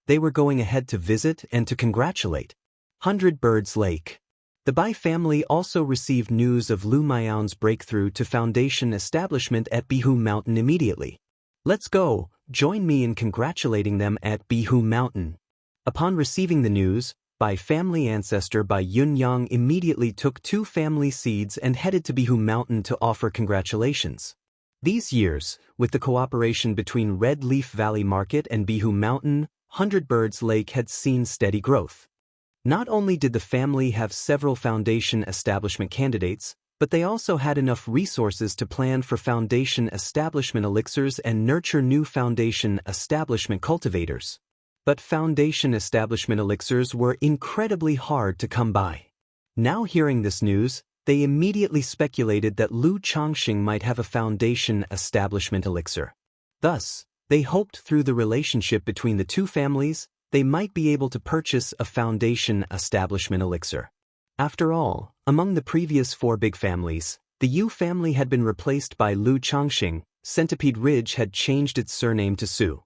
They were going ahead to visit and to congratulate. 100 Birds Lake. The Bai family also received news of Lu Miao's breakthrough to foundation establishment at Bihu Mountain immediately. Let's go, join me in congratulating them at Bihu Mountain. Upon receiving the news, by family ancestor by Yunyang, immediately took 2 family seeds and headed to Bihu Mountain to offer congratulations. These years, with the cooperation between Red Leaf Valley Market and Bihu Mountain, 100 Birds Lake had seen steady growth. Not only did the family have several foundation establishment candidates, but they also had enough resources to plan for foundation establishment elixirs and nurture new foundation establishment cultivators. But foundation establishment elixirs were incredibly hard to come by. Now hearing this news, they immediately speculated that Lu Changxing might have a foundation establishment elixir. Thus, they hoped through the relationship between the 2 families, they might be able to purchase a foundation establishment elixir. After all, among the previous 4 big families, the Yu family had been replaced by Lu Changxing. Centipede Ridge had changed its surname to Su.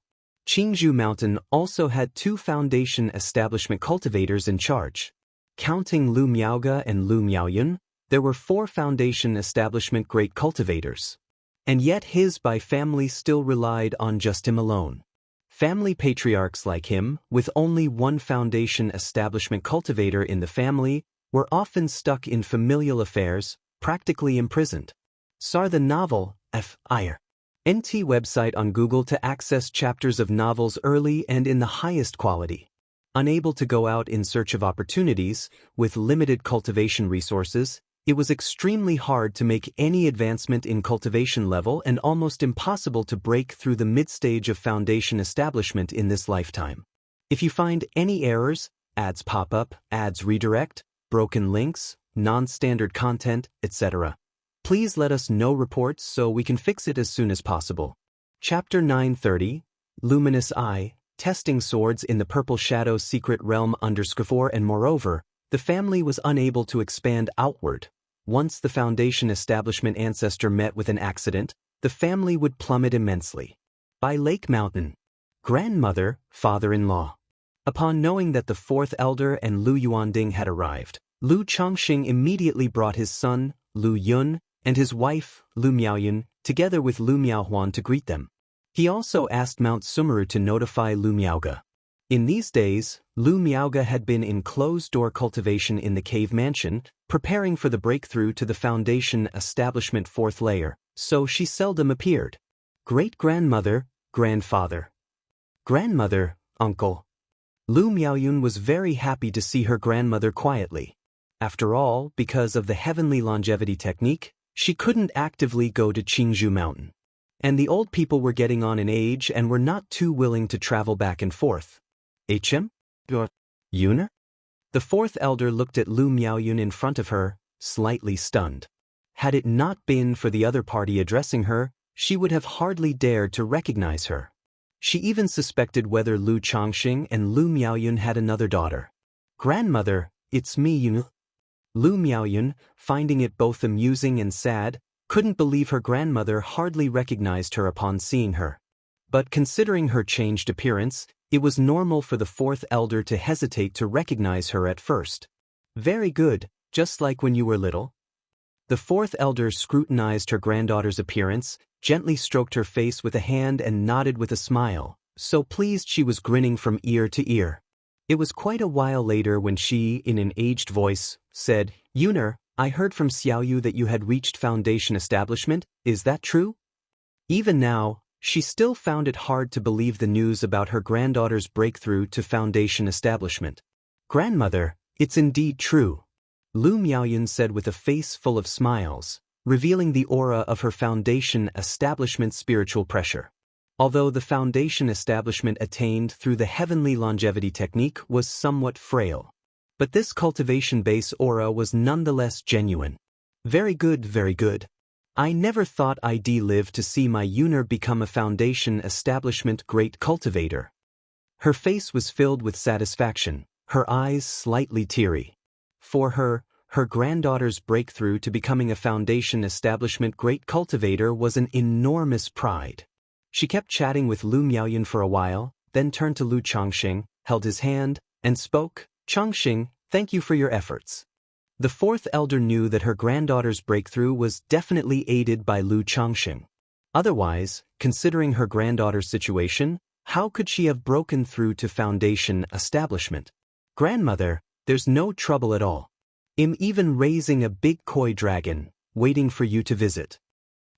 Qingzhou Mountain also had 2 foundation establishment cultivators in charge. Counting Lu Miaoge and Lu Miaoyun, there were 4 foundation establishment great cultivators. And yet his by family still relied on just him alone. Family patriarchs like him, with only 1 foundation establishment cultivator in the family, were often stuck in familial affairs, practically imprisoned. Sar the novel, F.I.R. NT website on Google to access chapters of novels early and in the highest quality. Unable to go out in search of opportunities, with limited cultivation resources, it was extremely hard to make any advancement in cultivation level and almost impossible to break through the mid-stage of foundation establishment in this lifetime. If you find any errors, ads pop up, ads redirect, broken links, non-standard content, etc., please let us know reports so we can fix it as soon as possible. Chapter 930, Luminous Eye, Testing Swords in the Purple Shadow Secret Realm under Scafor, and moreover, the family was unable to expand outward. Once the foundation establishment ancestor met with an accident, the family would plummet immensely. By Lake Mountain. Grandmother, father-in-law. Upon knowing that the 4th elder and Lu Yuanding had arrived, Lu Changxing immediately brought his son, Lu Yun, and his wife, Lu Miaoyun, together with Lu Miaohuan to greet them. He also asked Mount Sumeru to notify Lu Miaoge. In these days, Lu Miaoge had been in closed-door cultivation in the cave mansion, preparing for the breakthrough to the foundation establishment 4th layer, so she seldom appeared. Great-grandmother, grandfather. Grandmother, uncle. Lu Miaoyun was very happy to see her grandmother quietly. After all, because of the heavenly longevity technique, she couldn't actively go to Qingzhou Mountain. And the old people were getting on in age and were not too willing to travel back and forth. HM? Yuner? The 4th elder looked at Lu Miaoyun in front of her, slightly stunned. Had it not been for the other party addressing her, she would have hardly dared to recognize her. She even suspected whether Lu Changxing and Lu Miaoyun had another daughter. Grandmother, it's me, Yun. Lu Miaoyun, finding it both amusing and sad, couldn't believe her grandmother hardly recognized her upon seeing her. But considering her changed appearance, it was normal for the 4th elder to hesitate to recognize her at first. Very good, just like when you were little. The 4th elder scrutinized her granddaughter's appearance, gently stroked her face with a hand and nodded with a smile, so pleased she was grinning from ear to ear. It was quite a while later when she, in an aged voice, said, Yuner, I heard from Xiaoyu that you had reached foundation establishment, is that true? Even now, she still found it hard to believe the news about her granddaughter's breakthrough to foundation establishment. Grandmother, it's indeed true. Lu Miaoyun said with a face full of smiles, revealing the aura of her foundation establishment's spiritual pressure. Although the foundation establishment attained through the heavenly longevity technique was somewhat frail. But this cultivation base aura was nonetheless genuine. Very good, very good. I never thought I'd live to see my Yuner become a foundation establishment great cultivator. Her face was filled with satisfaction, her eyes slightly teary. For her, her granddaughter's breakthrough to becoming a foundation establishment great cultivator was an enormous pride. She kept chatting with Lu Miaoyun for a while, then turned to Lu Changxing, held his hand, and spoke, Changxing, thank you for your efforts. The 4th elder knew that her granddaughter's breakthrough was definitely aided by Lu Changxing. Otherwise, considering her granddaughter's situation, how could she have broken through to foundation establishment? Grandmother, There's no trouble at all. I'm even raising a big koi dragon, waiting for you to visit.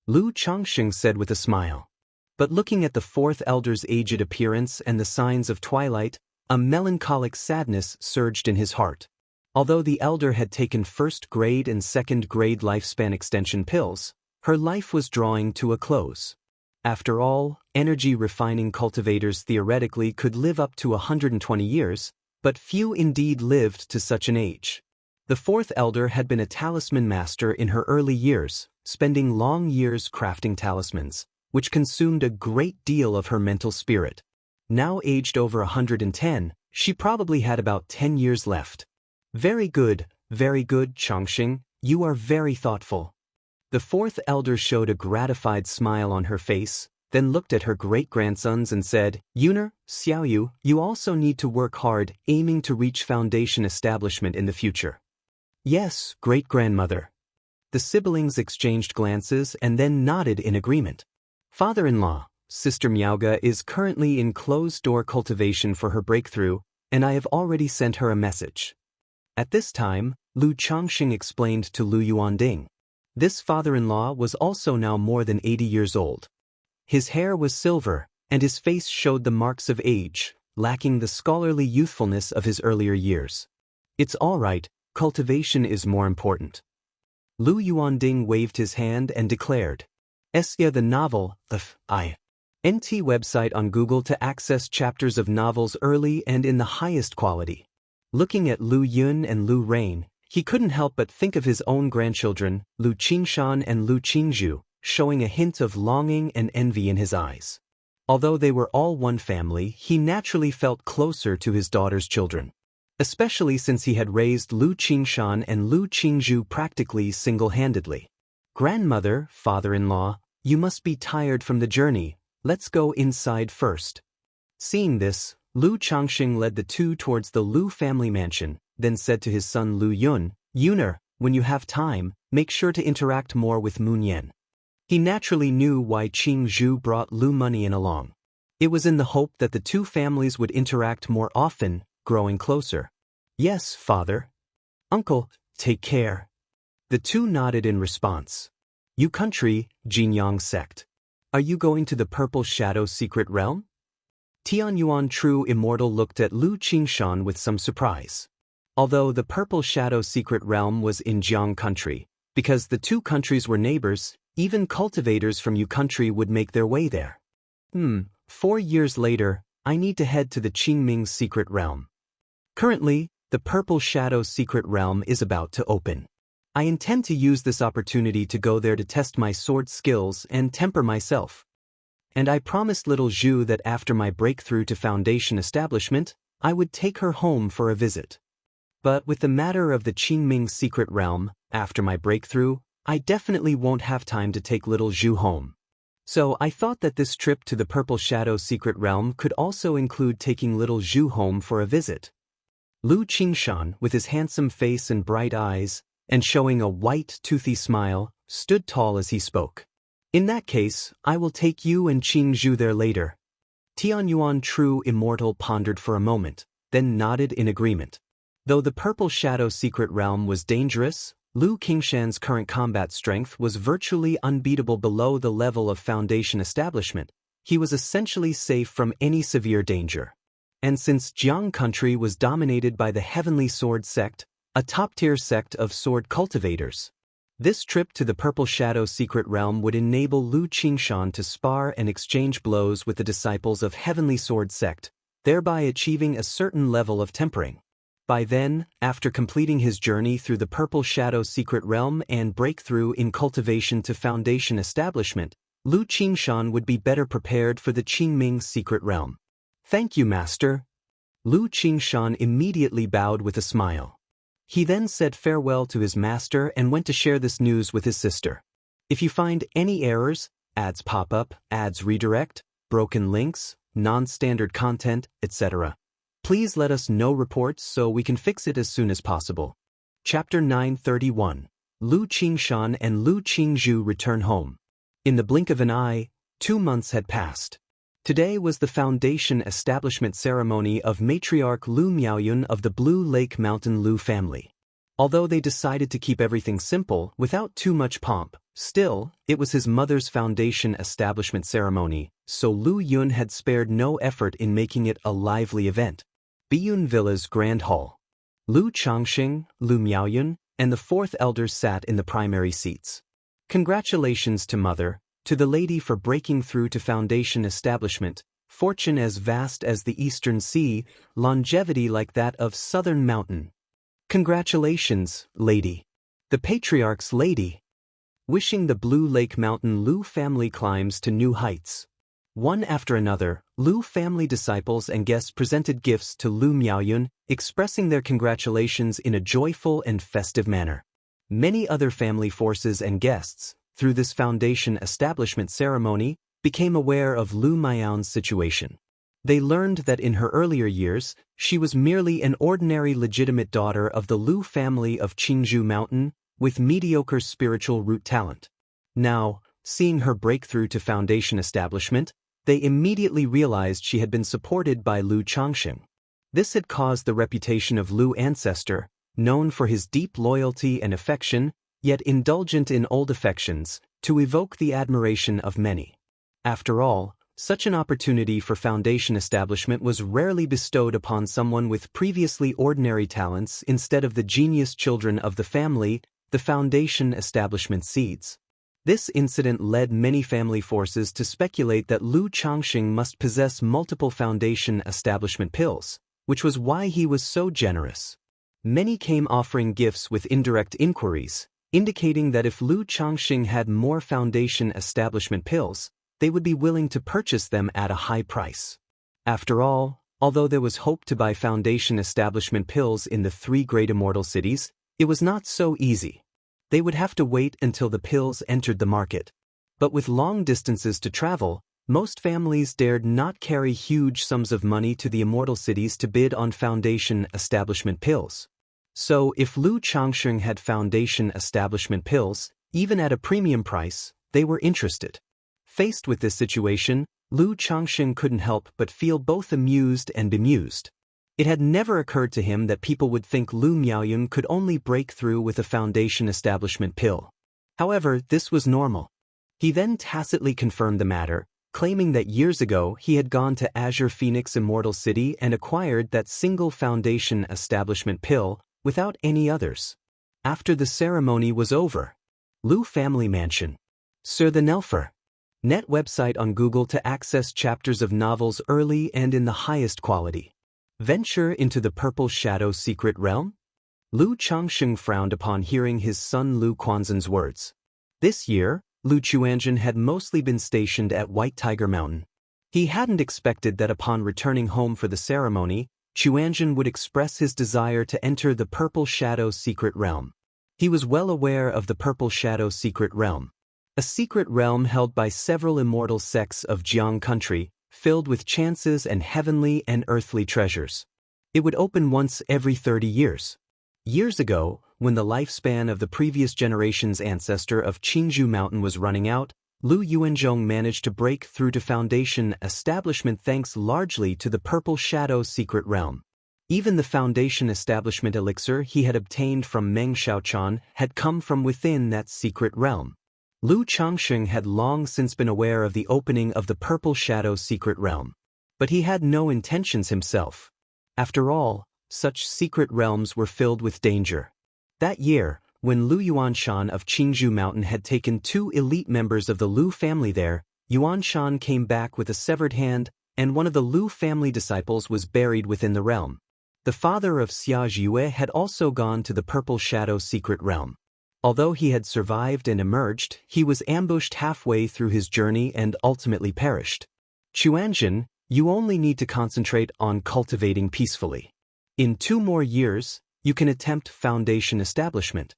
Lu Changxing said with a smile. But looking at the fourth elder's aged appearance and the signs of twilight, a melancholic sadness surged in his heart. Although the elder had taken first-grade and second-grade lifespan extension pills, her life was drawing to a close. After all, energy-refining cultivators theoretically could live up to 120 years, but few indeed lived to such an age. The fourth elder had been a talisman master in her early years, spending long years crafting talismans, which consumed a great deal of her mental spirit. Now aged over 110, she probably had about 10 years left. Very good, Changxing, you are very thoughtful. The fourth elder showed a gratified smile on her face, then looked at her great-grandsons and said, Yuner, Xiaoyu, you also need to work hard, aiming to reach foundation establishment in the future. Yes, great-grandmother. The siblings exchanged glances and then nodded in agreement. Father-in-law, Sister Miaoga is currently in closed-door cultivation for her breakthrough, and I have already sent her a message. At this time, Lu Changxing explained to Lu Yuanding. This father-in-law was also now more than 80 years old. His hair was silver, and his face showed the marks of age, lacking the scholarly youthfulness of his earlier years. It's all right, cultivation is more important. Lu Yuanding waved his hand and declared. Xianxia the novel, NT website on Google to access chapters of novels early and in the highest quality. Looking at Lu Yun and Lu Rain, he couldn't help but think of his own grandchildren, Lu Qingshan and Lu Qingzhu, showing a hint of longing and envy in his eyes. Although they were all one family, he naturally felt closer to his daughter's children. Especially since he had raised Lu Qingshan and Lu Qingzhu practically single-handedly. Grandmother, father-in-law, you must be tired from the journey, let's go inside first. Seeing this, Lu Changxing led the two towards the Lu family mansion, then said to his son Lu Yun, Yuner, when you have time, make sure to interact more with Moon Yen. He naturally knew why Qingzhu brought Lu Money along. It was in the hope that the two families would interact more often, growing closer. Yes, father. Uncle, take care. The two nodded in response. You country, Jinyang sect. Are you going to the Purple Shadow Secret Realm? Tianyuan True Immortal looked at Lu Qingshan with some surprise. Although the Purple Shadow Secret Realm was in Jiang country, because the two countries were neighbors, even cultivators from Yu country would make their way there. 4 years later, I need to head to the Qingming Secret Realm. Currently, the Purple Shadow Secret Realm is about to open. I intend to use this opportunity to go there to test my sword skills and temper myself. And I promised little Zhu that after my breakthrough to foundation establishment, I would take her home for a visit. But with the matter of the Qingming Secret Realm, after my breakthrough, I definitely won't have time to take little Zhu home. So I thought that this trip to the Purple Shadow Secret Realm could also include taking little Zhu home for a visit. Lu Qingshan, with his handsome face and bright eyes, and showing a white, toothy smile, stood tall as he spoke. In that case, I will take you and Qingzhu there later. Tianyuan True Immortal pondered for a moment, then nodded in agreement. Though the Purple Shadow Secret Realm was dangerous, Lu Qingshan's current combat strength was virtually unbeatable below the level of foundation establishment. He was essentially safe from any severe danger. And since Jiang country was dominated by the Heavenly Sword sect, a top-tier sect of sword cultivators, this trip to the Purple Shadow Secret Realm would enable Lu Qingshan to spar and exchange blows with the disciples of Heavenly Sword sect, thereby achieving a certain level of tempering. By then, after completing his journey through the Purple Shadow Secret Realm and breakthrough in cultivation to foundation establishment, Lu Qingshan would be better prepared for the Qingming Secret Realm. Thank you, Master. Lu Qingshan immediately bowed with a smile. He then said farewell to his master and went to share this news with his sister. If you find any errors, ads pop up, ads redirect, broken links, non-standard content, etc., please let us know reports so we can fix it as soon as possible. Chapter 931. Lu Qingshan and Lu Qingzhu return home. In the blink of an eye, 2 months had passed. Today was the foundation establishment ceremony of matriarch Lu Miaoyun of the Blue Lake Mountain Lu family. Although they decided to keep everything simple, without too much pomp, still, it was his mother's foundation establishment ceremony, so Lu Yun had spared no effort in making it a lively event. Biyun Villa's Grand Hall. Lu Changxing, Lu Miaoyun, and the fourth elders sat in the primary seats. Congratulations to Mother, to the lady for breaking through to foundation establishment, fortune as vast as the eastern sea, longevity like that of southern mountain. Congratulations, lady. The patriarch's lady. Wishing the Blue Lake Mountain Lu family climbs to new heights. One after another, Lu family disciples and guests presented gifts to Lu Miaoyun, expressing their congratulations in a joyful and festive manner. Many other family forces and guests, through this foundation establishment ceremony, became aware of Lu Miaoyun's situation. They learned that in her earlier years, she was merely an ordinary legitimate daughter of the Lu family of Qingzhou Mountain, with mediocre spiritual root talent. Now, seeing her breakthrough to foundation establishment, they immediately realized she had been supported by Lu Changxing. This had caused the reputation of Lu ancestor, known for his deep loyalty and affection, yet indulgent in old affections, to evoke the admiration of many. After all, such an opportunity for foundation establishment was rarely bestowed upon someone with previously ordinary talents instead of the genius children of the family, the foundation establishment seeds. This incident led many family forces to speculate that Lu Changxing must possess multiple foundation establishment pills, which was why he was so generous. Many came offering gifts with indirect inquiries, indicating that if Lu Changxing had more foundation establishment pills, they would be willing to purchase them at a high price. After all, although there was hope to buy foundation establishment pills in the 3 great immortal cities, it was not so easy. They would have to wait until the pills entered the market. But with long distances to travel, most families dared not carry huge sums of money to the immortal cities to bid on foundation establishment pills. So if Lu Changxing had foundation establishment pills, even at a premium price, they were interested. Faced with this situation, Lu Changxing couldn't help but feel both amused and bemused. It had never occurred to him that people would think Lu Miaoyun could only break through with a foundation establishment pill. However, this was normal. He then tacitly confirmed the matter, claiming that years ago he had gone to Azure Phoenix Immortal City and acquired that single foundation establishment pill, without any others. After the ceremony was over. Lu Family Mansion. Sir the Nelfer. Net website on Google to access chapters of novels early and in the highest quality. Venture into the Purple Shadow Secret Realm? Lu Changxing frowned upon hearing his son Lu Quanzhen's words. This year, Lu Chuanzhen had mostly been stationed at White Tiger Mountain. He hadn't expected that upon returning home for the ceremony, Chuanzhen would express his desire to enter the Purple Shadow Secret Realm. He was well aware of the Purple Shadow Secret Realm. A secret realm held by several immortal sects of Jiang country, filled with chances and heavenly and earthly treasures. It would open once every 30 years. Years ago, when the lifespan of the previous generation's ancestor of Qingzhou Mountain was running out, Lu Yuanzhong managed to break through to foundation establishment thanks largely to the Purple Shadow Secret Realm. Even the foundation establishment elixir he had obtained from Meng Xiaochan had come from within that secret realm. Lu Changxing had long since been aware of the opening of the Purple Shadow Secret Realm. But he had no intentions himself. After all, such secret realms were filled with danger. That year, when Lu Yuanshan of Qingzhou Mountain had taken 2 elite members of the Lu family there, Yuanshan came back with a severed hand, and one of the Lu family disciples was buried within the realm. The father of Xia Zhiyue had also gone to the Purple Shadow Secret Realm. Although he had survived and emerged, he was ambushed halfway through his journey and ultimately perished. Chuanzhen, you only need to concentrate on cultivating peacefully. In 2 more years, you can attempt foundation establishment.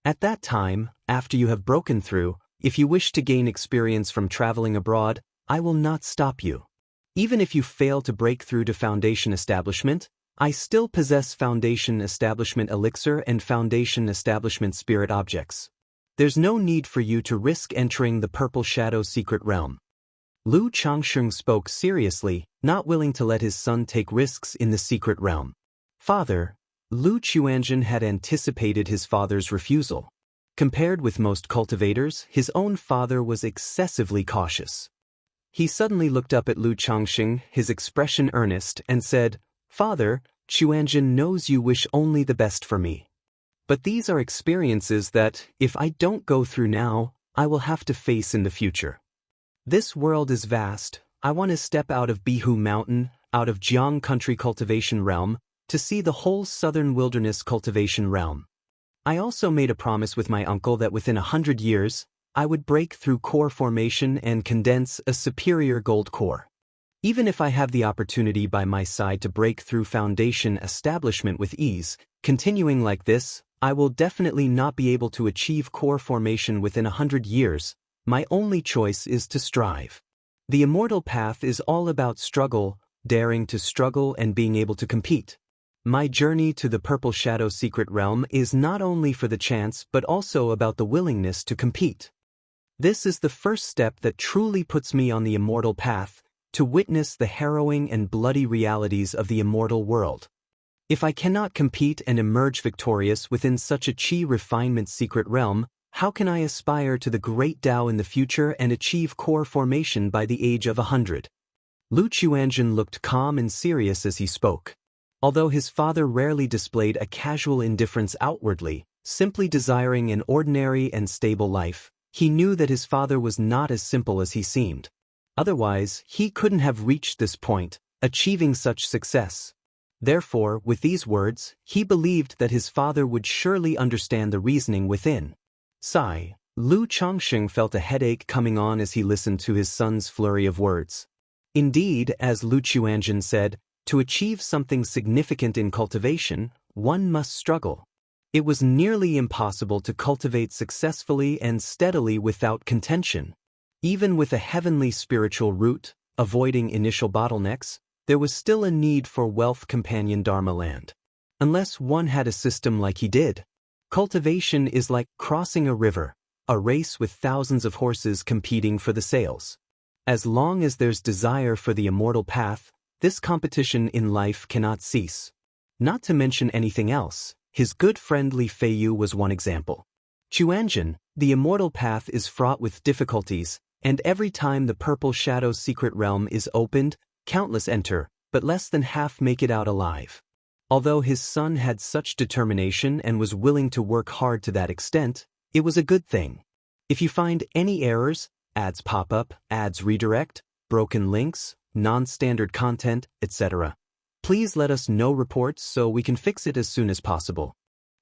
At that time, after you have broken through, if you wish to gain experience from traveling abroad, I will not stop you. Even if you fail to break through to foundation establishment, I still possess foundation establishment elixir and foundation establishment spirit objects. There's no need for you to risk entering the Purple Shadow Secret Realm. Lu Changsheng spoke seriously, not willing to let his son take risks in the secret realm. Father, Lu Chuanzhen had anticipated his father's refusal. Compared with most cultivators, his own father was excessively cautious. He suddenly looked up at Lu Changsheng, his expression earnest, and said, "Father, Chuanzhen knows you wish only the best for me. But these are experiences that, if I don't go through now, I will have to face in the future. This world is vast. I want to step out of Bihu Mountain, out of Jiang Country Cultivation Realm, to see the whole southern wilderness cultivation realm. I also made a promise with my uncle that within 100 years, I would break through core formation and condense a superior gold core. Even if I have the opportunity by my side to break through foundation establishment with ease, continuing like this, I will definitely not be able to achieve core formation within 100 years. My only choice is to strive. The immortal path is all about struggle, daring to struggle and being able to compete. My journey to the Purple Shadow Secret Realm is not only for the chance but also about the willingness to compete. This is the first step that truly puts me on the immortal path, to witness the harrowing and bloody realities of the immortal world. If I cannot compete and emerge victorious within such a Qi refinement secret realm, how can I aspire to the great Tao in the future and achieve core formation by the age of 100? Lu Chuanzhen looked calm and serious as he spoke. Although his father rarely displayed a casual indifference outwardly, simply desiring an ordinary and stable life, he knew that his father was not as simple as he seemed. Otherwise, he couldn't have reached this point, achieving such success. Therefore, with these words, he believed that his father would surely understand the reasoning within. Sigh. Lu Changsheng felt a headache coming on as he listened to his son's flurry of words. Indeed, as Lu Chuanzhen said, to achieve something significant in cultivation, one must struggle. It was nearly impossible to cultivate successfully and steadily without contention. Even with a heavenly spiritual root, avoiding initial bottlenecks, there was still a need for wealth companion Dharma land. Unless one had a system like he did. Cultivation is like crossing a river, a race with thousands of horses competing for the sails. As long as there's desire for the immortal path, this competition in life cannot cease. Not to mention anything else, his good friend Li Feiyu was one example. Chuanzhen, the immortal path is fraught with difficulties, and every time the Purple Shadow Secret Realm is opened, countless enter, but less than half make it out alive. Although his son had such determination and was willing to work hard to that extent, it was a good thing. If you find any errors, ads pop up, ads redirect, broken links, non-standard content, etc., please let us know reports so we can fix it as soon as possible.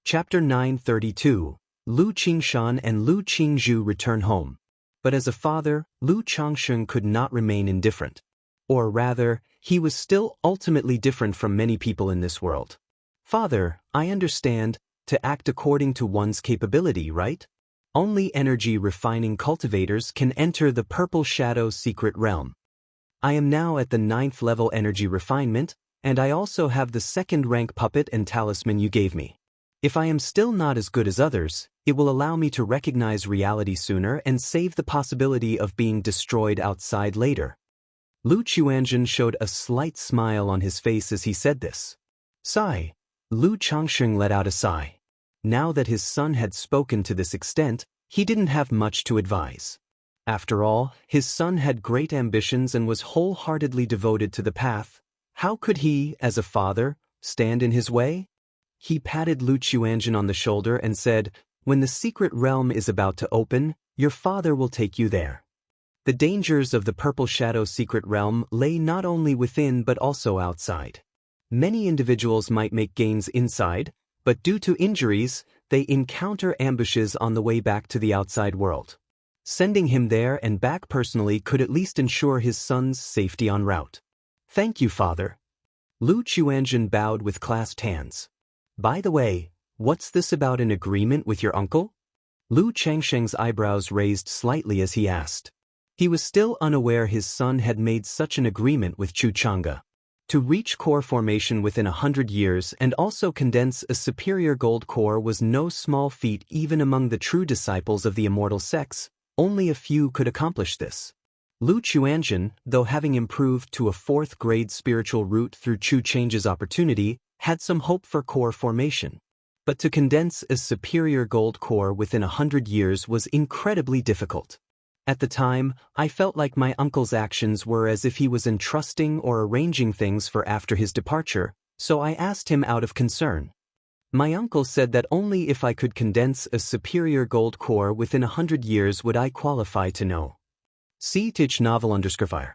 Chapter 932. Lu Qingshan and Lu Qingzhu return home. But as a father, Lu Changsheng could not remain indifferent. Or rather, he was still ultimately different from many people in this world. Father, I understand, to act according to one's capability, right? Only energy-refining cultivators can enter the Purple Shadow Secret Realm. I am now at the 9th level energy refinement, and I also have the 2nd rank puppet and talisman you gave me. If I am still not as good as others, it will allow me to recognize reality sooner and save the possibility of being destroyed outside later. Lu Chuanzhen showed a slight smile on his face as he said this. Sigh. Lu Changsheng let out a sigh. Now that his son had spoken to this extent, he didn't have much to advise. After all, his son had great ambitions and was wholeheartedly devoted to the path. How could he, as a father, stand in his way? He patted Lu Chuanzhen on the shoulder and said, "When the secret realm is about to open, your father will take you there." The dangers of the Purple Shadow Secret Realm lay not only within but also outside. Many individuals might make gains inside, but due to injuries, they encounter ambushes on the way back to the outside world. Sending him there and back personally could at least ensure his son's safety en route. Thank you, father. Lu Chuanzhen bowed with clasped hands. By the way, what's this about an agreement with your uncle? Lu Changsheng's eyebrows raised slightly as he asked. He was still unaware his son had made such an agreement with Chu Chang'e. To reach core formation within 100 years and also condense a superior gold core was no small feat even among the true disciples of the immortal sects. Only a few could accomplish this. Lu Chuanzhen, though having improved to a 4th grade spiritual root through Chu Change's opportunity, had some hope for core formation. But to condense a superior gold core within 100 years was incredibly difficult. At the time, I felt like my uncle's actions were as if he was entrusting or arranging things for after his departure, so I asked him out of concern. My uncle said that only if I could condense a superior gold core within 100 years would I qualify to know. See Tich novel _fire.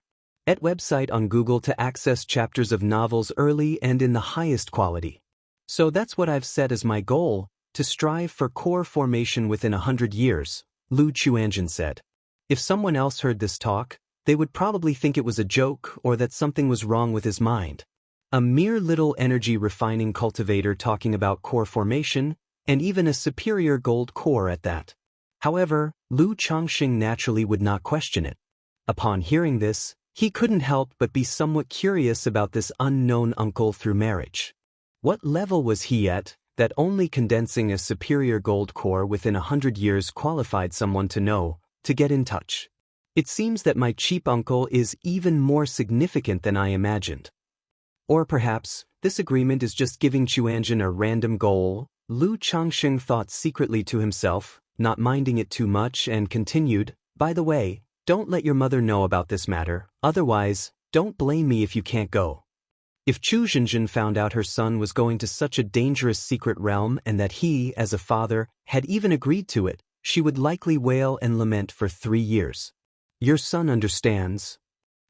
Et website on Google to access chapters of novels early and in the highest quality. So that's what I've set as my goal, to strive for core formation within 100 years, Lu Chuanzhen said. If someone else heard this talk, they would probably think it was a joke or that something was wrong with his mind. A mere little energy refining cultivator talking about core formation, and even a superior gold core at that. However, Lu Changxing naturally would not question it. Upon hearing this, he couldn't help but be somewhat curious about this unknown uncle through marriage. What level was he at, that only condensing a superior gold core within 100 years qualified someone to know, to get in touch? It seems that my cheap uncle is even more significant than I imagined. Or perhaps, this agreement is just giving Chuanzhen a random goal, Lu Changxing thought secretly to himself, not minding it too much, and continued, by the way, don't let your mother know about this matter, otherwise, don't blame me if you can't go. If Chu Zhenjin found out her son was going to such a dangerous secret realm and that he, as a father, had even agreed to it, she would likely wail and lament for 3 years. Your son understands?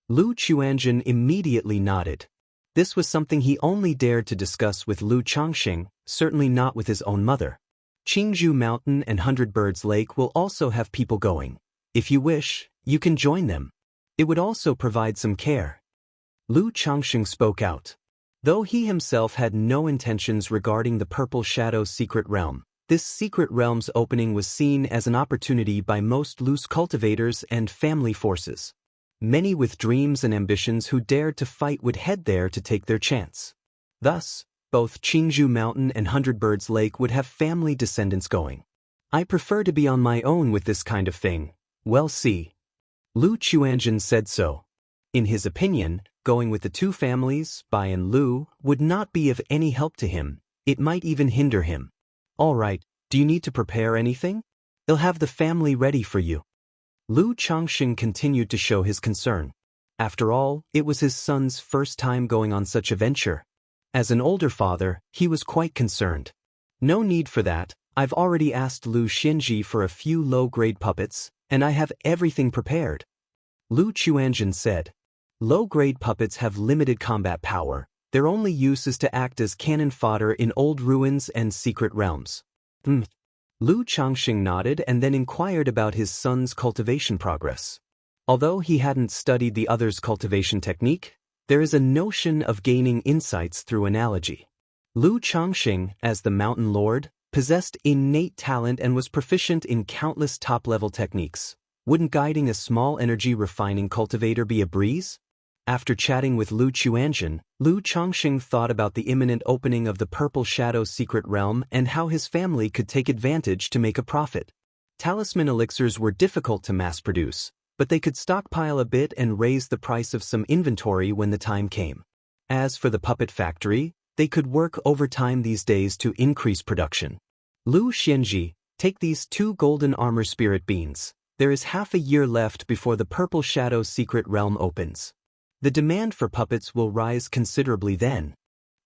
Lu Chuanzhen immediately nodded. This was something he only dared to discuss with Lu Changxing, certainly not with his own mother. Qingzhou Mountain and 100 Birds Lake will also have people going. If you wish, you can join them. It would also provide some care. Lu Changxing spoke out. Though he himself had no intentions regarding the Purple Shadow secret realm, this secret realm's opening was seen as an opportunity by most loose cultivators and family forces. Many with dreams and ambitions who dared to fight would head there to take their chance. Thus, both Qingzhou Mountain and 100 Birds Lake would have family descendants going. I prefer to be on my own with this kind of thing. Well, see. Lu Chuanzhen said so. In his opinion, going with the two families, Bai and Lu, would not be of any help to him. It might even hinder him. All right, do you need to prepare anything? They'll have the family ready for you. Lu Changxing continued to show his concern. After all, it was his son's first time going on such a venture. As an older father, he was quite concerned. No need for that, I've already asked Lu Xinji for a few low-grade puppets, and I have everything prepared. Lu Chuanzhen said. Low-grade puppets have limited combat power. Their only use is to act as cannon fodder in old ruins and secret realms. Lu Changxing nodded and then inquired about his son's cultivation progress. Although he hadn't studied the other's cultivation technique, there is a notion of gaining insights through analogy. Lu Changxing, as the Mountain Lord, possessed innate talent and was proficient in countless top-level techniques. Wouldn't guiding a small energy refining cultivator be a breeze? After chatting with Lu Chuanzhen, Lu Changxing thought about the imminent opening of the Purple Shadow secret realm and how his family could take advantage to make a profit. Talisman elixirs were difficult to mass-produce, but they could stockpile a bit and raise the price of some inventory when the time came. As for the puppet factory, they could work overtime these days to increase production. Lu Xianxia, take these 2 golden armor spirit beans. There is half a year left before the Purple Shadow secret realm opens. The demand for puppets will rise considerably then.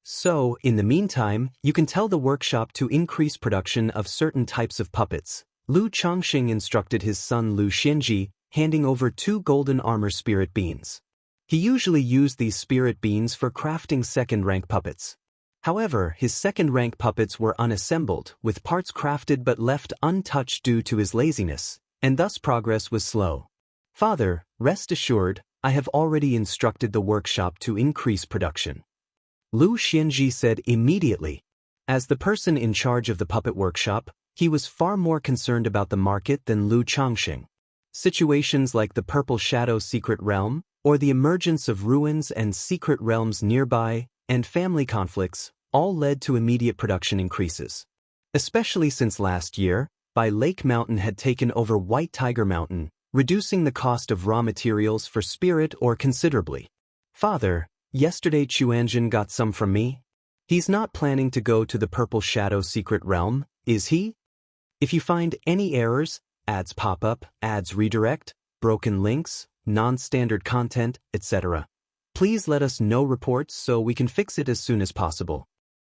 So, in the meantime, you can tell the workshop to increase production of certain types of puppets. Lu Changxing instructed his son Lu Xinji, handing over 2 golden armor spirit beans. He usually used these spirit beans for crafting second-rank puppets. However, his second-rank puppets were unassembled, with parts crafted but left untouched due to his laziness, and thus progress was slow. Father, rest assured, I have already instructed the workshop to increase production. Lu Xianxia said immediately. As the person in charge of the puppet workshop, he was far more concerned about the market than Lu Changxing. Situations like the Purple Shadow secret realm, or the emergence of ruins and secret realms nearby, and family conflicts, all led to immediate production increases. Especially since last year, Bai Lake Mountain had taken over White Tiger Mountain, reducing the cost of raw materials for spirit ore considerably. Father, yesterday Chuanjin got some from me. He's not planning to go to the Purple Shadow secret realm, is he? If you find any errors, ads pop up, ads redirect, broken links, non-standard content, etc., please let us know reports so we can fix it as soon as possible.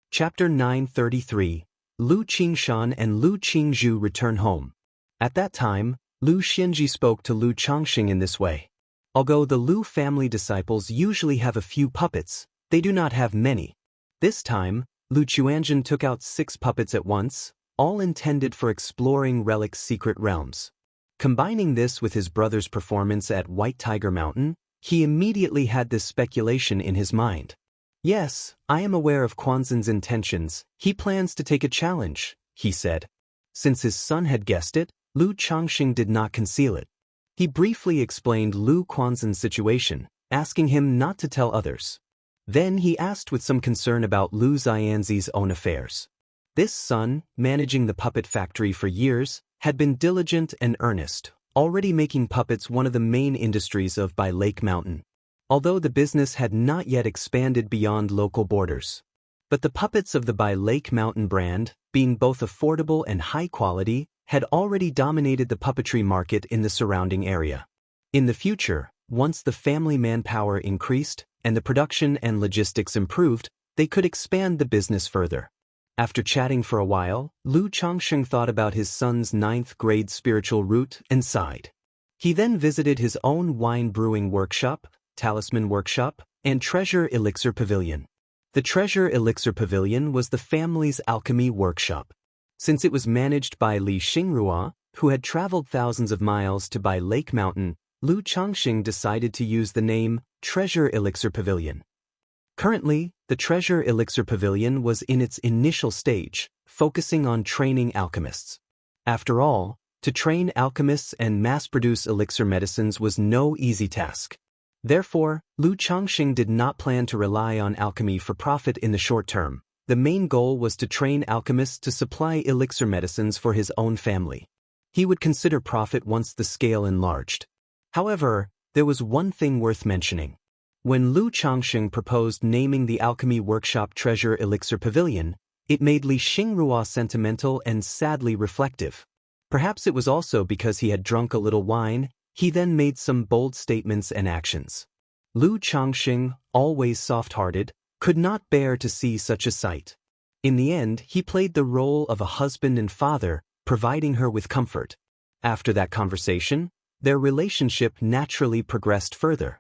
Chapter 933, Lu Qingshan and Lu Qingzhu return home. At that time, Lu Xianji spoke to Lu Changxing in this way. Although the Lu family disciples usually have a few puppets, they do not have many. This time, Lu Chuanjin took out 6 puppets at once, all intended for exploring Relic's secret realms. Combining this with his brother's performance at White Tiger Mountain, he immediately had this speculation in his mind. Yes, I am aware of Quanzhen's intentions. He plans to take a challenge, he said. Since his son had guessed it, Lu Changxing did not conceal it. He briefly explained Lu Quanzhen's situation, asking him not to tell others. Then he asked with some concern about Lu Xianzi's own affairs. This son, managing the puppet factory for years, had been diligent and earnest, already making puppets one of the main industries of Bai Lake Mountain, although the business had not yet expanded beyond local borders. But the puppets of the Bai Lake Mountain brand, being both affordable and high quality, had already dominated the puppetry market in the surrounding area. In the future, once the family manpower increased and the production and logistics improved, they could expand the business further. After chatting for a while, Lu Changxing thought about his son's 9th grade spiritual route and sighed. He then visited his own wine brewing workshop, talisman workshop, and treasure elixir pavilion. The treasure elixir pavilion was the family's alchemy workshop. Since it was managed by Li Xingrua, who had traveled thousands of miles to Bai Lake Mountain, Lu Changxing decided to use the name Treasure Elixir Pavilion. Currently, the Treasure Elixir Pavilion was in its initial stage, focusing on training alchemists. After all, to train alchemists and mass-produce elixir medicines was no easy task. Therefore, Lu Changxing did not plan to rely on alchemy for profit in the short term. The main goal was to train alchemists to supply elixir medicines for his own family. He would consider profit once the scale enlarged. However, there was one thing worth mentioning. When Lu Changxing proposed naming the alchemy workshop Treasure Elixir Pavilion, it made Li Xingrua sentimental and sadly reflective. Perhaps it was also because he had drunk a little wine. He then made some bold statements and actions. Lu Changxing, always soft-hearted, could not bear to see such a sight. In the end, he played the role of a husband and father, providing her with comfort. After that conversation, their relationship naturally progressed further.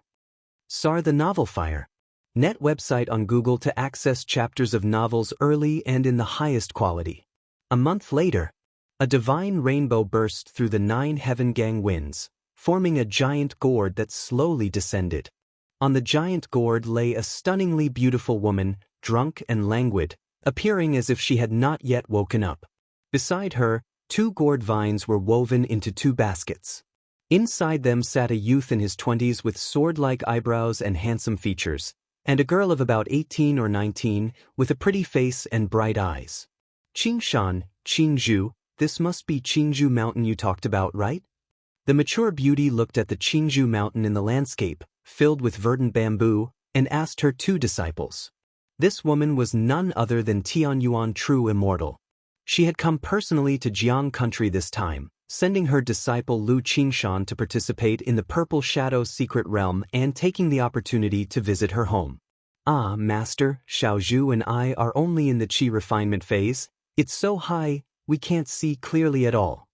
SAR the Novel Fire. Net website on Google to access chapters of novels early and in the highest quality. A month later, a divine rainbow burst through the 9 heaven-gang winds, forming a giant gourd that slowly descended. On the giant gourd lay a stunningly beautiful woman, drunk and languid, appearing as if she had not yet woken up. Beside her, 2 gourd vines were woven into 2 baskets. Inside them sat a youth in his 20s with sword-like eyebrows and handsome features, and a girl of about 18 or 19 with a pretty face and bright eyes. Qingshan, Qingzhu, this must be Qingzhu Mountain you talked about, right? The mature beauty looked at the Qingzhu Mountain in the landscape, filled with verdant bamboo, and asked her 2 disciples. This woman was none other than Tianyuan True Immortal. She had come personally to Jiang country this time, sending her disciple Lu Qingshan to participate in the Purple Shadow secret realm and taking the opportunity to visit her home. Ah, Master, Xiaozhu and I are only in the qi refinement phase. It's so high, we can't see clearly at all.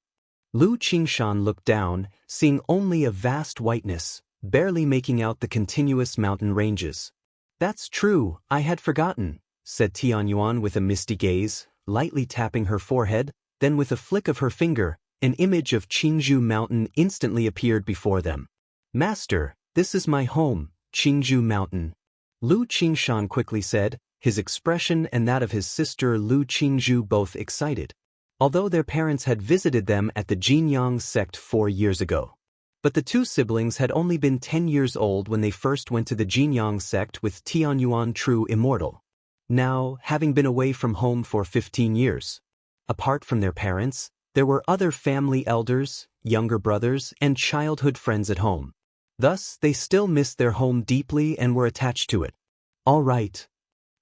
Lu Qingshan looked down, seeing only a vast whiteness, barely making out the continuous mountain ranges. That's true, I had forgotten, said Tianyuan with a misty gaze, lightly tapping her forehead, then with a flick of her finger, an image of Qingzhu Mountain instantly appeared before them. Master, this is my home, Qingzhu Mountain. Lu Qingshan quickly said, his expression and that of his sister Lu Qingzhu both excited, although their parents had visited them at the Jinyang sect 4 years ago. But the 2 siblings had only been 10 years old when they first went to the Jinyang sect with Tianyuan True Immortal. Now, having been away from home for 15 years, apart from their parents, There were other family elders, younger brothers, and childhood friends at home. Thus, they still missed their home deeply and were attached to it. All right.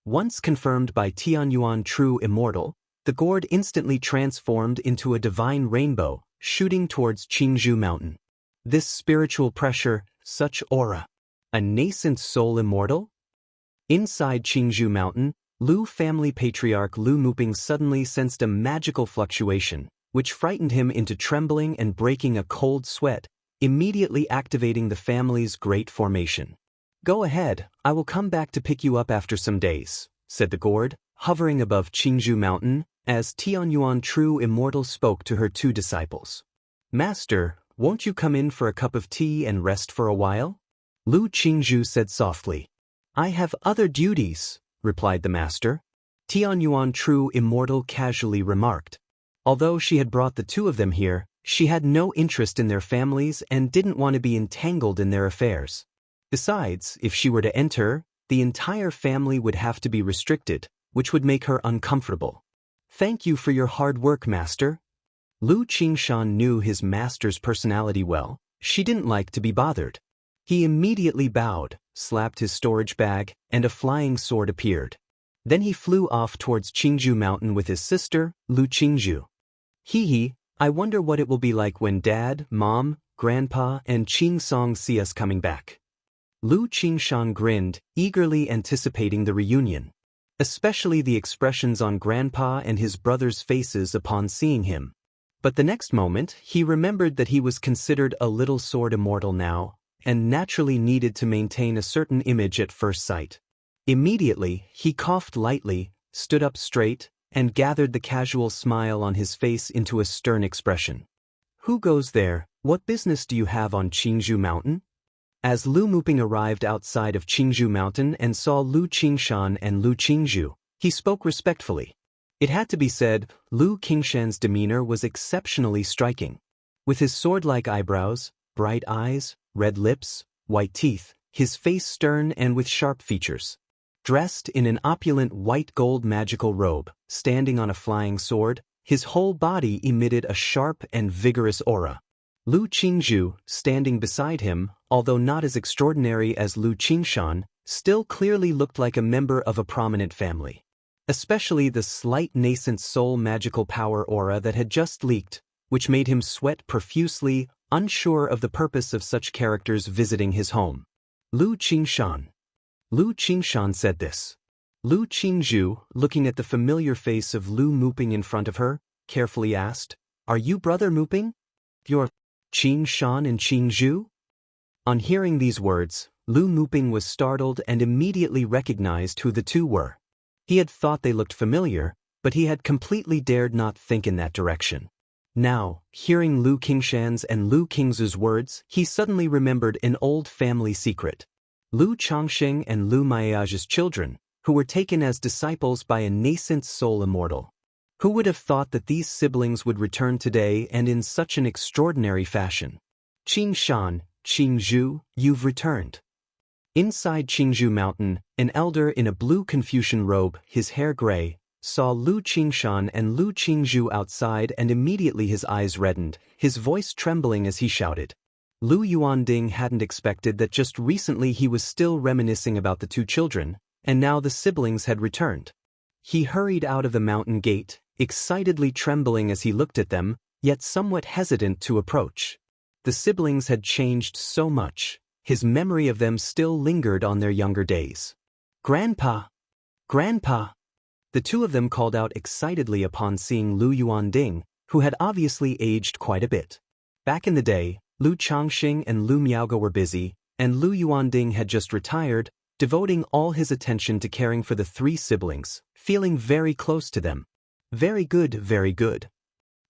Once confirmed by Tianyuan True Immortal, the gourd instantly transformed into a divine rainbow, shooting towards Qingzhou Mountain. This spiritual pressure, such aura. A nascent soul immortal? Inside Qingzhou Mountain, Lu family patriarch Lu Muping suddenly sensed a magical fluctuation, which frightened him into trembling and breaking a cold sweat, immediately activating the family's great formation. Go ahead, I will come back to pick you up after some days, said the gourd, hovering above Qingzhou Mountain, as Tianyuan True Immortal spoke to her two disciples. Master, won't you come in for a cup of tea and rest for a while? Lu Qingzhou said softly. I have other duties, replied the master. Tianyuan True Immortal casually remarked. Although she had brought the two of them here, she had no interest in their families and didn't want to be entangled in their affairs. Besides, if she were to enter, the entire family would have to be restricted, which would make her uncomfortable. Thank you for your hard work, master. Lu Qingshan knew his master's personality well. She didn't like to be bothered. He immediately bowed, slapped his storage bag, and a flying sword appeared. Then he flew off towards Qingzhou Mountain with his sister, Lu Qingzhou. Hee, I wonder what it will be like when Dad, Mom, Grandpa, and Qingsong see us coming back. Lu Qingshan grinned, eagerly anticipating the reunion. Especially the expressions on Grandpa and his brothers' faces upon seeing him. But the next moment, he remembered that he was considered a little sword immortal now, and naturally needed to maintain a certain image at first sight. Immediately, he coughed lightly, stood up straight, and gathered the casual smile on his face into a stern expression. Who goes there? What business do you have on Qingzhou Mountain? As Lu Muping arrived outside of Qingzhou Mountain and saw Lu Qingshan and Lu Qingzhou, he spoke respectfully. It had to be said, Lu Qingshan's demeanor was exceptionally striking. With his sword-like eyebrows, bright eyes, red lips, white teeth, his face stern and with sharp features. Dressed in an opulent white gold magical robe, standing on a flying sword, his whole body emitted a sharp and vigorous aura. Lu Qingzhou, standing beside him, although not as extraordinary as Lu Qingshan, still clearly looked like a member of a prominent family. Especially the slight nascent soul magical power aura that had just leaked, which made him sweat profusely, unsure of the purpose of such characters visiting his home. Lu Qingshan. Lu Qingshan said this. Lu Qingzhou, looking at the familiar face of Lu Muping in front of her, carefully asked, Are you Brother Muping? You're Qingshan and Qingzhou? On hearing these words, Lu Muping was startled and immediately recognized who the two were. He had thought they looked familiar, but he had completely dared not think in that direction. Now, hearing Lu Qingshan's and Lu Qingzhu's words, he suddenly remembered an old family secret. Lu Changxing and Lu Maiage's children, who were taken as disciples by a nascent soul immortal. Who would have thought that these siblings would return today and in such an extraordinary fashion? Qingshan, Qingzhou, you've returned. Inside Qingzhou Mountain, an elder in a blue Confucian robe, his hair gray, saw Lu Qingshan and Lu Qingzhou outside and immediately his eyes reddened, his voice trembling as he shouted. Lu Yuanding hadn't expected that just recently he was still reminiscing about the two children, and now the siblings had returned. He hurried out of the mountain gate, excitedly trembling as he looked at them, yet somewhat hesitant to approach. The siblings had changed so much, his memory of them still lingered on their younger days. Grandpa! Grandpa! The two of them called out excitedly upon seeing Lu Yuanding, who had obviously aged quite a bit. Back in the day, Lu Changxing and Lu Miaoge were busy, and Lu Yuanding had just retired, devoting all his attention to caring for the three siblings, feeling very close to them. Very good, very good.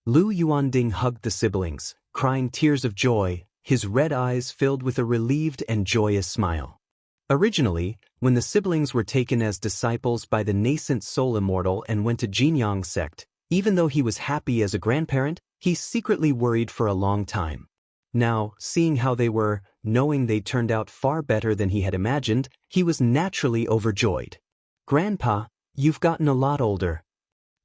Lu Yuanding hugged the siblings, crying tears of joy, his red eyes filled with a relieved and joyous smile. Originally, when the siblings were taken as disciples by the nascent soul immortal and went to Jinyang sect, even though he was happy as a grandparent, he secretly worried for a long time. Now, seeing how they were, knowing they turned out far better than he had imagined, he was naturally overjoyed. Grandpa, you've gotten a lot older.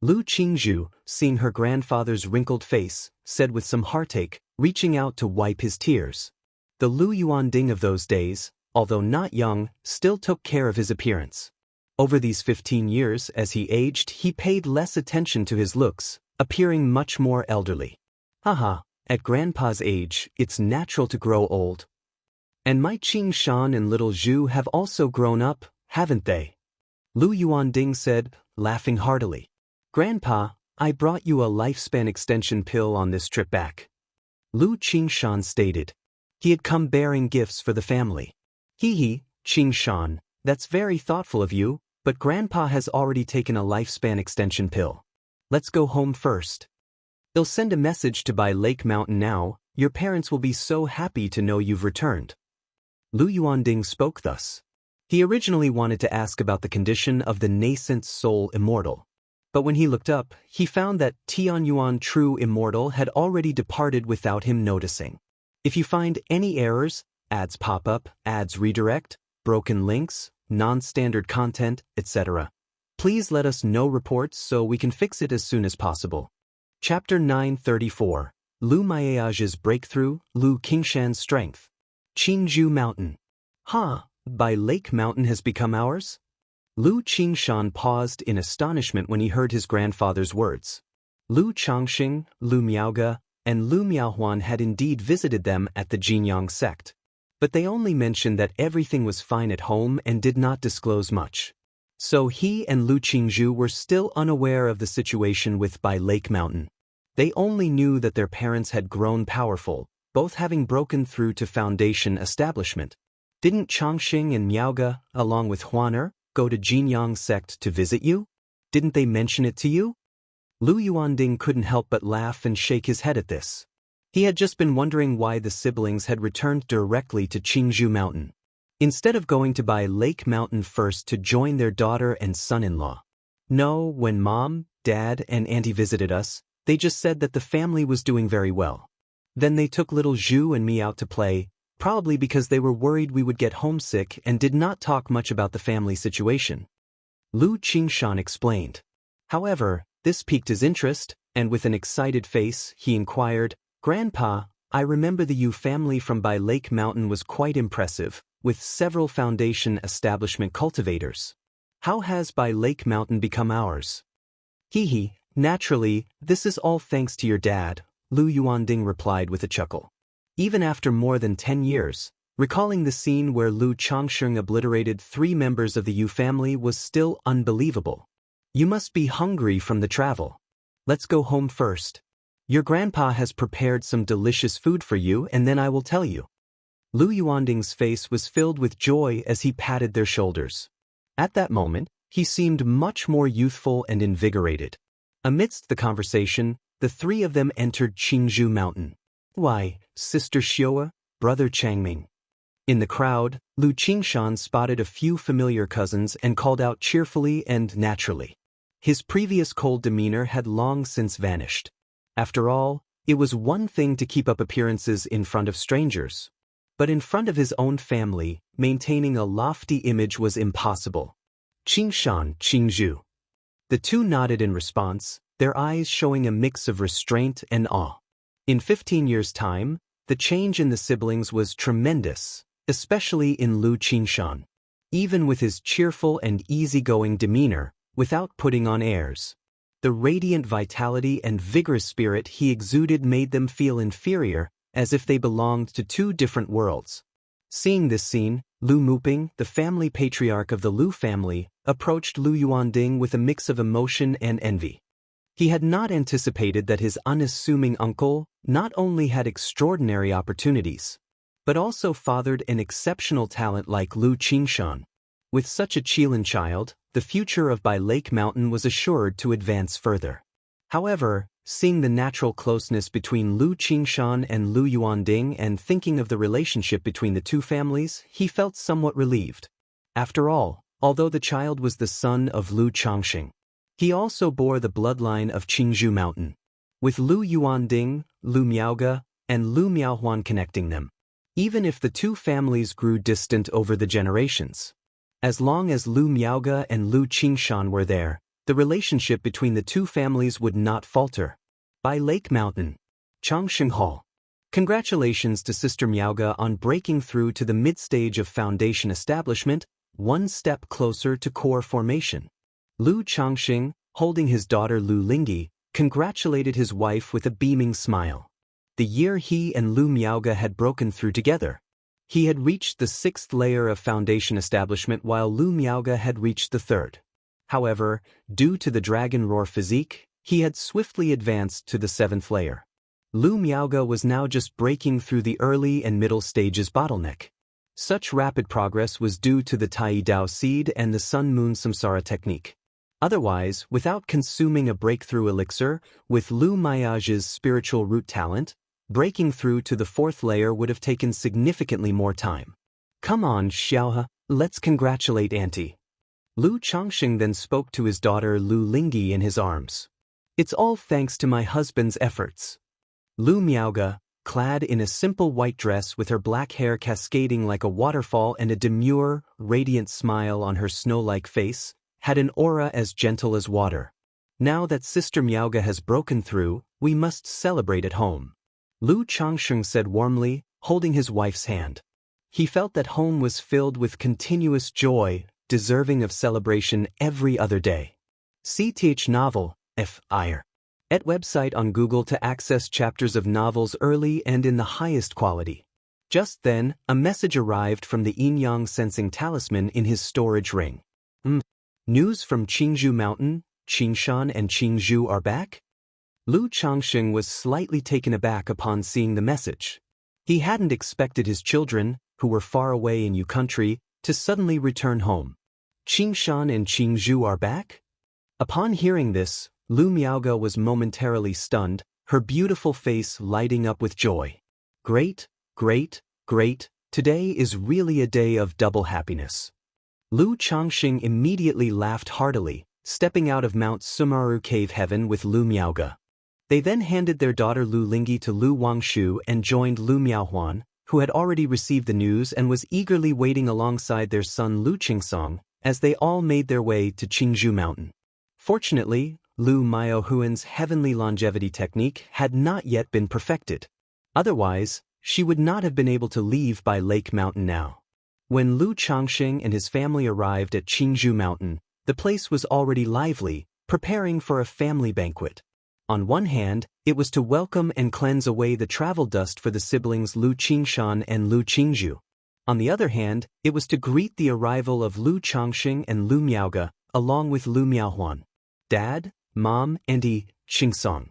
Lu Qingzhu, seeing her grandfather's wrinkled face, said with some heartache, reaching out to wipe his tears. The Lu Yuanding of those days, although not young, still took care of his appearance. Over these 15 years, as he aged, he paid less attention to his looks, appearing much more elderly. Haha, at grandpa's age, it's natural to grow old. And my Qing Shan and little Zhu have also grown up, haven't they? Lu Yuanding said, laughing heartily. Grandpa, I brought you a lifespan extension pill on this trip back. Lu Qingshan stated. He had come bearing gifts for the family. Hee, Qingshan, that's very thoughtful of you, but Grandpa has already taken a lifespan extension pill. Let's go home first. They'll send a message to Bai Lake Mountain now. Your parents will be so happy to know you've returned. Lu Yuanding spoke thus. He originally wanted to ask about the condition of the nascent soul Immortal. But when he looked up, he found that Tianyuan True Immortal had already departed without him noticing. If you find any errors, ads pop up, ads redirect, broken links, non-standard content, etc., please let us know reports so we can fix it as soon as possible. Chapter 934. Lu Maiage's Breakthrough, Lu Qingshan's Strength. Qingzhu Mountain. Bai Lake Mountain has become ours? Lu Qingshan paused in astonishment when he heard his grandfather's words. Lu Changxing, Lu Miaoge, and Lu Miaohuan had indeed visited them at the Jinyang sect. But they only mentioned that everything was fine at home and did not disclose much. So he and Lu Qingzhu were still unaware of the situation with Bai Lake Mountain. They only knew that their parents had grown powerful, both having broken through to foundation establishment. Didn't Changxing and Miaoge, along with Huaner, go to Jinyang sect to visit you? Didn't they mention it to you? Lu Yuanding couldn't help but laugh and shake his head at this. He had just been wondering why the siblings had returned directly to Qingzhu Mountain, instead of going to Bai Lake Mountain first to join their daughter and son-in-law. No, when Mom, Dad, and Auntie visited us, they just said that the family was doing very well. Then they took little Zhu and me out to play, probably because they were worried we would get homesick and did not talk much about the family situation. Lu Qingshan explained. However, this piqued his interest, and with an excited face, he inquired, Grandpa, I remember the Yu family from Bai Lake Mountain was quite impressive, with several foundation establishment cultivators. How has Bai Lake Mountain become ours? Naturally, this is all thanks to your dad, Lu Yuanding replied with a chuckle. Even after more than 10 years, recalling the scene where Lu Changxing obliterated 3 members of the Yu family was still unbelievable. You must be hungry from the travel. Let's go home first. Your grandpa has prepared some delicious food for you and then I will tell you. Lu Yuanding's face was filled with joy as he patted their shoulders. At that moment, he seemed much more youthful and invigorated. Amidst the conversation, the 3 of them entered Qingzhu Mountain. Why, Sister Xiaoa, Brother Changming. In the crowd, Lu Qingshan spotted a few familiar cousins and called out cheerfully and naturally. His previous cold demeanor had long since vanished. After all, it was one thing to keep up appearances in front of strangers. But in front of his own family, maintaining a lofty image was impossible. Qingshan, Qingzhu. The 2 nodded in response, their eyes showing a mix of restraint and awe. In 15 years' time, the change in the siblings was tremendous, especially in Lu Qingshan. Even with his cheerful and easygoing demeanor, without putting on airs, the radiant vitality and vigorous spirit he exuded made them feel inferior, as if they belonged to 2 different worlds. Seeing this scene, Lu Muping, the family patriarch of the Lu family, approached Lu Yuanding with a mix of emotion and envy. He had not anticipated that his unassuming uncle not only had extraordinary opportunities, but also fathered an exceptional talent like Lu Qingshan. With such a Qilin child, the future of Bai Lake Mountain was assured to advance further. However, seeing the natural closeness between Lu Qingshan and Lu Yuanding and thinking of the relationship between the 2 families, he felt somewhat relieved. After all, although the child was the son of Lu Changxing, he also bore the bloodline of Qingzhu Mountain, with Lu Yuanding, Lu Miaoge, and Lu Miaohuan connecting them, even if the 2 families grew distant over the generations. As long as Lu Miaoge and Lu Qingshan were there, The relationship between the two families would not falter. By Lake Mountain. Changsheng Hall. Congratulations to Sister Miaoge on breaking through to the mid-stage of foundation establishment, one step closer to core formation. Lu Changxing, holding his daughter Lu Lingyi, congratulated his wife with a beaming smile. The year he and Lu Miaoge had broken through together. He had reached the 6th layer of foundation establishment while Lu Miaoge had reached the 3rd. However, due to the dragon roar physique, he had swiftly advanced to the 7th layer. Lu Miaoge was now just breaking through the early and middle stages bottleneck. Such rapid progress was due to the Tai Dao seed and the Sun-Moon Samsara technique. Otherwise, without consuming a breakthrough elixir, with Lu Miaoge's spiritual root talent, breaking through to the 4th layer would have taken significantly more time. Come on, Xiaohe, let's congratulate Auntie. Lu Changxing then spoke to his daughter Lu Lingyi in his arms. It's all thanks to my husband's efforts. Lu Miaoge, clad in a simple white dress with her black hair cascading like a waterfall and a demure, radiant smile on her snow-like face, had an aura as gentle as water. Now that Sister Miaoge has broken through, we must celebrate at home. Lu Changsheng said warmly, holding his wife's hand. He felt that home was filled with continuous joy, deserving of celebration every other day. CTH novel, F.I.R. at website on Google to access chapters of novels early and in the highest quality. Just then, a message arrived from the yin-yang sensing talisman in his storage ring. News from Qingzhou Mountain, Qingshan and Qingzhou are back? Lu Changxing was slightly taken aback upon seeing the message. He hadn't expected his children, who were far away in Yu country, to suddenly return home. Qingshan and Qingzhou are back? Upon hearing this, Lu Miaoge was momentarily stunned, her beautiful face lighting up with joy. Great, great, great, today is really a day of double happiness. Lu Changxing immediately laughed heartily, stepping out of Mount Sumaru Cave Heaven with Lu Miaoge. They then handed their daughter Lu Lingyi to Lu Wangshu and joined Lu Miaohuan, who had already received the news and was eagerly waiting alongside their son Lu Qingsong, as they all made their way to Qingzhou Mountain. Fortunately, Lu Miaohuan's heavenly longevity technique had not yet been perfected. Otherwise, she would not have been able to leave by Lake Mountain now. When Lu Changxing and his family arrived at Qingzhou Mountain, the place was already lively, preparing for a family banquet. On one hand, it was to welcome and cleanse away the travel dust for the siblings Lu Qingshan and Lu Qingzhou. On the other hand, it was to greet the arrival of Lu Changxing and Lu Miaoge, along with Lu Miaohuan. Dad, Mom, Auntie, Qingsong.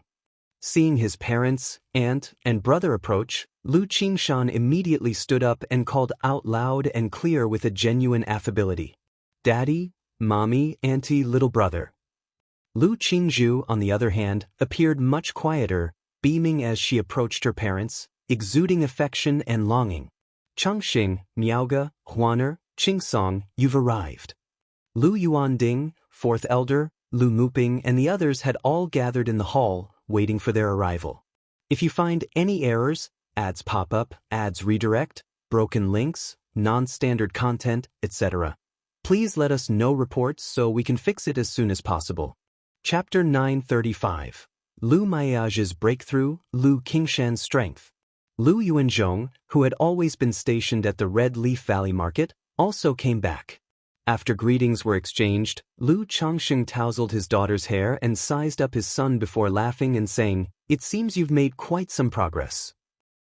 Seeing his parents, aunt, and brother approach, Lu Qingshan immediately stood up and called out loud and clear with a genuine affability. Daddy, Mommy, Auntie, little brother. Lu Qingzhou, on the other hand, appeared much quieter, beaming as she approached her parents, exuding affection and longing. Changxing, Miaoge, Huaner, Qingsong, you've arrived. Lu Yuanding, 4th elder, Lu Muping and the others had all gathered in the hall, waiting for their arrival. If you find any errors, ads pop up, ads redirect, broken links, non-standard content, etc., please let us know reports so we can fix it as soon as possible. Chapter 935. Lu Miaoge's breakthrough, Lu Qingshan's strength. Lu Yuanzhong, who had always been stationed at the Red Leaf Valley Market, also came back. After greetings were exchanged, Lu Changxing tousled his daughter's hair and sized up his son before laughing and saying, "It seems you've made quite some progress."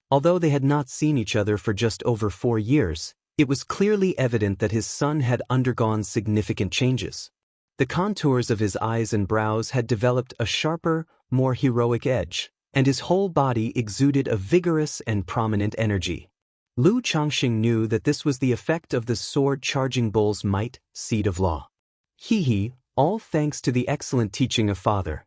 Although they had not seen each other for just over 4 years, it was clearly evident that his son had undergone significant changes. The contours of his eyes and brows had developed a sharper, more heroic edge, and his whole body exuded a vigorous and prominent energy. Lu Changxing knew that this was the effect of the sword-charging bull's might, seed of law. All thanks to the excellent teaching of father.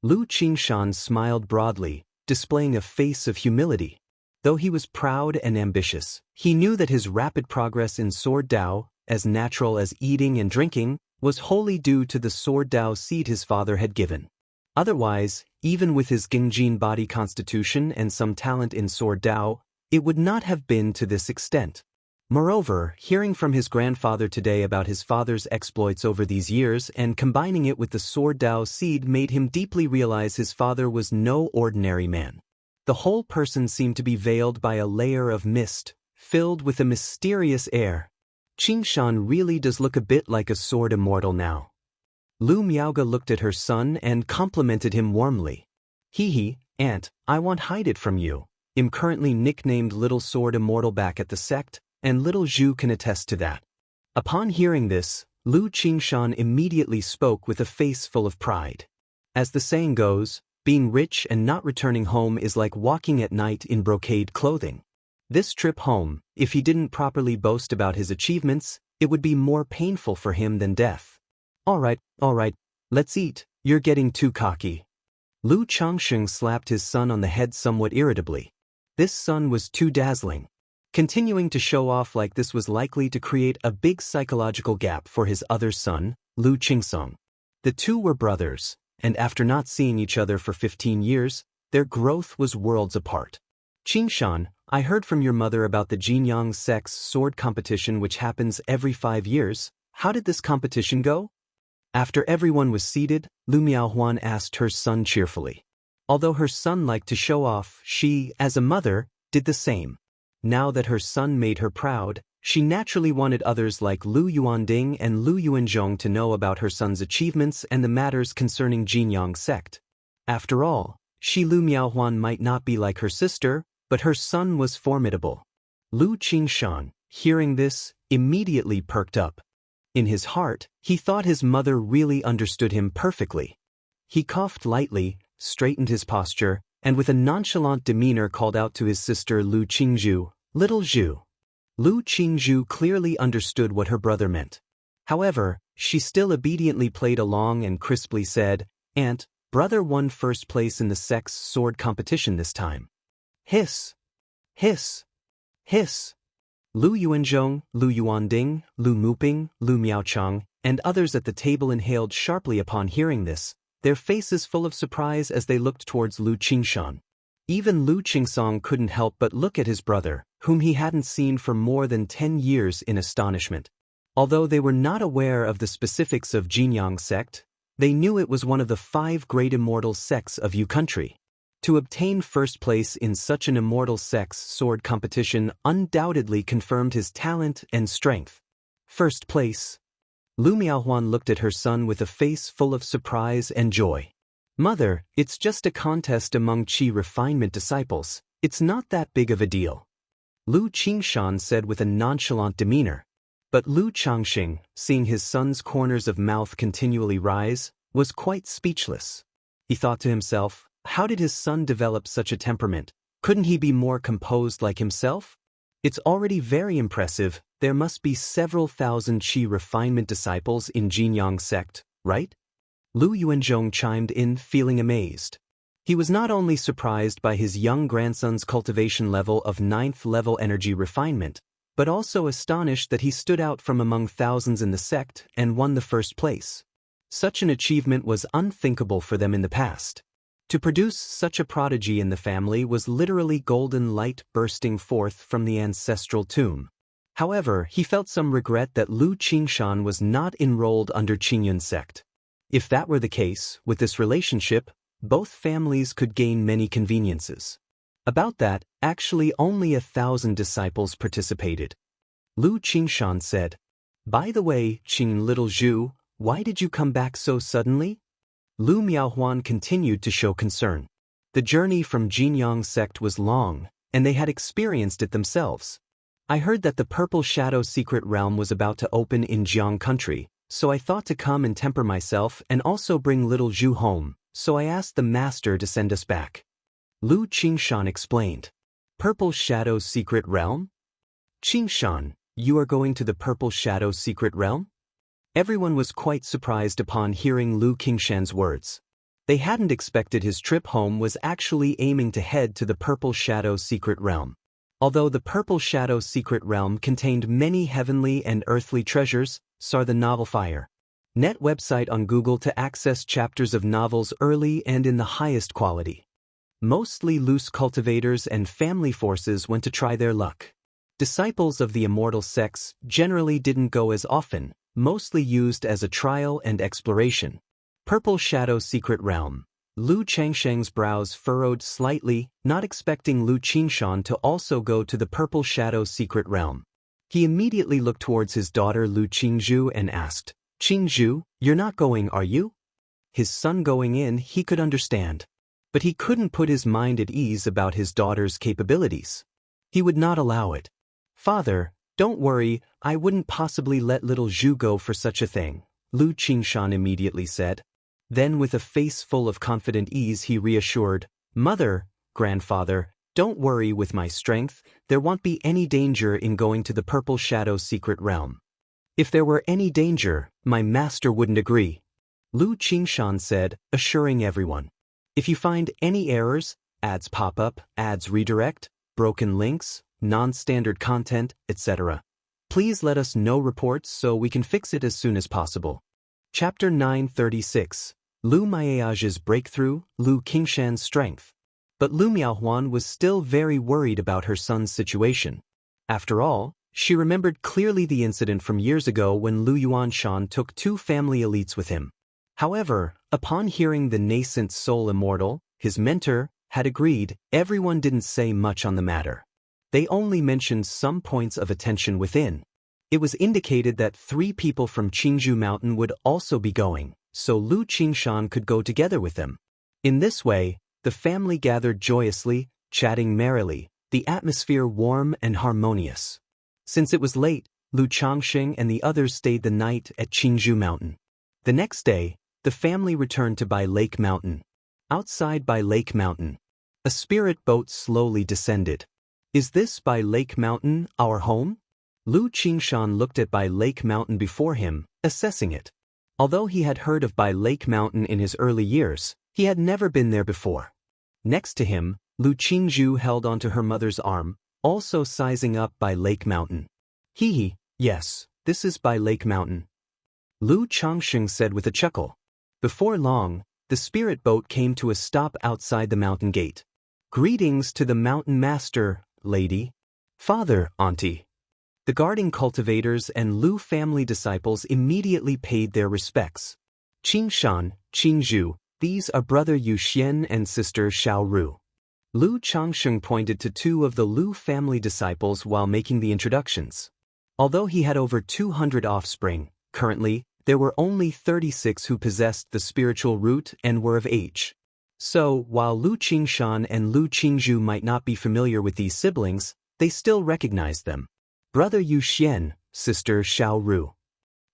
Lu Qingshan smiled broadly, displaying a face of humility. Though he was proud and ambitious, he knew that his rapid progress in sword Dao, as natural as eating and drinking, was wholly due to the sword Dao seed his father had given. Otherwise, even with his Gingjin body constitution and some talent in sword Dao, it would not have been to this extent. Moreover, hearing from his grandfather today about his father's exploits over these years and combining it with the sword Dao seed made him deeply realize his father was no ordinary man. The whole person seemed to be veiled by a layer of mist, filled with a mysterious air. Qingshan really does look a bit like a sword immortal now. Lu Miaoge looked at her son and complimented him warmly. Hee, aunt, I won't hide it from you. I'm currently nicknamed Little Sword Immortal back at the sect, and little Zhu can attest to that. Upon hearing this, Lu Qingshan immediately spoke with a face full of pride. As the saying goes, being rich and not returning home is like walking at night in brocade clothing. This trip home, if he didn't properly boast about his achievements, it would be more painful for him than death. All right, let's eat, you're getting too cocky. Lu Changsheng slapped his son on the head somewhat irritably. This son was too dazzling. Continuing to show off like this was likely to create a big psychological gap for his other son, Lu Qingsong. The two were brothers, and after not seeing each other for 15 years, their growth was worlds apart. Qingshan, I heard from your mother about the Jinyang sects sword competition which happens every 5 years. How did this competition go? After everyone was seated, Lu Miaohuan asked her son cheerfully. Although her son liked to show off, she, as a mother, did the same. Now that her son made her proud, she naturally wanted others like Lu Yuanding and Lu Yuanzhong to know about her son's achievements and the matters concerning Jinyang sect. After all, Lu Miaohuan might not be like her sister, but her son was formidable. Lu Qingshan, hearing this, immediately perked up. In his heart, he thought his mother really understood him perfectly. He coughed lightly, straightened his posture, and with a nonchalant demeanor called out to his sister Lu Qingzhu, Little Zhu. Lu Qingzhu clearly understood what her brother meant. However, she still obediently played along and crisply said, Aunt, brother won first place in the sects sword competition this time. Hiss! Hiss! Hiss! Lu Yuanzhong, Lu Yuanding, Lu Muping, Lu Miaochang, and others at the table inhaled sharply upon hearing this, their faces full of surprise as they looked towards Lu Qingshan. Even Lu Qingsong couldn't help but look at his brother, whom he hadn't seen for more than 10 years in astonishment. Although they were not aware of the specifics of Jinyang sect, they knew it was one of the 5 great immortal sects of Yu country. To obtain first place in such an immortal sects sword competition undoubtedly confirmed his talent and strength. First place. Lu Miaohuan looked at her son with a face full of surprise and joy. Mother, it's just a contest among Qi refinement disciples, it's not that big of a deal. Lu Qingshan said with a nonchalant demeanor. But Lu Changxing, seeing his son's corners of mouth continually rise, was quite speechless. He thought to himself, how did his son develop such a temperament? Couldn't he be more composed like himself? It's already very impressive, there must be several thousand Qi refinement disciples in Jinyang sect, right? Lu Yuanzhong chimed in, feeling amazed. He was not only surprised by his young grandson's cultivation level of 9th level energy refinement, but also astonished that he stood out from among thousands in the sect and won the first place. Such an achievement was unthinkable for them in the past. To produce such a prodigy in the family was literally golden light bursting forth from the ancestral tomb. However, he felt some regret that Lu Qingshan was not enrolled under Qingyun sect. If that were the case, with this relationship, both families could gain many conveniences. About that, actually only 1,000 disciples participated. Lu Qingshan said, By the way, Qing little Zhu, why did you come back so suddenly? Lu Miaohuan continued to show concern. The journey from Jinyang sect was long, and they had experienced it themselves. I heard that the Purple Shadow secret realm was about to open in Jiang country, so I thought to come and temper myself and also bring little Zhu home, so I asked the master to send us back. Lu Qingshan explained. Purple Shadow secret realm? Qingshan, you are going to the Purple Shadow secret realm? Everyone was quite surprised upon hearing Lu Qingshan's words. They hadn't expected his trip home was actually aiming to head to the Purple Shadow secret realm. Although the Purple Shadow secret realm contained many heavenly and earthly treasures, saw the novel Fire. Net website on Google to access chapters of novels early and in the highest quality. Mostly loose cultivators and family forces went to try their luck. Disciples of the immortal sects generally didn't go as often, mostly used as a trial and exploration. Purple Shadow Secret Realm. Lu Changsheng's brows furrowed slightly, not expecting Lu Qingshan to also go to the Purple Shadow Secret Realm. He immediately looked towards his daughter Lu Qingzhu and asked, "Qingzhu, you're not going, are you?" His son going in he could understand. But he couldn't put his mind at ease about his daughter's capabilities. He would not allow it. "Father, don't worry, I wouldn't possibly let little Zhu go for such a thing," Lu Qingshan immediately said. Then with a face full of confident ease he reassured, "Mother, grandfather, don't worry with my strength, there won't be any danger in going to the Purple Shadow Secret Realm. If there were any danger, my master wouldn't agree," Lu Qingshan said, assuring everyone. "If you find any errors, ads pop up, ads redirect, broken links, non-standard content, etc., please let us know reports so we can fix it as soon as possible." Chapter 936. Lu Maiage's Breakthrough, Lu Qingshan's Strength. But Lu Miaohuan was still very worried about her son's situation. After all, she remembered clearly the incident from years ago when Lu Yuanshan took 2 family elites with him. However, upon hearing the nascent soul immortal, his mentor, had agreed, everyone didn't say much on the matter. They only mentioned some points of attention within. It was indicated that 3 people from Qingzhou Mountain would also be going, so Lu Qingshan could go together with them. In this way, the family gathered joyously, chatting merrily, the atmosphere warm and harmonious. Since it was late, Lu Changxing and the others stayed the night at Qingzhou Mountain. The next day, the family returned to Bai Lake Mountain. Outside Bai Lake Mountain, a spirit boat slowly descended. "Is this Bai Lake Mountain our home?" Lu Qingshan looked at Bai Lake Mountain before him, assessing it. Although he had heard of Bai Lake Mountain in his early years, he had never been there before. Next to him, Lu Qingzhu held onto her mother's arm, also sizing up Bai Lake Mountain. Yes, this is Bai Lake Mountain," Lu Changxing said with a chuckle. Before long, the spirit boat came to a stop outside the mountain gate. "Greetings to the mountain master, lady. Father, auntie." The guarding cultivators and Lu family disciples immediately paid their respects. "Qingshan, Qingzhu, these are brother Yu Xian and sister Xiao Ru." Lu Changsheng pointed to 2 of the Lu family disciples while making the introductions. Although he had over 200 offspring, currently, there were only 36 who possessed the spiritual root and were of age. So, while Lu Qingshan and Lu Qingzhu might not be familiar with these siblings, they still recognized them. "Brother Yu Xian, sister Xiao Ru."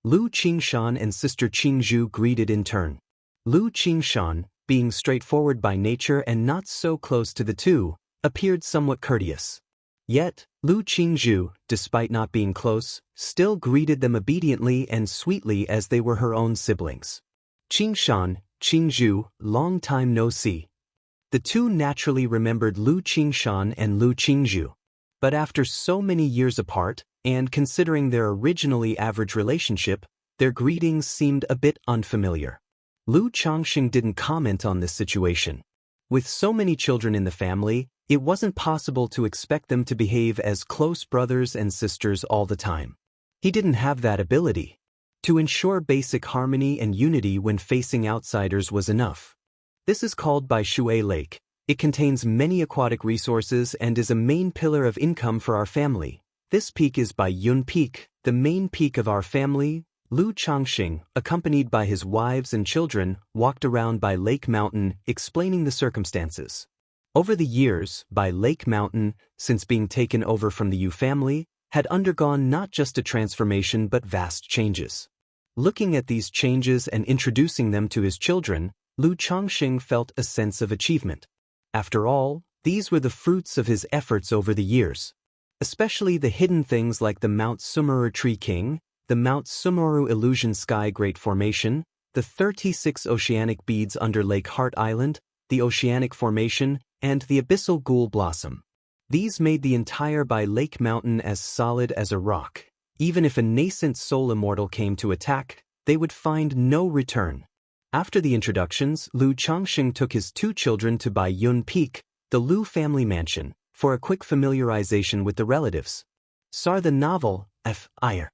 Lu Qingshan and sister Qingzhu greeted in turn. Lu Qingshan, being straightforward by nature and not so close to the 2, appeared somewhat courteous. Yet, Lu Qingzhu, despite not being close, still greeted them obediently and sweetly as they were her own siblings. "Qingshan, Qingzhu, long time no see." The 2 naturally remembered Lu Qingshan and Lu Qingzhu. But after so many years apart, and considering their originally average relationship, their greetings seemed a bit unfamiliar. Lu Changxing didn't comment on this situation. With so many children in the family, it wasn't possible to expect them to behave as close brothers and sisters all the time. He didn't have that ability. To ensure basic harmony and unity when facing outsiders was enough. This is called Bai Shui Lake. It contains many aquatic resources and is a main pillar of income for our family. This peak is Bai Yun Peak, the main peak of our family. Lu Changxing, accompanied by his wives and children, walked around Bai Lake Mountain, explaining the circumstances. Over the years, Bai Lake Mountain, since being taken over from the Yu family, had undergone not just a transformation but vast changes. Looking at these changes and introducing them to his children, Lu Changxing felt a sense of achievement. After all, these were the fruits of his efforts over the years. Especially the hidden things like the Mount Sumeru Tree King, the Mount Sumeru Illusion Sky Great Formation, the 36 oceanic beads under Lake Heart Island, the Oceanic Formation, and the Abyssal Ghoul Blossom. These made the entire Bai Lake Mountain as solid as a rock. Even if a nascent soul immortal came to attack, they would find no return. After the introductions, Lu Changxing took his 2 children to Bai Yun Peak, the Lu family mansion, for a quick familiarization with the relatives. Saw the novel, Fire.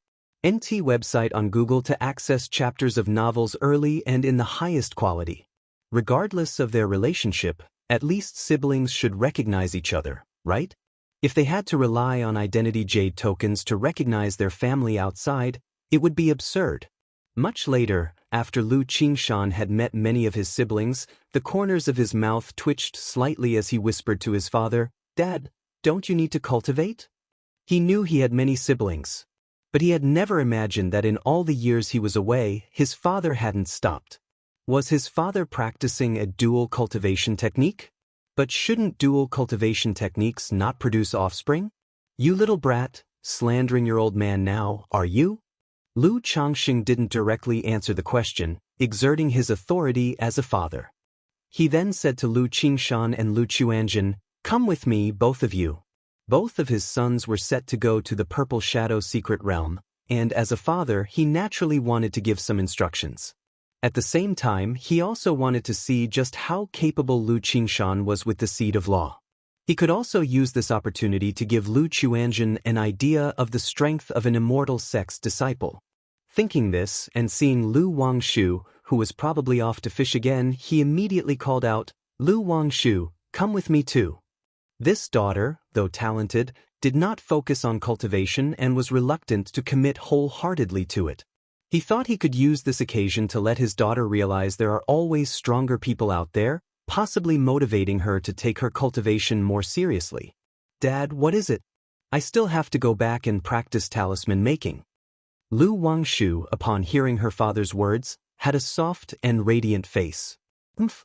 NT website on Google to access chapters of novels early and in the highest quality. Regardless of their relationship, at least siblings should recognize each other, right? If they had to rely on identity jade tokens to recognize their family outside, it would be absurd. Much later, after Lu Qingshan had met many of his siblings, the corners of his mouth twitched slightly as he whispered to his father, "Dad, don't you need to cultivate?" He knew he had many siblings, but he had never imagined that in all the years he was away, his father hadn't stopped. Was his father practicing a dual cultivation technique? But shouldn't dual cultivation techniques not produce offspring? You little brat, slandering your old man now, are you? Lu Changxing didn't directly answer the question, exerting his authority as a father. He then said to Lu Qingshan and Lu Chuanjin, "Come with me, both of you." Both of his sons were set to go to the Purple Shadow secret realm, and as a father he naturally wanted to give some instructions. At the same time, he also wanted to see just how capable Lu Qingshan was with the seed of law. He could also use this opportunity to give Lu Chuanjin an idea of the strength of an immortal sect's disciple. Thinking this, and seeing Lu Wangshu, who was probably off to fish again, he immediately called out, "Lu Wangshu, come with me too." This daughter, though talented, did not focus on cultivation and was reluctant to commit wholeheartedly to it. He thought he could use this occasion to let his daughter realize there are always stronger people out there, possibly motivating her to take her cultivation more seriously. "Dad, what is it? I still have to go back and practice talisman making." Lu Wangshu, upon hearing her father's words, had a soft and radiant face.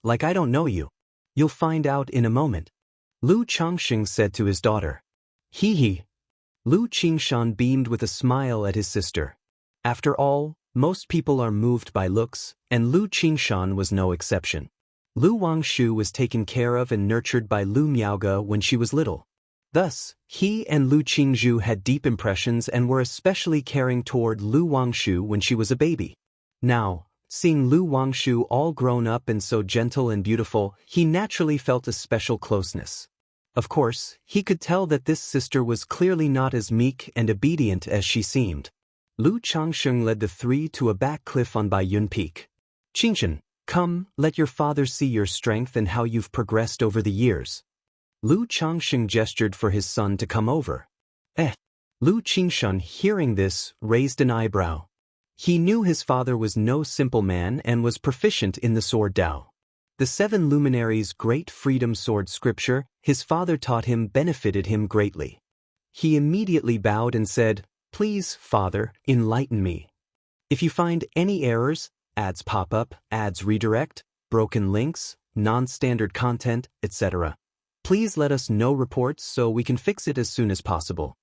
Like I don't know you. You'll find out in a moment," Lu Changxing said to his daughter. Hee. Lu Qingshan beamed with a smile at his sister. After all, most people are moved by looks, and Lu Qingshan was no exception. Lu Wangshu was taken care of and nurtured by Lu Miaoge when she was little. Thus, he and Lu Qingzhu had deep impressions and were especially caring toward Lu Wangshu when she was a baby. Now, seeing Lu Wangshu all grown up and so gentle and beautiful, he naturally felt a special closeness. Of course, he could tell that this sister was clearly not as meek and obedient as she seemed. Lu Changxing led the three to a back cliff on Baiyun Peak. "Qingchen, come, let your father see your strength and how you've progressed over the years." Lu Changxing gestured for his son to come over. Lu Qingshan, hearing this, raised an eyebrow. He knew his father was no simple man and was proficient in the sword Dao. The 7 luminaries' great freedom sword scripture his father taught him benefited him greatly. He immediately bowed and said, "Please, Father, enlighten me. If you find any errors, ads pop up, ads redirect, broken links, non-standard content, etc., please let us know reports so we can fix it as soon as possible."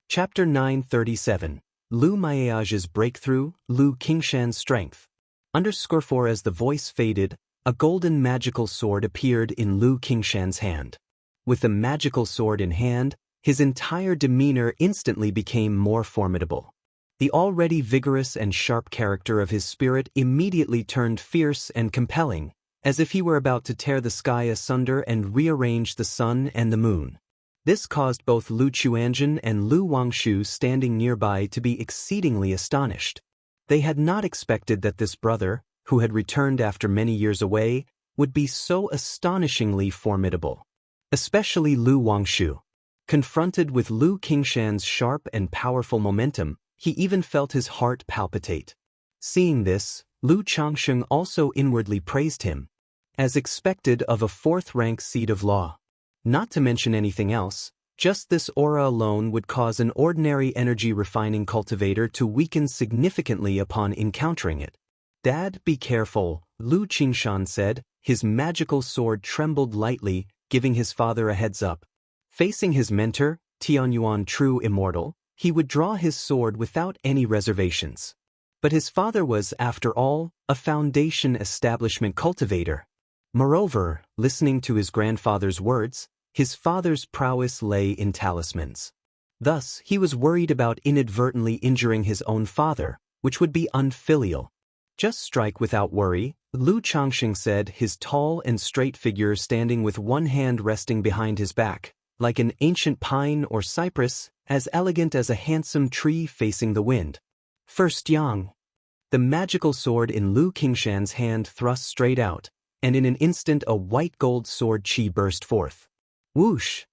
Chapter 937. Lu Maiage's Breakthrough, Lu Qingshan's Strength. _4 As the voice faded, a golden magical sword appeared in Lu Qingshan's hand. With the magical sword in hand, his entire demeanor instantly became more formidable. The already vigorous and sharp character of his spirit immediately turned fierce and compelling, as if he were about to tear the sky asunder and rearrange the sun and the moon. This caused both Lu Chuanjin and Lu Wangshu standing nearby to be exceedingly astonished. They had not expected that this brother, who had returned after many years away, would be so astonishingly formidable. Especially Lu Wangshu. Confronted with Lu Qingshan's sharp and powerful momentum, he even felt his heart palpitate. Seeing this, Lu Changxing also inwardly praised him. As expected of a 4th-rank seed of law. Not to mention anything else, just this aura alone would cause an ordinary energy-refining cultivator to weaken significantly upon encountering it. "Dad, be careful," Lu Qingshan said. His magical sword trembled lightly, giving his father a heads-up. Facing his mentor, Tianyuan True Immortal, he would draw his sword without any reservations. But his father was, after all, a foundation establishment cultivator. Moreover, listening to his grandfather's words, his father's prowess lay in talismans. Thus, he was worried about inadvertently injuring his own father, which would be unfilial. "Just strike without worry," Lu Changxing said, his tall and straight figure standing with one hand resting behind his back. Like an ancient pine or cypress, as elegant as a handsome tree facing the wind. First Yang. The magical sword in Lu Qingshan's hand thrust straight out, and in an instant a white gold sword chi burst forth. Whoosh!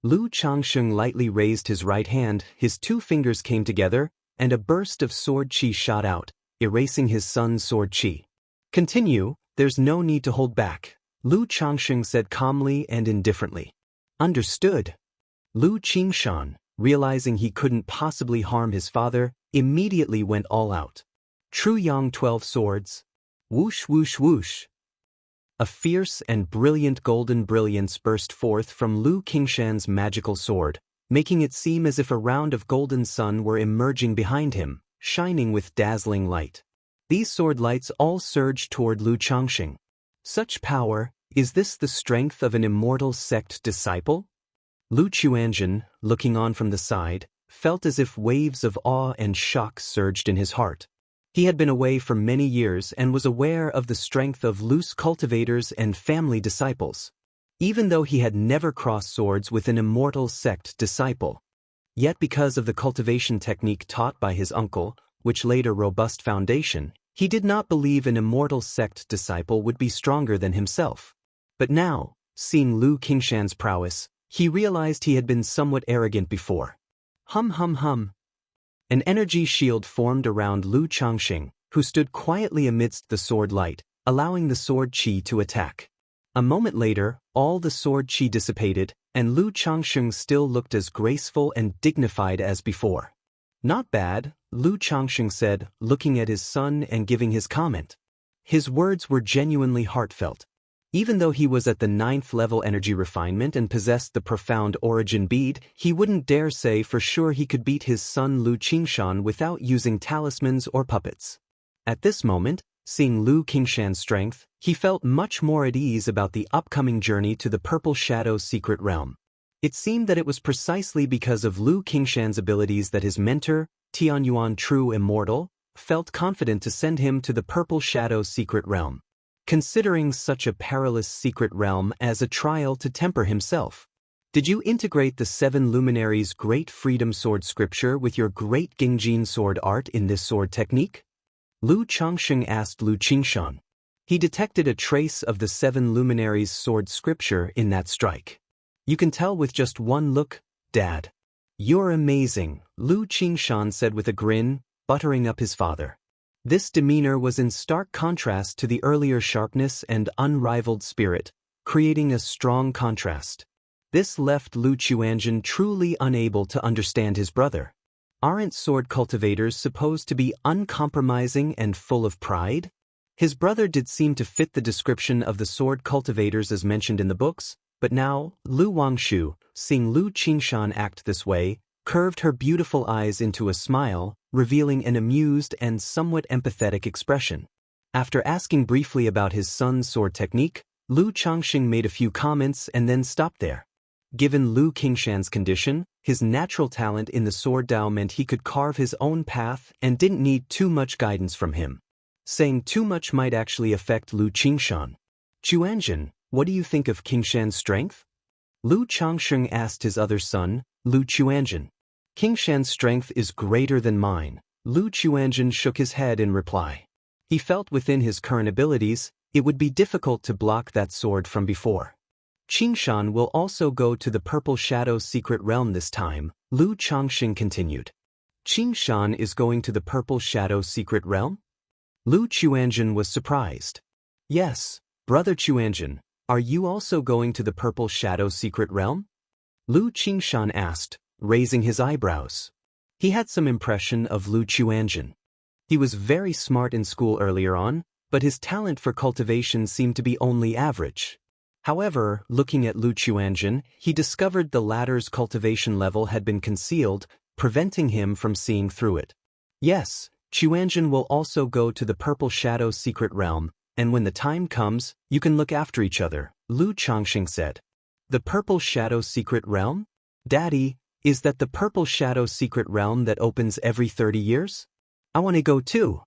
Lu Changsheng lightly raised his right hand, his two fingers came together, and a burst of sword chi shot out, erasing his son's sword chi. Continue, there's no need to hold back, Lu Changsheng said calmly and indifferently. Understood. Lu Qingshan, realizing he couldn't possibly harm his father, immediately went all out. True Yang 12 swords. Whoosh whoosh whoosh. A fierce and brilliant golden brilliance burst forth from Lu Qingshan's magical sword, making it seem as if a round of golden sun were emerging behind him, shining with dazzling light. These sword lights all surged toward Lu Changsheng. Such power, is this the strength of an immortal sect disciple? Lu Chuanzhen, looking on from the side, felt as if waves of awe and shock surged in his heart. He had been away for many years and was aware of the strength of loose cultivators and family disciples, even though he had never crossed swords with an immortal sect disciple. Yet because of the cultivation technique taught by his uncle, which laid a robust foundation, he did not believe an immortal sect disciple would be stronger than himself. But now, seeing Lu Qingshan's prowess, he realized he had been somewhat arrogant before. Hum hum hum. An energy shield formed around Lu Changsheng, who stood quietly amidst the sword light, allowing the sword chi to attack. A moment later, all the sword chi dissipated, and Lu Changsheng still looked as graceful and dignified as before. Not bad, Lu Changsheng said, looking at his son and giving his comment. His words were genuinely heartfelt. Even though he was at the 9th level energy refinement and possessed the profound origin bead, he wouldn't dare say for sure he could beat his son Lu Qingshan without using talismans or puppets. At this moment, seeing Lu Qingshan's strength, he felt much more at ease about the upcoming journey to the Purple Shadow's secret realm. It seemed that it was precisely because of Lu Qingshan's abilities that his mentor, Tianyuan True Immortal, felt confident to send him to the Purple Shadow's secret realm, considering such a perilous secret realm as a trial to temper himself. Did you integrate the 7 luminaries' Great Freedom Sword scripture with your Great Gingjin sword art in this sword technique? Lu Changsheng asked Lu Qingshan. He detected a trace of the 7 luminaries' sword scripture in that strike. You can tell with just one look, Dad. You're amazing, Lu Qingshan said with a grin, buttering up his father. This demeanor was in stark contrast to the earlier sharpness and unrivaled spirit, creating a strong contrast. This left Lu Chuanzhen truly unable to understand his brother. Aren't sword cultivators supposed to be uncompromising and full of pride? His brother did seem to fit the description of the sword cultivators as mentioned in the books, but now, Lu Wangshu, seeing Lu Qingshan act this way, curved her beautiful eyes into a smile, revealing an amused and somewhat empathetic expression. After asking briefly about his son's sword technique, Lu Changsheng made a few comments and then stopped there. Given Lu Qingshan's condition, his natural talent in the sword Dao meant he could carve his own path and didn't need too much guidance from him. Saying too much might actually affect Lu Qingshan. Chuanzhen, what do you think of Qingshan's strength? Lu Changsheng asked his other son, Lu Chuanzhen. Qingshan's strength is greater than mine. Lu Chuanzhen shook his head in reply. He felt within his current abilities, it would be difficult to block that sword from before. Qingshan will also go to the Purple Shadow's secret realm this time, Lu Changsheng continued. Qingshan is going to the Purple Shadow's secret realm? Lu Chuanzhen was surprised. Yes, Brother Chuanzhen, are you also going to the Purple Shadow's secret realm? Lu Qingshan asked, raising his eyebrows. He had some impression of Lu Chuanzhen. He was very smart in school earlier on, but his talent for cultivation seemed to be only average. However, looking at Lu Chuanzhen, he discovered the latter's cultivation level had been concealed, preventing him from seeing through it. Yes, Chuanzhen will also go to the Purple Shadow's secret realm, and when the time comes, you can look after each other, Lu Changsheng said. The Purple Shadow's secret realm? Daddy, is that the Purple Shadow's secret realm that opens every 30 years? I want to go too.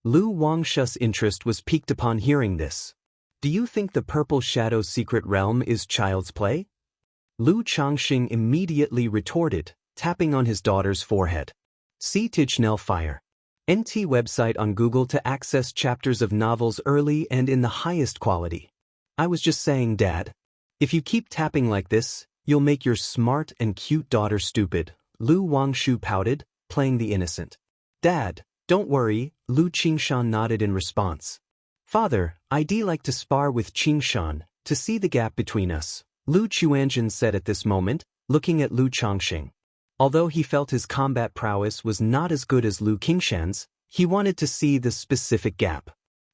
Lu Wangshu's interest was piqued upon hearing this. Do you think the Purple Shadow's secret realm is child's play? Lu Changsheng immediately retorted, tapping on his daughter's forehead. See Tichnell Fire. NT website on Google to access chapters of novels early and in the highest quality. I was just saying, Dad. If you keep tapping like this, you'll make your smart and cute daughter stupid, Lu Wangshu pouted, playing the innocent. Dad, don't worry, Lu Qingshan nodded in response. Father, I'd like to spar with Qingshan, to see the gap between us, Lu Chuanjin said at this moment, looking at Lu Chongxing. Although he felt his combat prowess was not as good as Lu Qingshan's, he wanted to see the specific gap.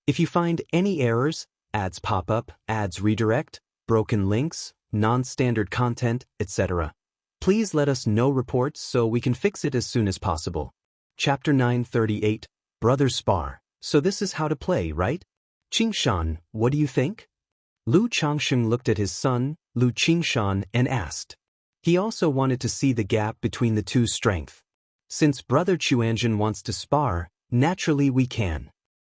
If you find any errors, ads pop up, ads redirect, broken links, non-standard content, etc., please let us know reports so we can fix it as soon as possible. Chapter 938, Brother Spar. So this is how to play, right? Qingshan, what do you think? Lu Chongxing looked at his son, Lu Qingshan, and asked. He also wanted to see the gap between the two strength. Since Brother Chuanjin wants to spar, naturally we can.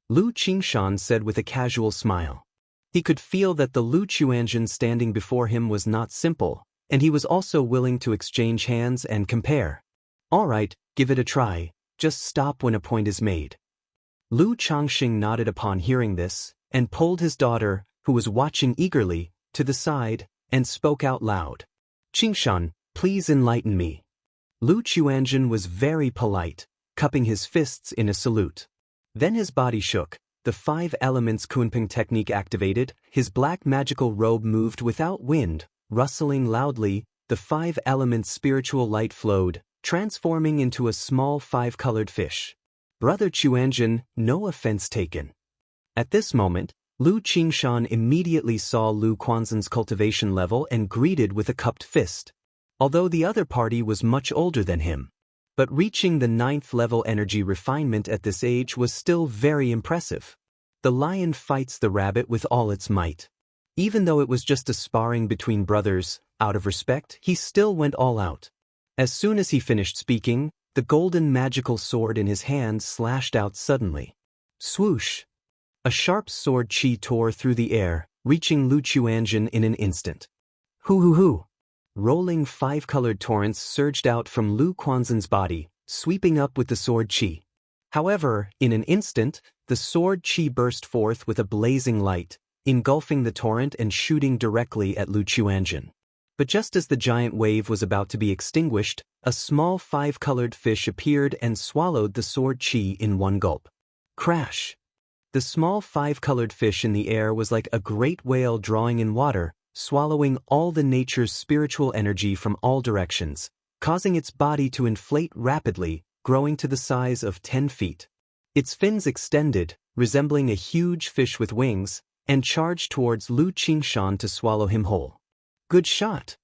Lu Qingshan said with a casual smile. He could feel that the Lu Chuanjin standing before him was not simple, and he was also willing to exchange hands and compare. All right, give it a try, just stop when a point is made. Lu Chongxing nodded upon hearing this, and pulled his daughter, who was watching eagerly, to the side, and spoke out loud. Qingshan, please enlighten me. Lu Chuanjin was very polite, cupping his fists in a salute. Then his body shook, the 5 elements Kunping technique activated, his black magical robe moved without wind, rustling loudly, the 5 elements spiritual light flowed, transforming into a small 5-colored fish. Brother Chuanjin, no offense taken. At this moment, Lu Qingshan immediately saw Lu Quanzhen's cultivation level and greeted with a cupped fist. Although the other party was much older than him. But reaching the 9th level energy refinement at this age was still very impressive. The lion fights the rabbit with all its might. Even though it was just a sparring between brothers, out of respect, he still went all out. As soon as he finished speaking, the golden magical sword in his hand slashed out suddenly. Swoosh! A sharp sword chi tore through the air, reaching Lu Chuanjin in an instant. Hoo! Rolling 5-colored torrents surged out from Lu Quanzhen's body, sweeping up with the sword chi. However, in an instant, the sword chi burst forth with a blazing light, engulfing the torrent and shooting directly at Lu Chuanjin. But just as the giant wave was about to be extinguished, a small 5-colored fish appeared and swallowed the sword chi in one gulp. Crash! The small 5-colored fish in the air was like a great whale drawing in water, swallowing all the nature's spiritual energy from all directions, causing its body to inflate rapidly, growing to the size of 10 feet. Its fins extended, resembling a huge fish with wings, and charged towards Lu Qingshan to swallow him whole. Good shot!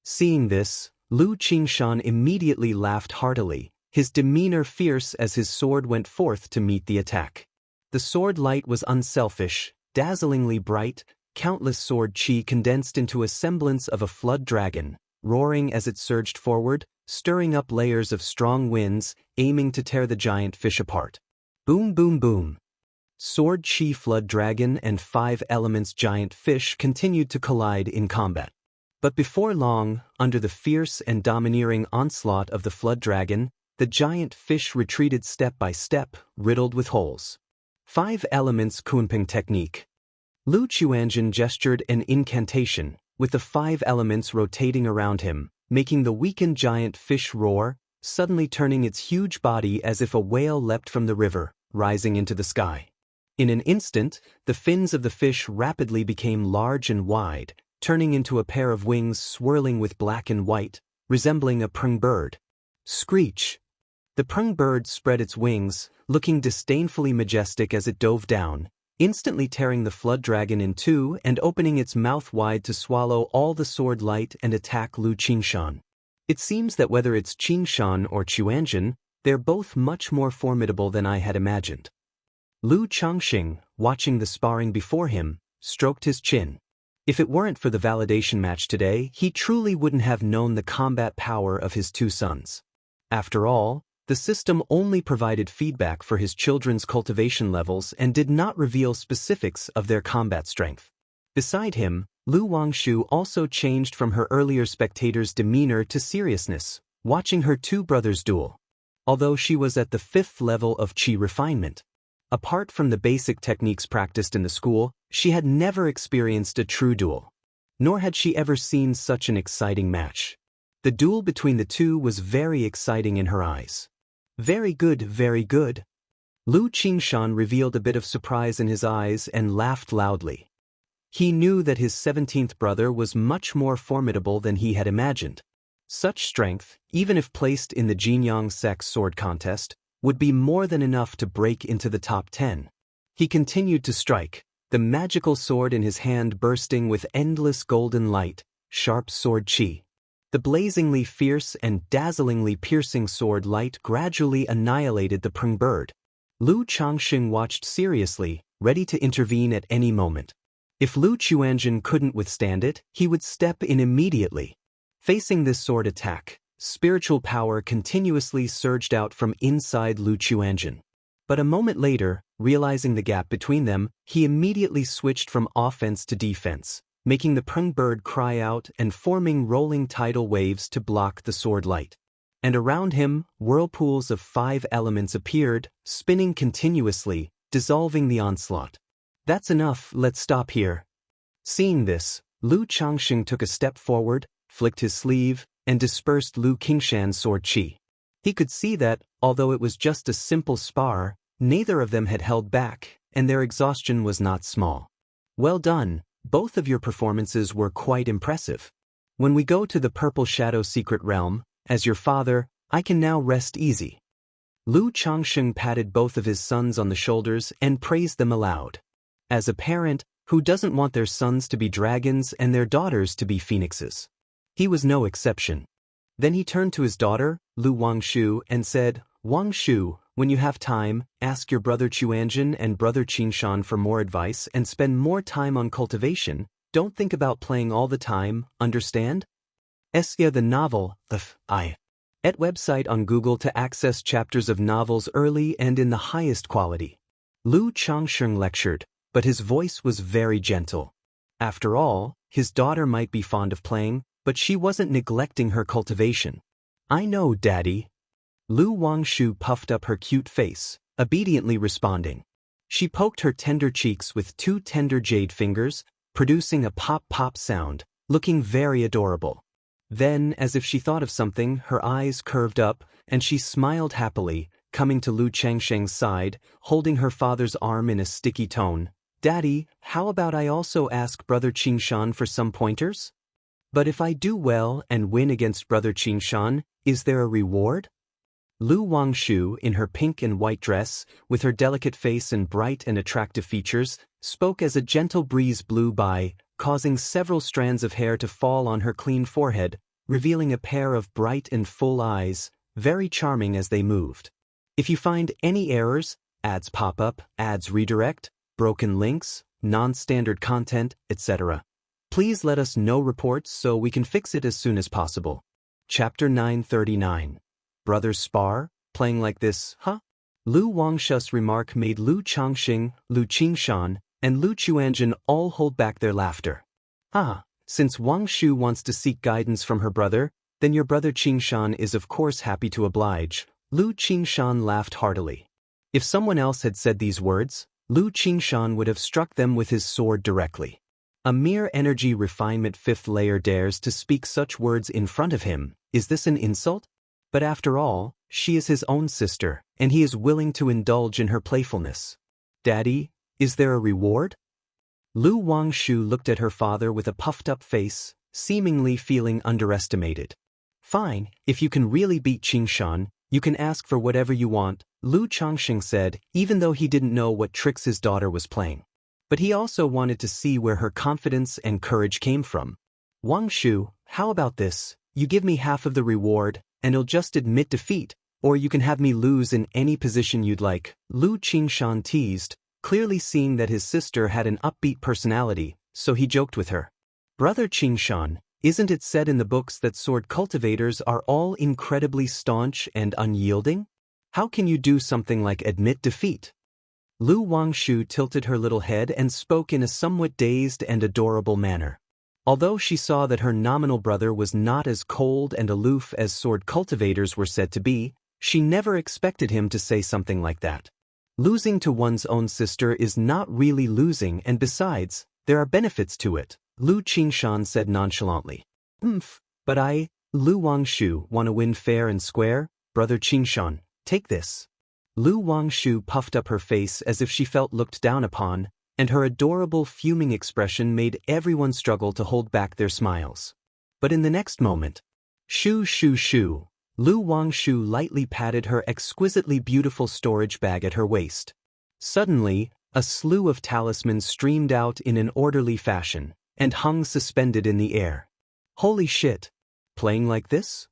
Seeing this, Lu Qingshan immediately laughed heartily, his demeanor fierce as his sword went forth to meet the attack. The sword light was unselfish, dazzlingly bright, countless sword chi condensed into a semblance of a flood dragon, roaring as it surged forward, stirring up layers of strong winds, aiming to tear the giant fish apart. Boom boom boom. Sword chi flood dragon and 5 elements giant fish continued to collide in combat. But before long, under the fierce and domineering onslaught of the flood dragon, the giant fish retreated step by step, riddled with holes. 5 elements Kunping technique. Lu Chuanjin gestured an incantation, with the 5 elements rotating around him, making the weakened giant fish roar, suddenly turning its huge body as if a whale leapt from the river, rising into the sky. In an instant, the fins of the fish rapidly became large and wide, turning into a pair of wings swirling with black and white, resembling a prung bird. Screech! The prung bird spread its wings, looking disdainfully majestic as it dove down, instantly tearing the flood dragon in two and opening its mouth wide to swallow all the sword light and attack Lu Qingshan. It seems that whether it's Qingshan or Chuanjin, they're both much more formidable than I had imagined. Lu Chongxing, watching the sparring before him, stroked his chin. If it weren't for the validation match today, he truly wouldn't have known the combat power of his 2 sons. After all, the system only provided feedback for his children's cultivation levels and did not reveal specifics of their combat strength. Beside him, Lu Wangshu also changed from her earlier spectator's demeanor to seriousness, watching her two brothers duel. Although she was at the 5th level of Qi refinement. Apart from the basic techniques practiced in the school, she had never experienced a true duel. Nor had she ever seen such an exciting match. The duel between the two was very exciting in her eyes. Very good, very good. Lu Qingshan revealed a bit of surprise in his eyes and laughed loudly. He knew that his 17th brother was much more formidable than he had imagined. Such strength, even if placed in the Jinyang sect's sword contest, would be more than enough to break into the top 10. He continued to strike, the magical sword in his hand bursting with endless golden light, sharp sword qi. The blazingly fierce and dazzlingly piercing sword light gradually annihilated the prung bird. Lu Changxing watched seriously, ready to intervene at any moment. If Lu Chuanjin couldn't withstand it, he would step in immediately. Facing this sword attack, spiritual power continuously surged out from inside Lu Chuanjin. But a moment later, realizing the gap between them, he immediately switched from offense to defense, making the prung bird cry out and forming rolling tidal waves to block the sword light. And around him, whirlpools of 5 elements appeared, spinning continuously, dissolving the onslaught. That's enough, let's stop here. Seeing this, Lu Changxing took a step forward, flicked his sleeve, and dispersed Lu Qingshan's sword qi. He could see that, although it was just a simple spar, neither of them had held back, and their exhaustion was not small. Well done, both of your performances were quite impressive. When we go to the Purple Shadow Secret Realm, as your father, I can now rest easy. Lu Changxing patted both of his sons on the shoulders and praised them aloud. As a parent, who doesn't want their sons to be dragons and their daughters to be phoenixes? He was no exception. Then he turned to his daughter, Lu Wangshu, and said, Wangshu, when you have time, ask your brother Chuanjin and brother Qingshan for more advice and spend more time on cultivation. Don't think about playing all the time, understand? Xianxia the novel, at website on Google to access chapters of novels early and in the highest quality. Lu Changxing lectured, but his voice was very gentle. After all, his daughter might be fond of playing, but she wasn't neglecting her cultivation. I know, Daddy. Lu Wangshu puffed up her cute face, obediently responding. She poked her tender cheeks with 2 tender jade fingers, producing a pop-pop sound, looking very adorable. Then, as if she thought of something, her eyes curved up, and she smiled happily, coming to Lu Changxing's side, holding her father's arm in a sticky tone. Daddy, how about I also ask Brother Qingshan for some pointers? But if I do well and win against Brother Qingshan, is there a reward? Lu Wangshu, in her pink and white dress, with her delicate face and bright and attractive features, spoke as a gentle breeze blew by, causing several strands of hair to fall on her clean forehead, revealing a pair of bright and full eyes, very charming as they moved. If you find any errors, ads pop up, ads redirect, broken links, non-standard content, etc., please let us know reports so we can fix it as soon as possible. Chapter 939. Brothers spar? Playing like this, huh? Lu Wangshu's remark made Lu Changxing, Lu Qingshan, and Lu Chuanjin all hold back their laughter. Since Wangshu wants to seek guidance from her brother, then your brother Qingshan is of course happy to oblige. Lu Qingshan laughed heartily. If someone else had said these words, Lu Qingshan would have struck them with his sword directly. A mere energy refinement 5th layer dares to speak such words in front of him. Is this an insult? But after all, she is his own sister, and he is willing to indulge in her playfulness. Daddy, is there a reward? Lu Wangshu looked at her father with a puffed-up face, seemingly feeling underestimated. Fine, if you can really beat Qingshan, you can ask for whatever you want, Lu Changxing said, even though he didn't know what tricks his daughter was playing. But he also wanted to see where her confidence and courage came from. Wangshu, how about this? You give me half of the reward, and you'll just admit defeat, or you can have me lose in any position you'd like, Lu Qingshan teased, clearly seeing that his sister had an upbeat personality, so he joked with her. Brother Qingshan, isn't it said in the books that sword cultivators are all incredibly staunch and unyielding? How can you do something like admit defeat? Lu Wangshu tilted her little head and spoke in a somewhat dazed and adorable manner. Although she saw that her nominal brother was not as cold and aloof as sword cultivators were said to be, she never expected him to say something like that. Losing to one's own sister is not really losing, and besides, there are benefits to it, Lu Qingshan said nonchalantly. But I, Lu Wangshu, want to win fair and square, brother Qingshan, take this. Lu Wangshu puffed up her face as if she felt looked down upon, and her adorable fuming expression made everyone struggle to hold back their smiles. But in the next moment, shoo shoo shoo, Lu Wangshu lightly patted her exquisitely beautiful storage bag at her waist. Suddenly, a slew of talismans streamed out in an orderly fashion, and hung suspended in the air. Holy shit! Playing like this?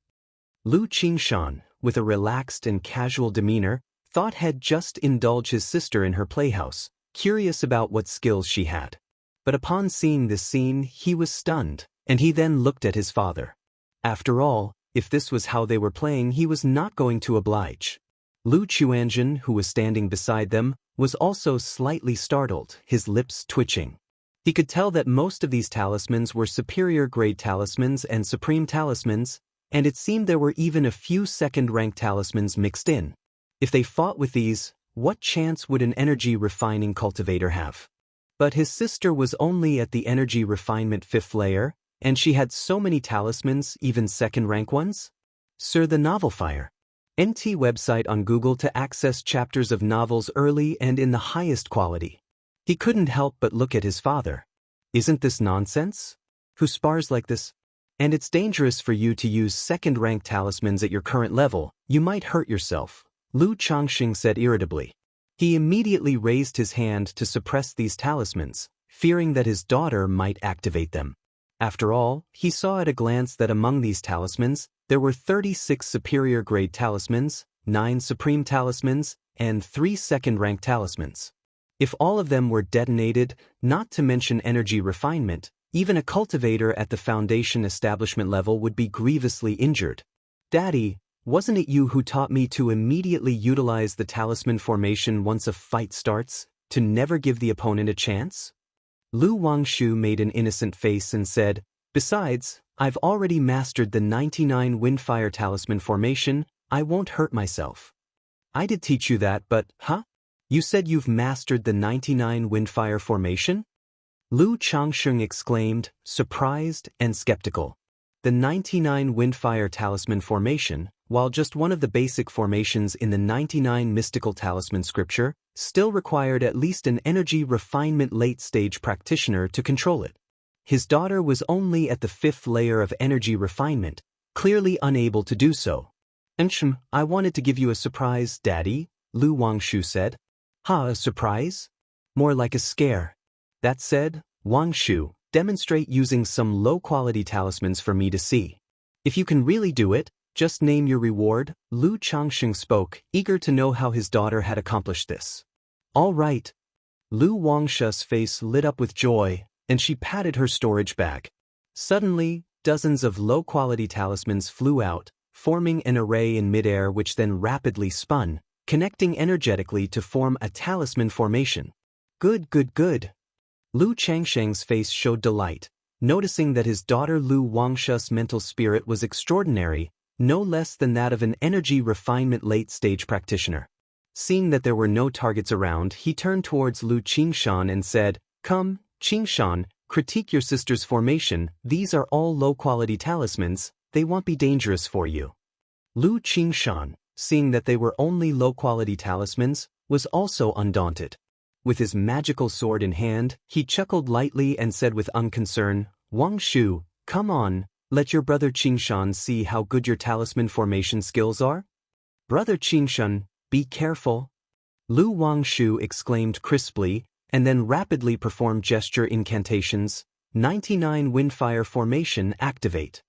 Lu Qingshan, with a relaxed and casual demeanor, thought had just indulged his sister in her playhouse, curious about what skills she had. But upon seeing this scene, he was stunned, and he then looked at his father. After all, if this was how they were playing, he was not going to oblige. Lu Chuanjun, who was standing beside them, was also slightly startled, his lips twitching. He could tell that most of these talismans were superior-grade talismans and supreme talismans, and it seemed there were even a few second-rank talismans mixed in. If they fought with these, what chance would an energy refining cultivator have? But his sister was only at the energy refinement 5th layer, and she had so many talismans, even second-rank ones? Sir, the novel fire. NT website on Google to access chapters of novels early and in the highest quality. He couldn't help but look at his father. Isn't this nonsense? Who spars like this? And it's dangerous for you to use second-rank talismans at your current level. You might hurt yourself, Lu Changxing said irritably. He immediately raised his hand to suppress these talismans, fearing that his daughter might activate them. After all, he saw at a glance that among these talismans, there were 36 superior-grade talismans, 9 supreme talismans, and 3 second-rank talismans. If all of them were detonated, not to mention energy refinement, even a cultivator at the foundation establishment level would be grievously injured. Daddy, wasn't it you who taught me to immediately utilize the talisman formation once a fight starts, to never give the opponent a chance? Lu Wangshu made an innocent face and said, besides, I've already mastered the 99 Windfire talisman formation, I won't hurt myself. I did teach you that, but, huh? You said you've mastered the 99 Windfire formation? Lu Changsheng exclaimed, surprised and skeptical. The 99 Windfire talisman formation, while just one of the basic formations in the 99 mystical talisman scripture, still required at least an energy refinement late-stage practitioner to control it. His daughter was only at the 5th layer of energy refinement, clearly unable to do so. I wanted to give you a surprise, Daddy, Lu Wangshu said. A surprise? More like a scare. That said, Wangshu, demonstrate using some low-quality talismans for me to see. If you can really do it, just name your reward, Lu Changxing spoke, eager to know how his daughter had accomplished this. All right. Lu Wangshu's face lit up with joy, and she patted her storage bag. Suddenly, dozens of low-quality talismans flew out, forming an array in midair which then rapidly spun, connecting energetically to form a talisman formation. Good, good, good. Lu Changsheng's face showed delight, noticing that his daughter Lu Wangshu's mental spirit was extraordinary, no less than that of an energy refinement late-stage practitioner. Seeing that there were no targets around, he turned towards Lu Qingshan and said, Come, Qingshan, critique your sister's formation, these are all low-quality talismans, they won't be dangerous for you. Lu Qingshan, seeing that they were only low-quality talismans, was also undaunted. With his magical sword in hand, he chuckled lightly and said with unconcern, Wangshu, come on, let your brother Qingshan see how good your talisman formation skills are. Brother Qingshan, be careful. Lu Wangshu exclaimed crisply, and then rapidly performed gesture incantations. 99 Windfire formation activate.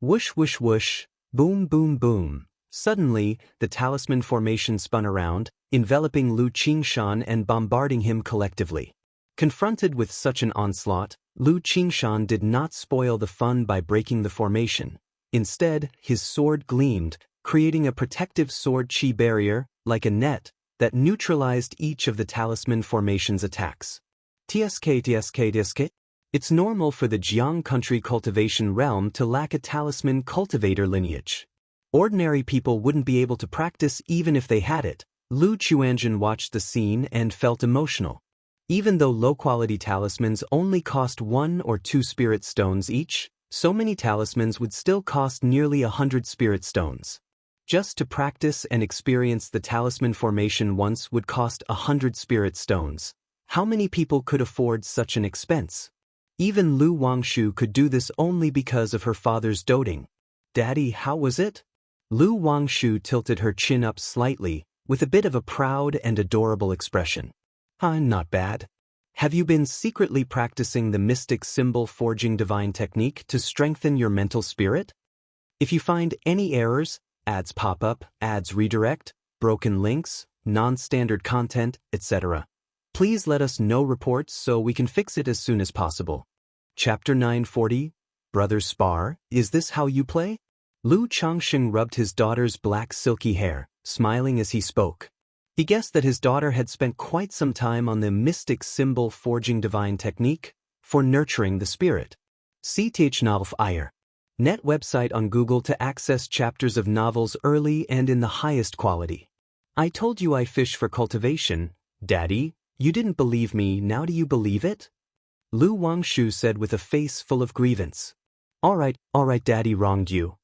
Whoosh whoosh whoosh, boom boom boom. Suddenly, the talisman formation spun around, enveloping Lu Qingshan and bombarding him collectively. Confronted with such an onslaught, Lu Qingshan did not spoil the fun by breaking the formation. Instead, his sword gleamed, creating a protective sword chi barrier, like a net, that neutralized each of the talisman formation's attacks. TSK. It's normal for the Jiang country cultivation realm to lack a talisman cultivator lineage. Ordinary people wouldn't be able to practice even if they had it. Lu Chuanjun watched the scene and felt emotional. Even though low-quality talismans only cost 1 or 2 spirit stones each, so many talismans would still cost nearly 100 spirit stones. Just to practice and experience the talisman formation once would cost 100 spirit stones. How many people could afford such an expense? Even Lu Wangshu could do this only because of her father's doting. "Daddy, how was it?" Lu Wangshu tilted her chin up slightly, with a bit of a proud and adorable expression. Not bad. Have you been secretly practicing the mystic symbol forging divine technique to strengthen your mental spirit? If you find any errors, ads pop up, ads redirect, broken links, non-standard content, etc., please let us know reports so we can fix it as soon as possible. Chapter 940, Brothers Spar, Is This How You Play? Lu Changsheng rubbed his daughter's black silky hair, smiling as he spoke. He guessed that his daughter had spent quite some time on the mystic symbol forging divine technique for nurturing the spirit. CTH Novel Iyer. Net website on Google to access chapters of novels early and in the highest quality. I told you I fish for cultivation, Daddy. You didn't believe me, now do you believe it? Lu Wangshu said with a face full of grievance. All right, Daddy wronged you.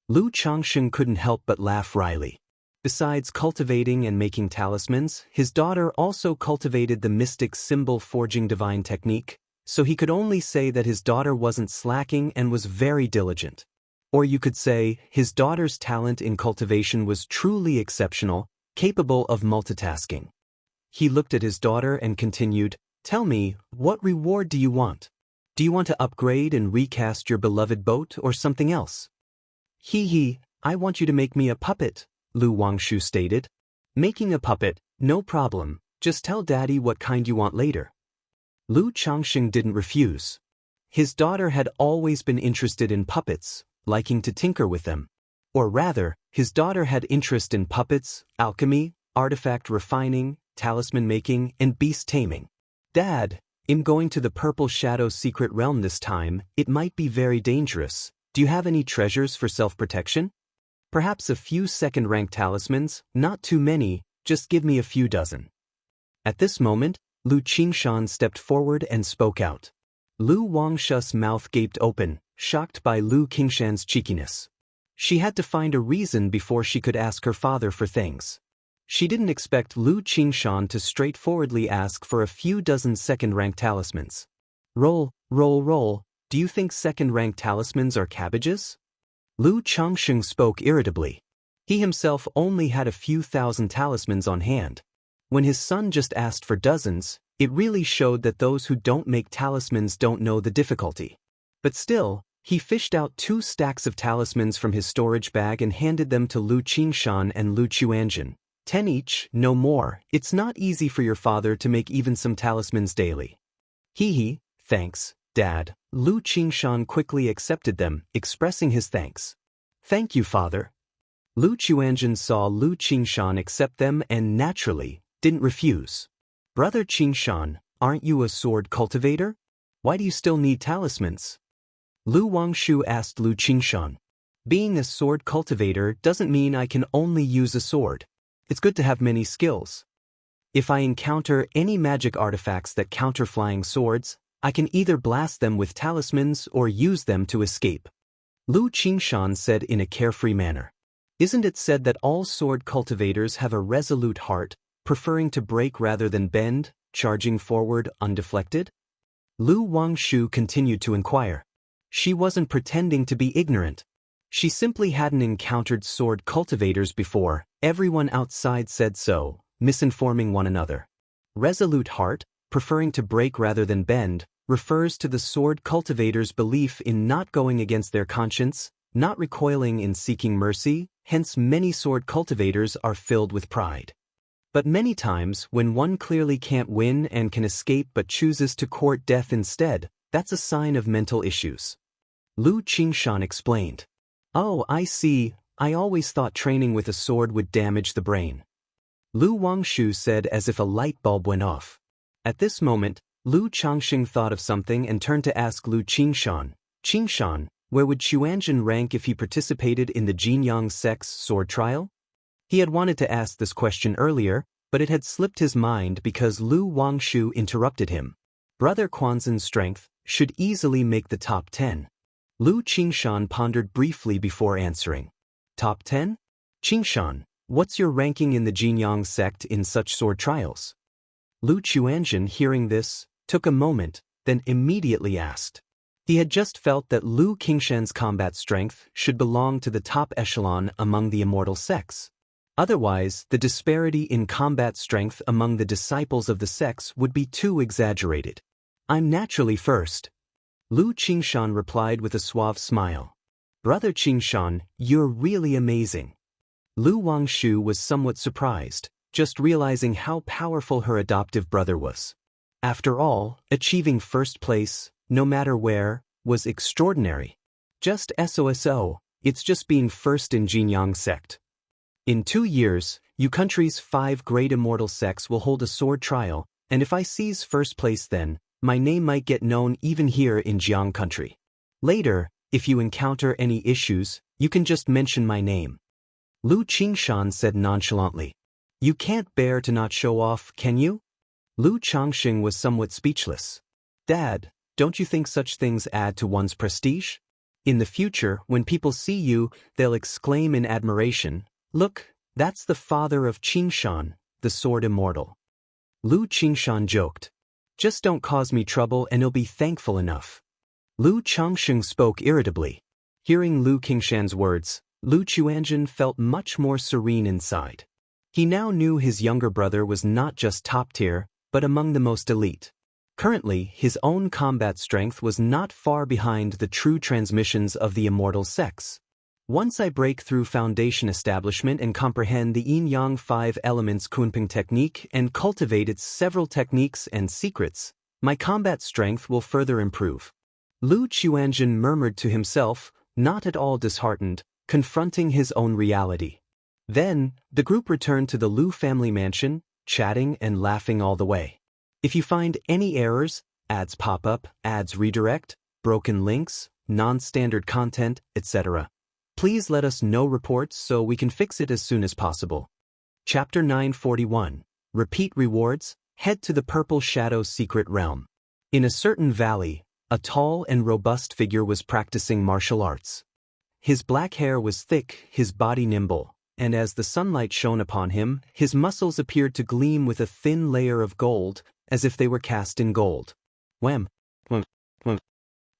Lu Changsheng couldn't help but laugh wryly. Besides cultivating and making talismans, his daughter also cultivated the mystic symbol forging divine technique, so he could only say that his daughter wasn't slacking and was very diligent. Or you could say, his daughter's talent in cultivation was truly exceptional, capable of multitasking. He looked at his daughter and continued, Tell me, what reward do you want? Do you want to upgrade and recast your beloved boat or something else? I want you to make me a puppet, Lu Wangshu stated. Making a puppet, no problem, just tell Daddy what kind you want later. Lu Changsheng didn't refuse. His daughter had always been interested in puppets, liking to tinker with them. Or rather, his daughter had interest in puppets, alchemy, artifact refining, talisman making, and beast taming. Dad, I'm going to the Purple Shadow secret realm this time. It might be very dangerous. Do you have any treasures for self-protection? Perhaps a few second-rank talismans, not too many, just give me a few dozen. At this moment, Lu Qingshan stepped forward and spoke out. Lu Wangshu's mouth gaped open, shocked by Lu Qingshan's cheekiness. She had to find a reason before she could ask her father for things. She didn't expect Lu Qingshan to straightforwardly ask for a few dozen second-rank talismans. Roll. Do you think second-rank talismans are cabbages? Lu Changsheng spoke irritably. He himself only had a few thousand talismans on hand. When his son just asked for dozens, it really showed that those who don't make talismans don't know the difficulty. But still, he fished out 2 stacks of talismans from his storage bag and handed them to Lu Qingshan and Lu Chuanjun. 10 each, no more. It's not easy for your father to make even some talismans daily. Thanks, Dad. Lu Qingshan quickly accepted them, expressing his thanks. Thank you, Father. Lu Chuanjun saw Lu Qingshan accept them and naturally didn't refuse. Brother Qingshan, aren't you a sword cultivator? Why do you still need talismans? Lu Wangshu asked Lu Qingshan. Being a sword cultivator doesn't mean I can only use a sword. It's good to have many skills. If I encounter any magic artifacts that counter flying swords, I can either blast them with talismans or use them to escape. Lu Qingshan said in a carefree manner. Isn't it said that all sword cultivators have a resolute heart, preferring to break rather than bend, charging forward undeflected? Lu Wangshu continued to inquire. She wasn't pretending to be ignorant. She simply hadn't encountered sword cultivators before. Everyone outside said so, misinforming one another. Resolute heart, preferring to break rather than bend, refers to the sword cultivator's belief in not going against their conscience, not recoiling in seeking mercy, hence many sword cultivators are filled with pride. But many times, when one clearly can't win and can escape but chooses to court death instead, that's a sign of mental issues. Lu Qingshan explained. Oh, I see. I always thought training with a sword would damage the brain. Lu Wangshu said as if a light bulb went off. At this moment, Lu Changxing thought of something and turned to ask Lu Qingshan, Qingshan, where would Xuanzhen rank if he participated in the Jinyang sect's sword trial? He had wanted to ask this question earlier, but it had slipped his mind because Lu Wangshu interrupted him. Brother Quanzhen's strength should easily make the top 10. Lu Qingshan pondered briefly before answering. Top 10? Qingshan, what's your ranking in the Jinyang sect in such sword trials? Lu Xuanzhen, hearing this, took a moment, then immediately asked. He had just felt that Lu Qingshan's combat strength should belong to the top echelon among the immortal sects. Otherwise, the disparity in combat strength among the disciples of the sects would be too exaggerated. I'm naturally first. Lu Qingshan replied with a suave smile. Brother Qingshan, you're really amazing. Lu Wangshu was somewhat surprised, just realizing how powerful her adoptive brother was. After all, achieving first place, no matter where, was extraordinary. Just SOSO, it's just being first in Jinyang sect. In 2 years, you country's 5 great immortal sects will hold a sword trial, and if I seize first place then, my name might get known even here in Jiang country. Later, if you encounter any issues, you can just mention my name. Lu Qingshan said nonchalantly. You can't bear to not show off, can you? Lu Changxing was somewhat speechless. Dad, don't you think such things add to one's prestige? In the future, when people see you, they'll exclaim in admiration, look, that's the father of Qingshan, the sword immortal. Lu Qingshan joked. Just don't cause me trouble and he'll be thankful enough. Lu Changxing spoke irritably. Hearing Lu Qingshan's words, Lu Xuanzhen felt much more serene inside. He now knew his younger brother was not just top tier, but among the most elite. Currently, his own combat strength was not far behind the true transmissions of the immortal sects. Once I break through foundation establishment and comprehend the Yin-Yang 5 elements Kunping technique and cultivate its several techniques and secrets, my combat strength will further improve. Lu Xuanzhen murmured to himself, not at all disheartened, confronting his own reality. Then, the group returned to the Lu family mansion, chatting and laughing all the way. If you find any errors, ads pop up, ads redirect, broken links, non-standard content, etc., please let us know reports so we can fix it as soon as possible. Chapter 941. Repeat Rewards. Head to the Purple Shadow's secret realm. In a certain valley, a tall and robust figure was practicing martial arts. His black hair was thick, his body nimble, and as the sunlight shone upon him, his muscles appeared to gleam with a thin layer of gold, as if they were cast in gold. Wham! Wham! Wham!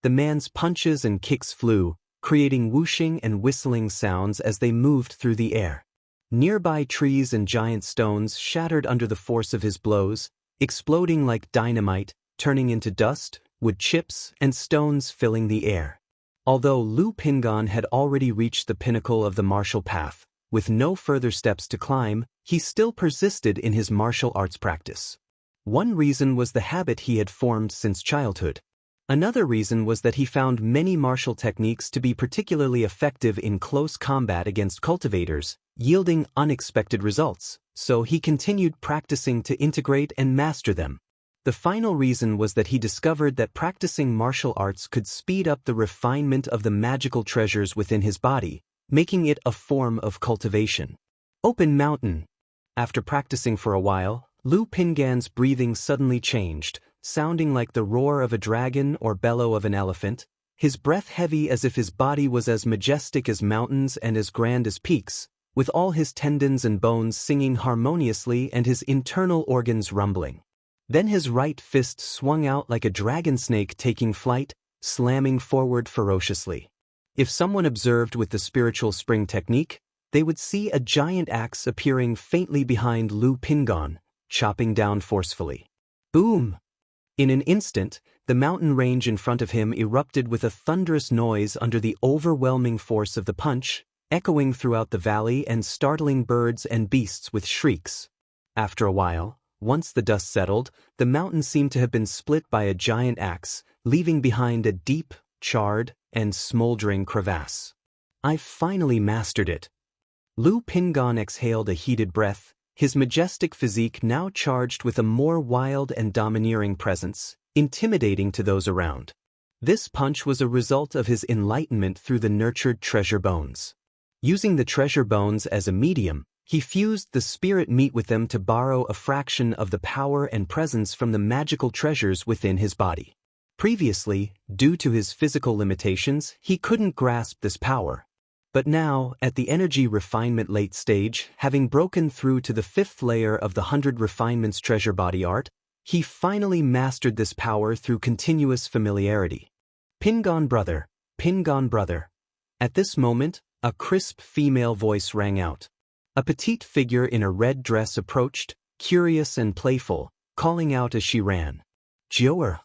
The man's punches and kicks flew, creating whooshing and whistling sounds as they moved through the air. Nearby trees and giant stones shattered under the force of his blows, exploding like dynamite, turning into dust, wood chips, and stones filling the air. Although Lu Pingan had already reached the pinnacle of the martial path, with no further steps to climb, he still persisted in his martial arts practice. One reason was the habit he had formed since childhood. Another reason was that he found many martial techniques to be particularly effective in close combat against cultivators, yielding unexpected results, so he continued practicing to integrate and master them. The final reason was that he discovered that practicing martial arts could speed up the refinement of the magical treasures within his body, making it a form of cultivation. Open Mountain. After practicing for a while, Lu Pingan's breathing suddenly changed, sounding like the roar of a dragon or bellow of an elephant, his breath heavy as if his body was as majestic as mountains and as grand as peaks, with all his tendons and bones singing harmoniously and his internal organs rumbling. Then his right fist swung out like a dragon snake taking flight, slamming forward ferociously. If someone observed with the spiritual spring technique, they would see a giant axe appearing faintly behind Lu Pingan, chopping down forcefully. Boom! In an instant, the mountain range in front of him erupted with a thunderous noise under the overwhelming force of the punch, echoing throughout the valley and startling birds and beasts with shrieks. After a while, once the dust settled, the mountain seemed to have been split by a giant axe, leaving behind a deep, charred, and smoldering crevasse. I've finally mastered it. Lu Pingan exhaled a heated breath, his majestic physique now charged with a more wild and domineering presence, intimidating to those around. This punch was a result of his enlightenment through the nurtured treasure bones. Using the treasure bones as a medium, he fused the spirit meat with them to borrow a fraction of the power and presence from the magical treasures within his body. Previously, due to his physical limitations, he couldn't grasp this power. But now, at the energy refinement late stage, having broken through to the 5th layer of the 100 Refinements treasure body art, he finally mastered this power through continuous familiarity. Pingon brother, Pingon brother. At this moment, a crisp female voice rang out. A petite figure in a red dress approached, curious and playful, calling out as she ran. Jiuer.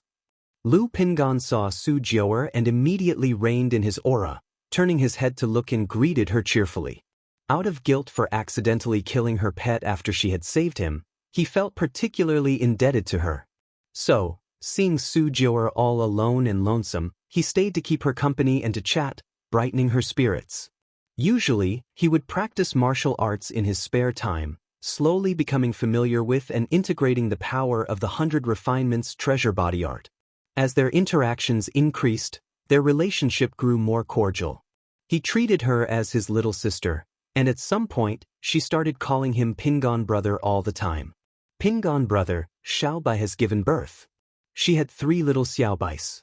Lu Pingon saw Su Jiuer and immediately reined in his aura, turning his head to look and greeted her cheerfully. Out of guilt for accidentally killing her pet after she had saved him, he felt particularly indebted to her. So, seeing Su Jiuer all alone and lonesome, he stayed to keep her company and to chat, brightening her spirits. Usually, he would practice martial arts in his spare time, slowly becoming familiar with and integrating the power of the 100 Refinements treasure body art. As their interactions increased, their relationship grew more cordial. He treated her as his little sister, and at some point, she started calling him Pingon brother all the time. Pingon brother, Xiaobai has given birth. She had 3 little Xiaobais.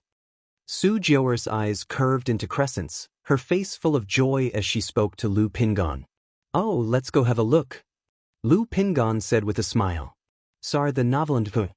Su Jiuer's eyes curved into crescents, her face full of joy as she spoke to Lu Pingon. Oh, let's go have a look. Lu Pingon said with a smile. Sar the novel and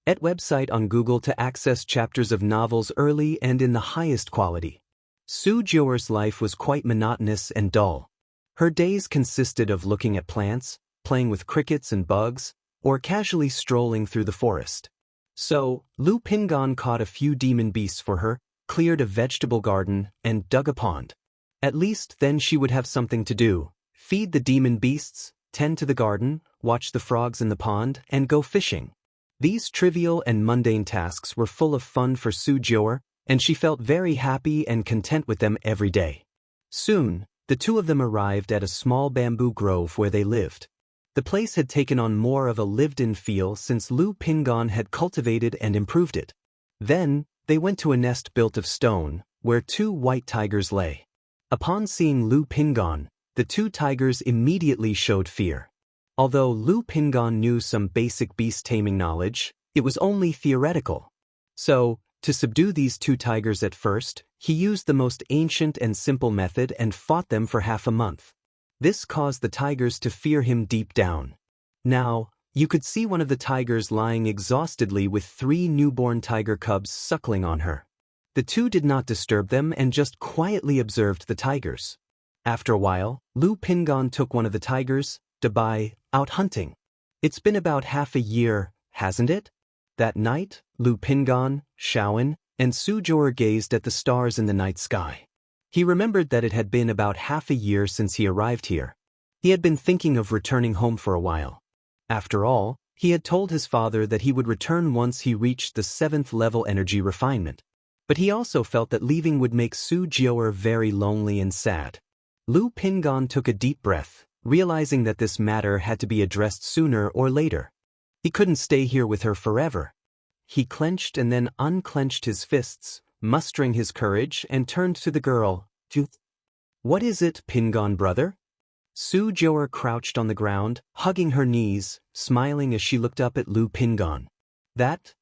at website on Google to access chapters of novels early and in the highest quality. Su Jiuer's life was quite monotonous and dull. Her days consisted of looking at plants, playing with crickets and bugs, or casually strolling through the forest. So, Lu Pingon caught a few demon beasts for her, cleared a vegetable garden, and dug a pond. At least then she would have something to do: feed the demon beasts, tend to the garden, watch the frogs in the pond, and go fishing. These trivial and mundane tasks were full of fun for Su Jiuer, and she felt very happy and content with them every day. Soon, the two of them arrived at a small bamboo grove where they lived. The place had taken on more of a lived-in feel since Lu Pingon had cultivated and improved it. Then, they went to a nest built of stone, where 2 white tigers lay. Upon seeing Lu Pingon, the 2 tigers immediately showed fear. Although Lu Pingon knew some basic beast-taming knowledge, it was only theoretical. So, to subdue these 2 tigers at first, he used the most ancient and simple method and fought them for half a month. This caused the tigers to fear him deep down. Now, you could see one of the tigers lying exhaustedly with 3 newborn tiger cubs suckling on her. The 2 did not disturb them and just quietly observed the tigers. After a while, Lu Pingon took one of the tigers, Dabai, out hunting. It's been about half a year, hasn't it? That night, Lu Pingon, Shaoan, and Su Jiuer gazed at the stars in the night sky. He remembered that it had been about half a year since he arrived here. He had been thinking of returning home for a while. After all, he had told his father that he would return once he reached the 7th level energy refinement. But he also felt that leaving would make Su Jiuer very lonely and sad. Lu Pingon took a deep breath, realizing that this matter had to be addressed sooner or later. He couldn't stay here with her forever. He clenched and then unclenched his fists, mustering his courage, and turned to the girl. What is it, Pingon brother? Su Jiuer crouched on the ground, hugging her knees, smiling as she looked up at Lu Pingon. That,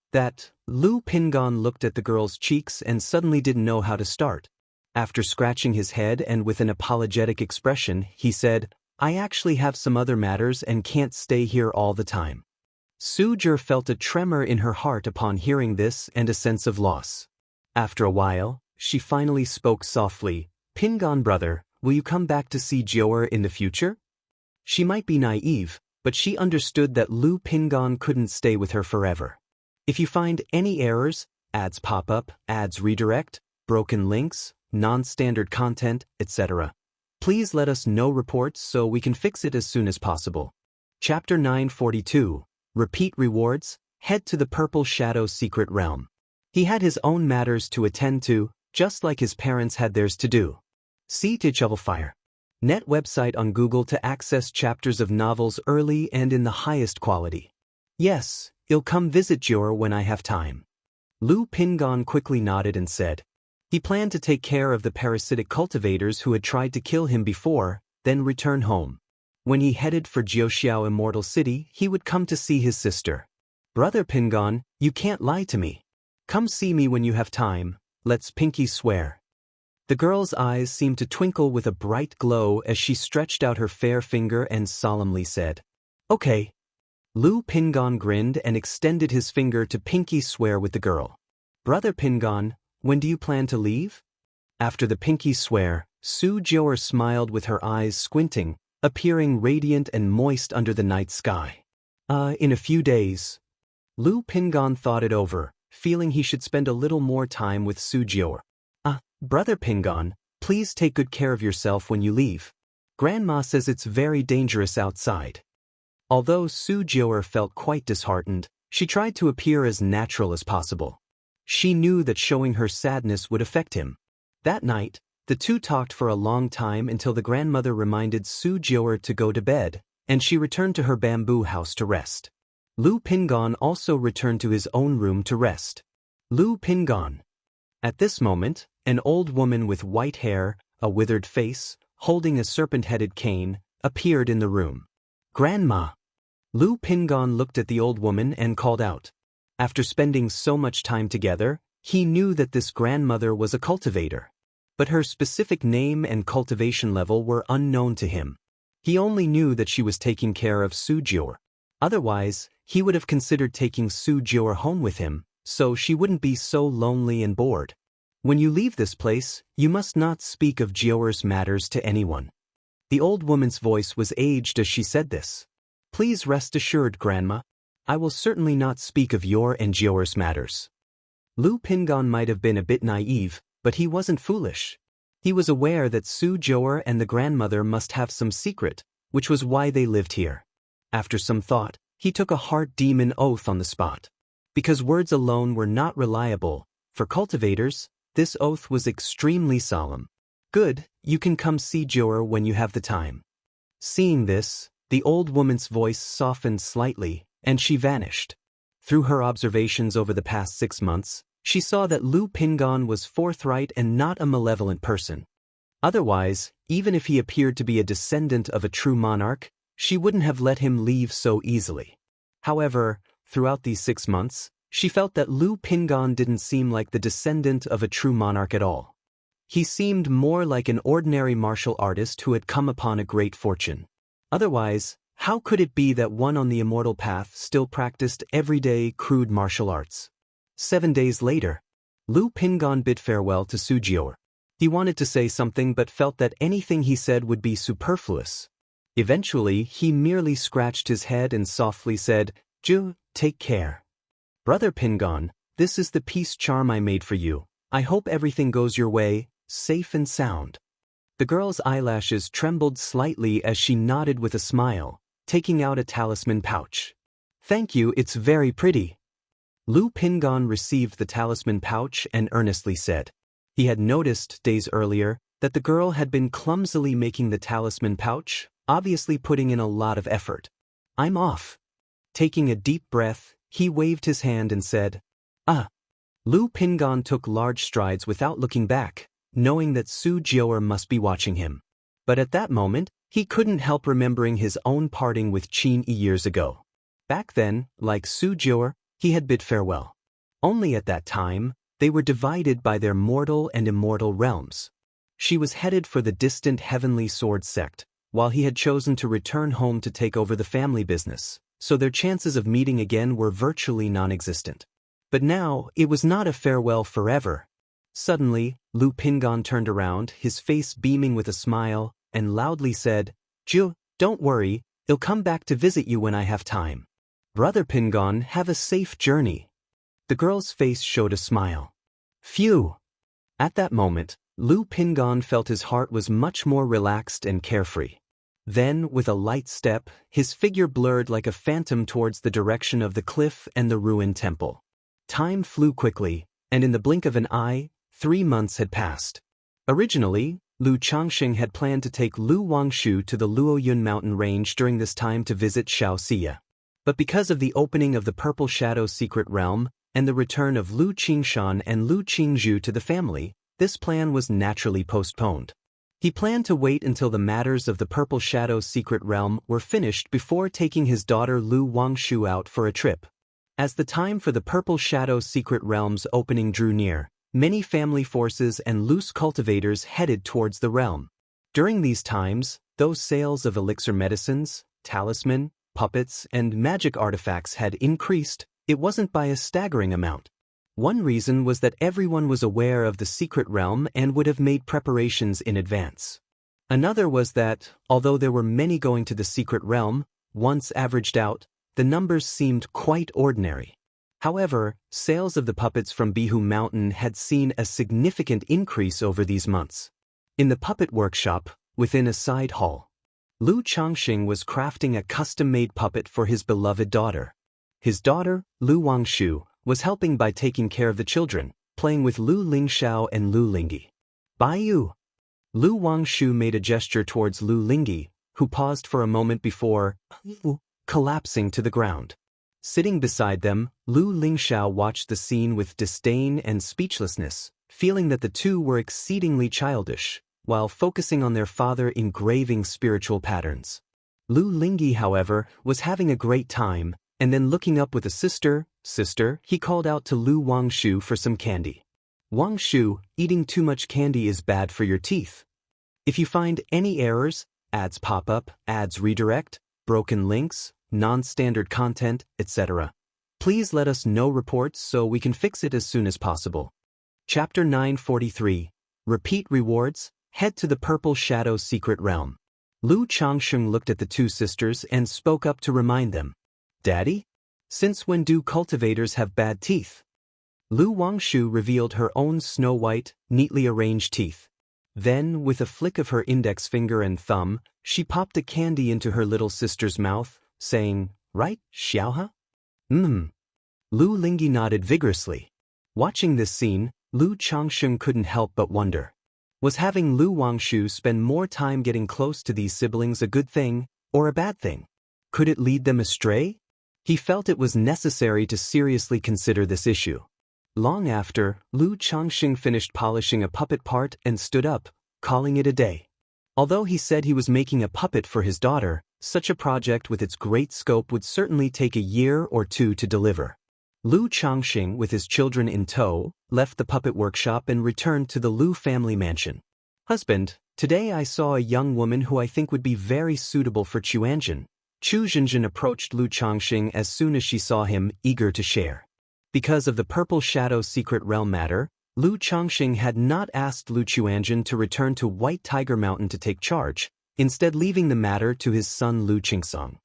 Lu Pingon looked at the girl's cheeks and suddenly didn't know how to start. After scratching his head and with an apologetic expression, he said, I actually have some other matters and can't stay here all the time. Su Jiuer felt a tremor in her heart upon hearing this and a sense of loss. After a while, she finally spoke softly, Pingon brother, will you come back to see Jiuer in the future? She might be naive, but she understood that Lu Pingon couldn't stay with her forever. If you find any errors, ads pop up, ads redirect, broken links, non-standard content, etc., please let us know reports so we can fix it as soon as possible. Chapter 942. Repeat rewards, head to the Purple Shadow Secret Realm. He had his own matters to attend to, just like his parents had theirs to do. See to shovel fire. Net website on Google to access chapters of novels early and in the highest quality. Yes, I'll come visit Jior when I have time. Lu Pingon quickly nodded and said. He planned to take care of the parasitic cultivators who had tried to kill him before, then return home. When he headed for Jiuxiao Immortal City, he would come to see his sister. Brother Pingon, you can't lie to me. Come see me when you have time, let's pinky swear. The girl's eyes seemed to twinkle with a bright glow as she stretched out her fair finger and solemnly said, Okay. Lu Pingon grinned and extended his finger to pinky swear with the girl. Brother Pingon, when do you plan to leave? After the pinky swear, Su Jior smiled with her eyes squinting, appearing radiant and moist under the night sky. In a few days. Lu Pingon thought it over, feeling he should spend a little more time with Su Jior. Brother Pingon, please take good care of yourself when you leave. Grandma says it's very dangerous outside. Although Su Jior felt quite disheartened, she tried to appear as natural as possible. She knew that showing her sadness would affect him. That night, the two talked for a long time until the grandmother reminded Su Jior to go to bed, and she returned to her bamboo house to rest. Lu Pingon also returned to his own room to rest. Lu Pingon. At this moment, an old woman with white hair, a withered face, holding a serpent-headed cane, appeared in the room. Grandma. Lu Pingon looked at the old woman and called out. After spending so much time together, he knew that this grandmother was a cultivator. But her specific name and cultivation level were unknown to him. He only knew that she was taking care of Su Jior. Otherwise, he would have considered taking Su Jior home with him, so she wouldn't be so lonely and bored. When you leave this place, you must not speak of Jior's matters to anyone. The old woman's voice was aged as she said this. Please rest assured, Grandma. I will certainly not speak of your and Jior's matters. Lu Pingon might have been a bit naive, but he wasn't foolish. He was aware that Su Jior and the grandmother must have some secret, which was why they lived here. After some thought, he took a heart demon oath on the spot. Because words alone were not reliable, for cultivators, this oath was extremely solemn. Good, you can come see Jior when you have the time. Seeing this, the old woman's voice softened slightly, and she vanished. Through her observations over the past 6 months, she saw that Lu Pingon was forthright and not a malevolent person. Otherwise, even if he appeared to be a descendant of a true monarch, she wouldn't have let him leave so easily. However, throughout these 6 months, she felt that Lu Pingon didn't seem like the descendant of a true monarch at all. He seemed more like an ordinary martial artist who had come upon a great fortune. Otherwise, how could it be that one on the immortal path still practiced everyday crude martial arts? 7 days later, Lu Pingon bid farewell to Su Jior. He wanted to say something but felt that anything he said would be superfluous. Eventually, he merely scratched his head and softly said, Ju, take care. Brother Pingon, this is the peace charm I made for you. I hope everything goes your way, safe and sound. The girl's eyelashes trembled slightly as she nodded with a smile, taking out a talisman pouch. Thank you, it's very pretty. Lu Pingon received the talisman pouch and earnestly said. He had noticed days earlier that the girl had been clumsily making the talisman pouch, obviously putting in a lot of effort. I'm off. Taking a deep breath, he waved his hand and said, Lu Pingon took large strides without looking back, knowing that Su Jior must be watching him. But at that moment, he couldn't help remembering his own parting with Qin years ago. Back then, like Su Jior, he had bid farewell. Only at that time, they were divided by their mortal and immortal realms. She was headed for the distant Heavenly Sword sect, while he had chosen to return home to take over the family business, so their chances of meeting again were virtually non-existent. But now, it was not a farewell forever. Suddenly, Lu Pingon turned around, his face beaming with a smile, and loudly said, Ju, don't worry, I'll come back to visit you when I have time. Brother Pingon, have a safe journey. The girl's face showed a smile. Phew! At that moment, Lu Pingon felt his heart was much more relaxed and carefree. Then, with a light step, his figure blurred like a phantom towards the direction of the cliff and the ruined temple. Time flew quickly, and in the blink of an eye, 3 months had passed. Originally, Lu Changxing had planned to take Lu Wangshu to the Luoyun mountain range during this time to visit Xianxia. But because of the opening of the Purple Shadow secret realm and the return of Lu Qingshan and Lu Qingzhu to the family, this plan was naturally postponed. He planned to wait until the matters of the Purple Shadow secret realm were finished before taking his daughter Lu Wangshu out for a trip. As the time for the Purple Shadow secret realm's opening drew near, many family forces and loose cultivators headed towards the realm. During these times, though sales of elixir medicines, talisman, puppets, and magic artifacts had increased, it wasn't by a staggering amount. One reason was that everyone was aware of the secret realm and would have made preparations in advance. Another was that, although there were many going to the secret realm, once averaged out, the numbers seemed quite ordinary. However, sales of the puppets from Bihu Mountain had seen a significant increase over these months. In the puppet workshop, within a side hall, Lu Changxing was crafting a custom-made puppet for his beloved daughter. His daughter, Lu Wangshu, was helping by taking care of the children, playing with Lu Lingxiao and Lu Lingyi. Baiyu! Lu Wangshu made a gesture towards Lu Lingyi, who paused for a moment before collapsing to the ground. Sitting beside them, Lu Lingxiao watched the scene with disdain and speechlessness, feeling that the two were exceedingly childish, while focusing on their father engraving spiritual patterns. Lu Lingyi, however, was having a great time, and then looking up with a sister, he called out to Lu Wangshu for some candy. Wangshu, eating too much candy is bad for your teeth. If you find any errors, ads pop up, ads redirect, broken links, non-standard content, etc., please let us know reports so we can fix it as soon as possible. Chapter 943. Repeat Rewards. Head to the Purple Shadow secret realm. Lu Changxing looked at the two sisters and spoke up to remind them. Daddy? Since when do cultivators have bad teeth? Lu Wangshu revealed her own snow-white, neatly arranged teeth. Then, with a flick of her index finger and thumb, she popped a candy into her little sister's mouth, saying, Right, Xiaoha? Lu Lingyi nodded vigorously. Watching this scene, Lu Changxing couldn't help but wonder. Was having Lu Wangshu spend more time getting close to these siblings a good thing, or a bad thing? Could it lead them astray? He felt it was necessary to seriously consider this issue. Long after, Lu Changxing finished polishing a puppet part and stood up, calling it a day. Although he said he was making a puppet for his daughter, such a project with its great scope would certainly take a year or two to deliver. Lu Changxing, with his children in tow, left the puppet workshop and returned to the Lu family mansion. Husband, today I saw a young woman who I think would be very suitable for Chuanjin. Chu Zhenjin approached Lu Changxing as soon as she saw him, eager to share. Because of the Purple Shadow secret realm matter, Lu Changxing had not asked Lu Chuanjin to return to White Tiger Mountain to take charge, instead leaving the matter to his son Lu Qingsong.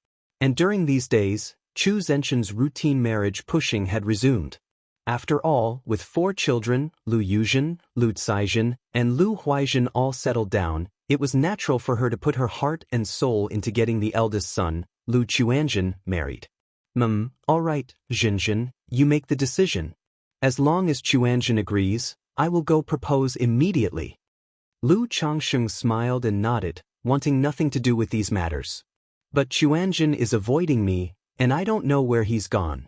And during these days, Chu Zhenjin's routine marriage pushing had resumed. After all, with 4 children, Lu Yuzhen, Lu Caizhen, and Lu Huaizhen all settled down, it was natural for her to put her heart and soul into getting the eldest son, Lu Chuanjin, married. All right, Zhenjin, you make the decision. As long as Chuanjin agrees, I will go propose immediately. Lu Changxing smiled and nodded, wanting nothing to do with these matters. But Chuanjin is avoiding me, and I don't know where he's gone.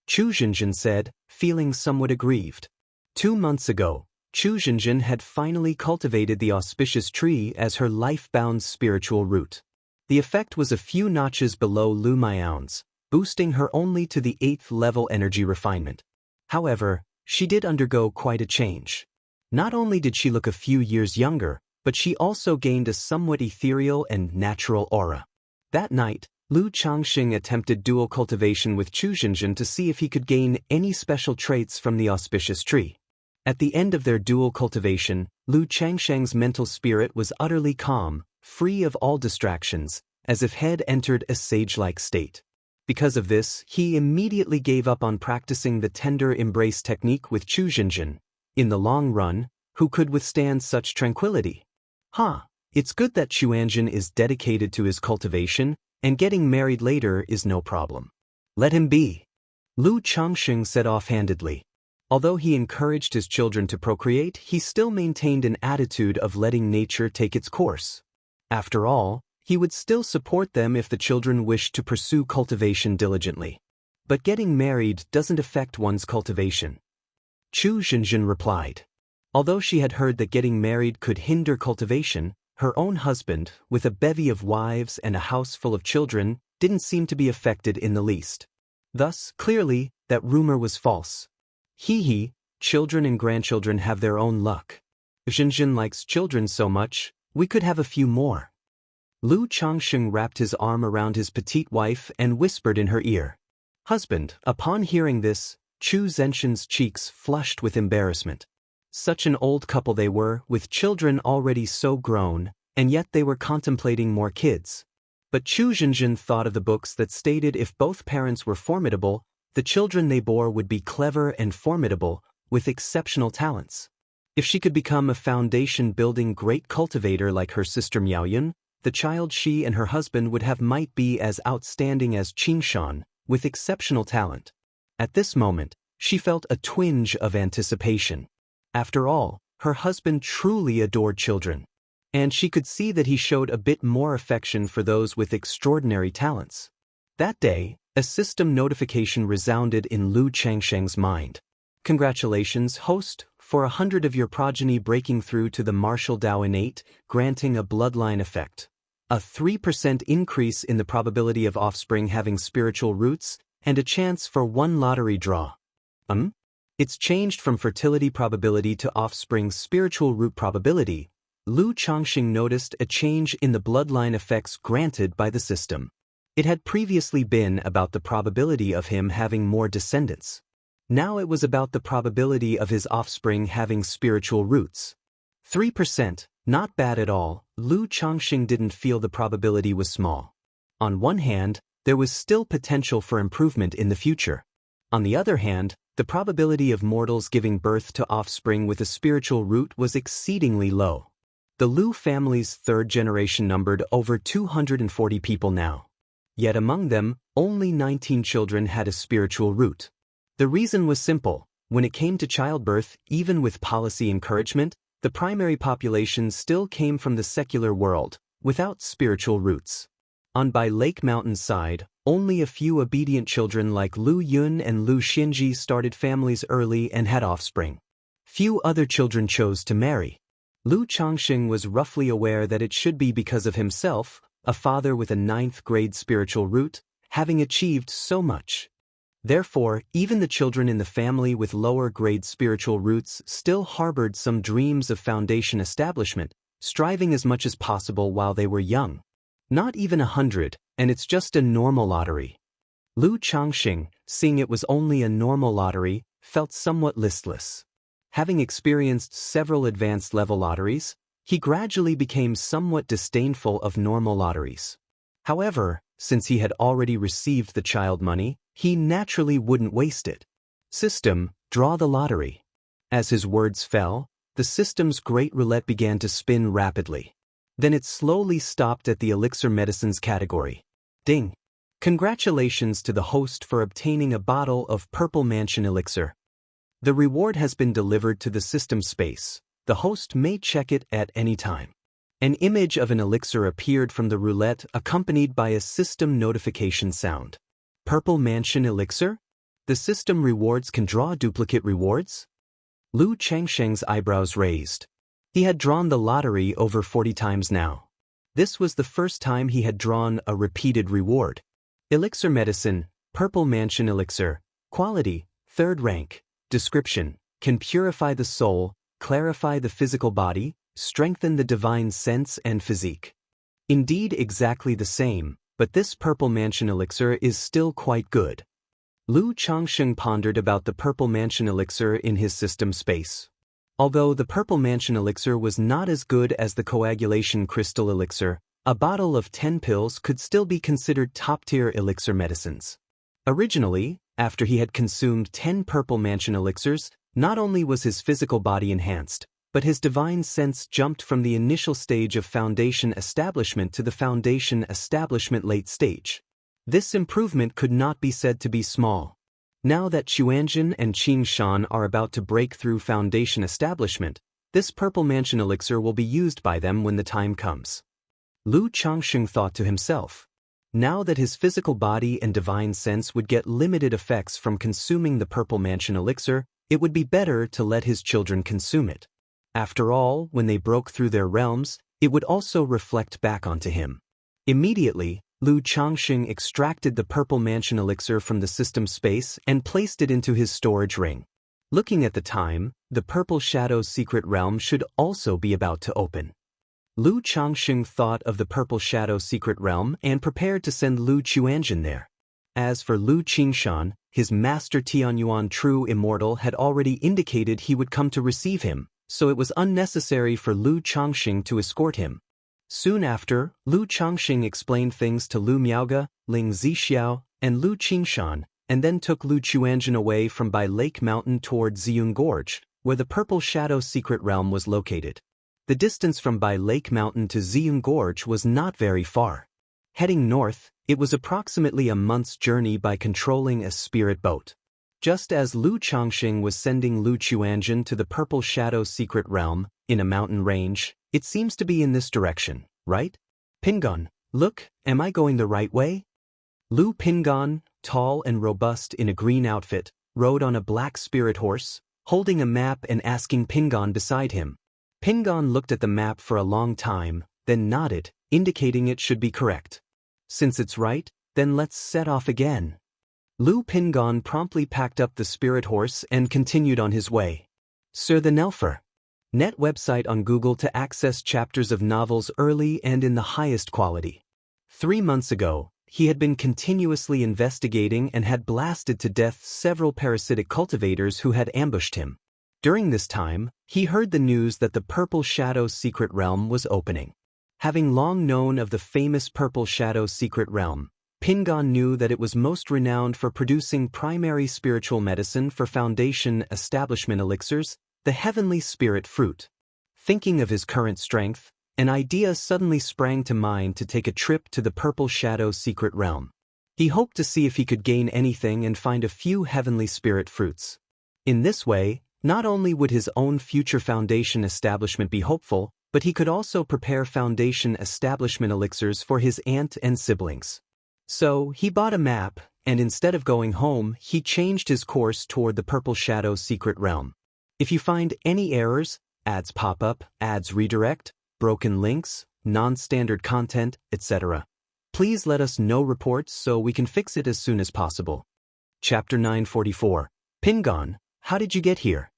Chu Zhenjin said, feeling somewhat aggrieved. 2 months ago, Chu Zhenjin had finally cultivated the auspicious tree as her life-bound spiritual root. The effect was a few notches below Lu Miao's, boosting her only to the 8th level energy refinement. However, she did undergo quite a change. Not only did she look a few years younger, but she also gained a somewhat ethereal and natural aura. That night, Lu Changxing attempted dual cultivation with Chu Zhenjin to see if he could gain any special traits from the auspicious tree. At the end of their dual cultivation, Lu Changsheng's mental spirit was utterly calm, free of all distractions, as if had entered a sage-like state. Because of this, he immediately gave up on practicing the tender embrace technique with Chu Zhenjin. In the long run, who could withstand such tranquility? It's good that Chuanjin is dedicated to his cultivation, and getting married later is no problem. Let him be. Lu Changxing said offhandedly. Although he encouraged his children to procreate, he still maintained an attitude of letting nature take its course. After all, he would still support them if the children wished to pursue cultivation diligently. But getting married doesn't affect one's cultivation. Chu Zhenjin replied. Although she had heard that getting married could hinder cultivation, her own husband, with a bevy of wives and a house full of children, didn't seem to be affected in the least. Thus, clearly, that rumor was false. Hee, children and grandchildren have their own luck. Zhenjin likes children so much, we could have a few more. Lu Changsheng wrapped his arm around his petite wife and whispered in her ear. Husband, upon hearing this, Chu Zhenshin's cheeks flushed with embarrassment. Such an old couple they were, with children already so grown, and yet they were contemplating more kids. But Chu Zhenjin thought of the books that stated if both parents were formidable, the children they bore would be clever and formidable, with exceptional talents. If she could become a foundation-building great cultivator like her sister Miaoyun, the child she and her husband would have might be as outstanding as Qingshan, with exceptional talent. At this moment, she felt a twinge of anticipation. After all, her husband truly adored children. And she could see that he showed a bit more affection for those with extraordinary talents. That day, a system notification resounded in Lu Changsheng's mind. Congratulations, host, for 100 of your progeny breaking through to the martial Dao innate, granting a bloodline effect. A 3% increase in the probability of offspring having spiritual roots, and a chance for 1 lottery draw. It's changed from fertility probability to offspring spiritual root probability. Lu Changsheng noticed a change in the bloodline effects granted by the system. It had previously been about the probability of him having more descendants. Now it was about the probability of his offspring having spiritual roots. 3%, not bad at all. Lu Changsheng didn't feel the probability was small. On one hand, there was still potential for improvement in the future. On the other hand, the probability of mortals giving birth to offspring with a spiritual root was exceedingly low. The Lu family's third generation numbered over 240 people now. Yet among them, only 19 children had a spiritual root. The reason was simple. When it came to childbirth, even with policy encouragement, the primary population still came from the secular world, without spiritual roots. On Bai Lake Mountain's side, only a few obedient children like Lu Yun and Lu Xinji started families early and had offspring. Few other children chose to marry. Lu Changsheng was roughly aware that it should be because of himself, a father with a 9th grade spiritual root, having achieved so much. Therefore, even the children in the family with lower grade spiritual roots still harbored some dreams of foundation establishment, striving as much as possible while they were young. Not even 100, and it's just a normal lottery. Lu Changsheng, seeing it was only a normal lottery, felt somewhat listless. Having experienced several advanced level lotteries, he gradually became somewhat disdainful of normal lotteries. However, since he had already received the child money, he naturally wouldn't waste it. System, draw the lottery. As his words fell, the system's great roulette began to spin rapidly. Then it slowly stopped at the elixir medicines category. Ding! Congratulations to the host for obtaining a bottle of Purple Mansion elixir. The reward has been delivered to the system space. The host may check it at any time. An image of an elixir appeared from the roulette accompanied by a system notification sound. Purple Mansion elixir? The system rewards can draw duplicate rewards? Lu Changsheng's eyebrows raised. He had drawn the lottery over 40 times now. This was the first time he had drawn a repeated reward. Elixir medicine, Purple Mansion elixir, quality, 3rd rank, description, can purify the soul, clarify the physical body, strengthen the divine sense and physique. Indeed exactly the same, but this Purple Mansion elixir is still quite good. Lu Changsheng pondered about the Purple Mansion elixir in his system space. Although the Purple Mansion elixir was not as good as the coagulation crystal elixir, a bottle of 10 pills could still be considered top-tier elixir medicines. Originally, after he had consumed 10 Purple Mansion elixirs, not only was his physical body enhanced, but his divine sense jumped from the initial stage of foundation establishment to the foundation establishment late stage. This improvement could not be said to be small. Now that Xianxia and Xianxia are about to break through Foundation establishment, this purple mansion elixir will be used by them when the time comes. Lu Changsheng thought to himself. Now that his physical body and divine sense would get limited effects from consuming the purple mansion elixir, it would be better to let his children consume it. After all, when they broke through their realms, it would also reflect back onto him. Immediately, Lu Changsheng extracted the purple mansion elixir from the system space and placed it into his storage ring. Looking at the time, the purple shadow's secret realm should also be about to open. Lu Changsheng thought of the purple shadow secret realm and prepared to send Lu Qianjin there. As for Lu Qingshan, his master Tianyuan true immortal had already indicated he would come to receive him, so it was unnecessary for Lu Changsheng to escort him. Soon after, Lu Changsheng explained things to Lu Miaoge, Ling Zixiao, and Lu Qingshan, and then took Lu Qianjin away from by Lake Mountain toward Ziyun Gorge, where the purple shadow secret realm was located. The distance from Bai Lake Mountain to Ziyun Gorge was not very far. Heading north, it was approximately a month's journey by controlling a spirit boat. Just as Lu Changsheng was sending Lu Qianjin to the purple shadow secret realm, in a mountain range, it seems to be in this direction, right? Pingon, look, am I going the right way? Lu Pingon, tall and robust in a green outfit, rode on a black spirit horse, holding a map and asking Pingon beside him. Pingon looked at the map for a long time, then nodded, indicating it should be correct. Since it's right, then let's set off again. Lu Pingon promptly packed up the spirit horse and continued on his way. Sir the Nelfer. Net website on Google to access chapters of novels early and in the highest quality. 3 months ago, he had been continuously investigating and had blasted to death several parasitic cultivators who had ambushed him. During this time, he heard the news that the Purple Shadow Secret Realm was opening. Having long known of the famous Purple Shadow Secret Realm, Pingon knew that it was most renowned for producing primary spiritual medicine for Foundation establishment elixirs, the heavenly spirit fruit. Thinking of his current strength, an idea suddenly sprang to mind to take a trip to the Purple Shadow Secret Realm. He hoped to see if he could gain anything and find a few heavenly spirit fruits. In this way, not only would his own future Foundation establishment be hopeful, but he could also prepare Foundation establishment elixirs for his aunt and siblings. So, he bought a map, and instead of going home, he changed his course toward the Purple Shadow Secret Realm. If you find any errors, ads pop up, ads redirect, broken links, non-standard content, etc., please let us know reports so we can fix it as soon as possible. Chapter 944. Pingon, how did you get here?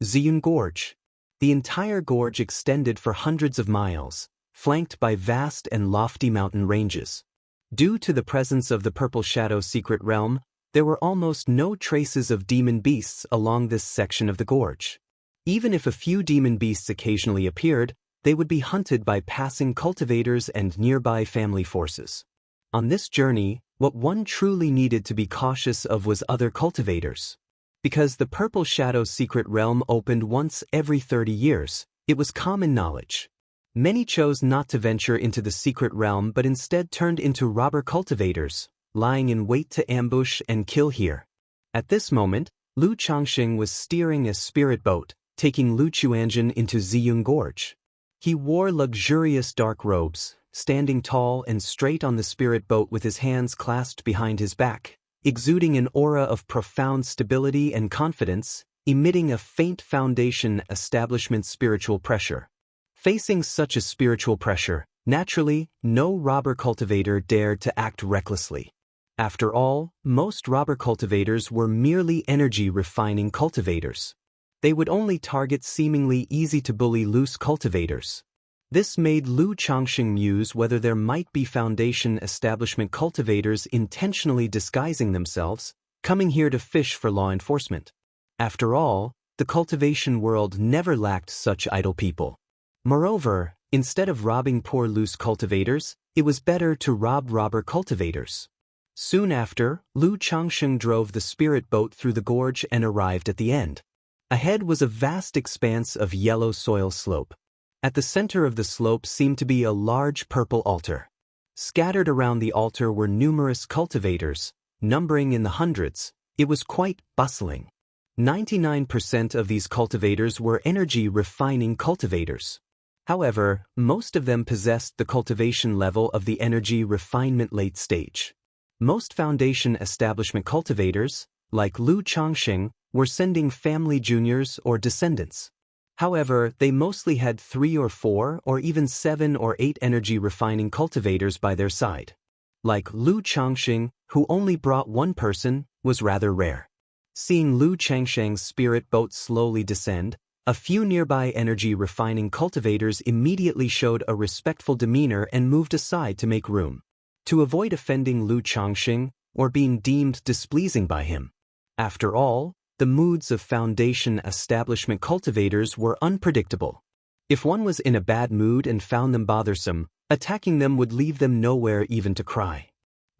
Ziyun Gorge. The entire gorge extended for hundreds of miles, flanked by vast and lofty mountain ranges. Due to the presence of the Purple Shadow Secret Realm, there were almost no traces of demon beasts along this section of the gorge. Even if a few demon beasts occasionally appeared, they would be hunted by passing cultivators and nearby family forces. On this journey, what one truly needed to be cautious of was other cultivators. Because the Purple Shadow Secret Realm opened once every 30 years, it was common knowledge. Many chose not to venture into the secret realm but instead turned into robber cultivators, lying in wait to ambush and kill here. At this moment, Lu Changsheng was steering a spirit boat, taking Lu Qianjin into Ziyun Gorge. He wore luxurious dark robes, standing tall and straight on the spirit boat with his hands clasped behind his back, exuding an aura of profound stability and confidence, emitting a faint Foundation establishment spiritual pressure. Facing such a spiritual pressure, naturally, no robber cultivator dared to act recklessly. After all, most robber cultivators were merely energy-refining cultivators. They would only target seemingly easy-to-bully loose cultivators. This made Lu Changsheng muse whether there might be Foundation establishment cultivators intentionally disguising themselves, coming here to fish for law enforcement. After all, the cultivation world never lacked such idle people. Moreover, instead of robbing poor loose cultivators, it was better to rob robber cultivators. Soon after, Lu Changsheng drove the spirit boat through the gorge and arrived at the end. Ahead was a vast expanse of yellow soil slope. At the center of the slope seemed to be a large purple altar. Scattered around the altar were numerous cultivators, numbering in the hundreds, It was quite bustling. 99% of these cultivators were energy-refining cultivators. However, most of them possessed the cultivation level of the energy refinement late stage. Most foundation establishment cultivators, like Lu Changxing, were sending family juniors or descendants. However, they mostly had 3 or 4 or even 7 or 8 energy-refining cultivators by their side. Like Lu Changxing, who only brought one person, was rather rare. Seeing Lu Changxing's spirit boat slowly descend, a few nearby energy-refining cultivators immediately showed a respectful demeanor and moved aside to make room, to avoid offending Lu Changxing or being deemed displeasing by him. After all, the moods of foundation establishment cultivators were unpredictable. If one was in a bad mood and found them bothersome, attacking them would leave them nowhere even to cry.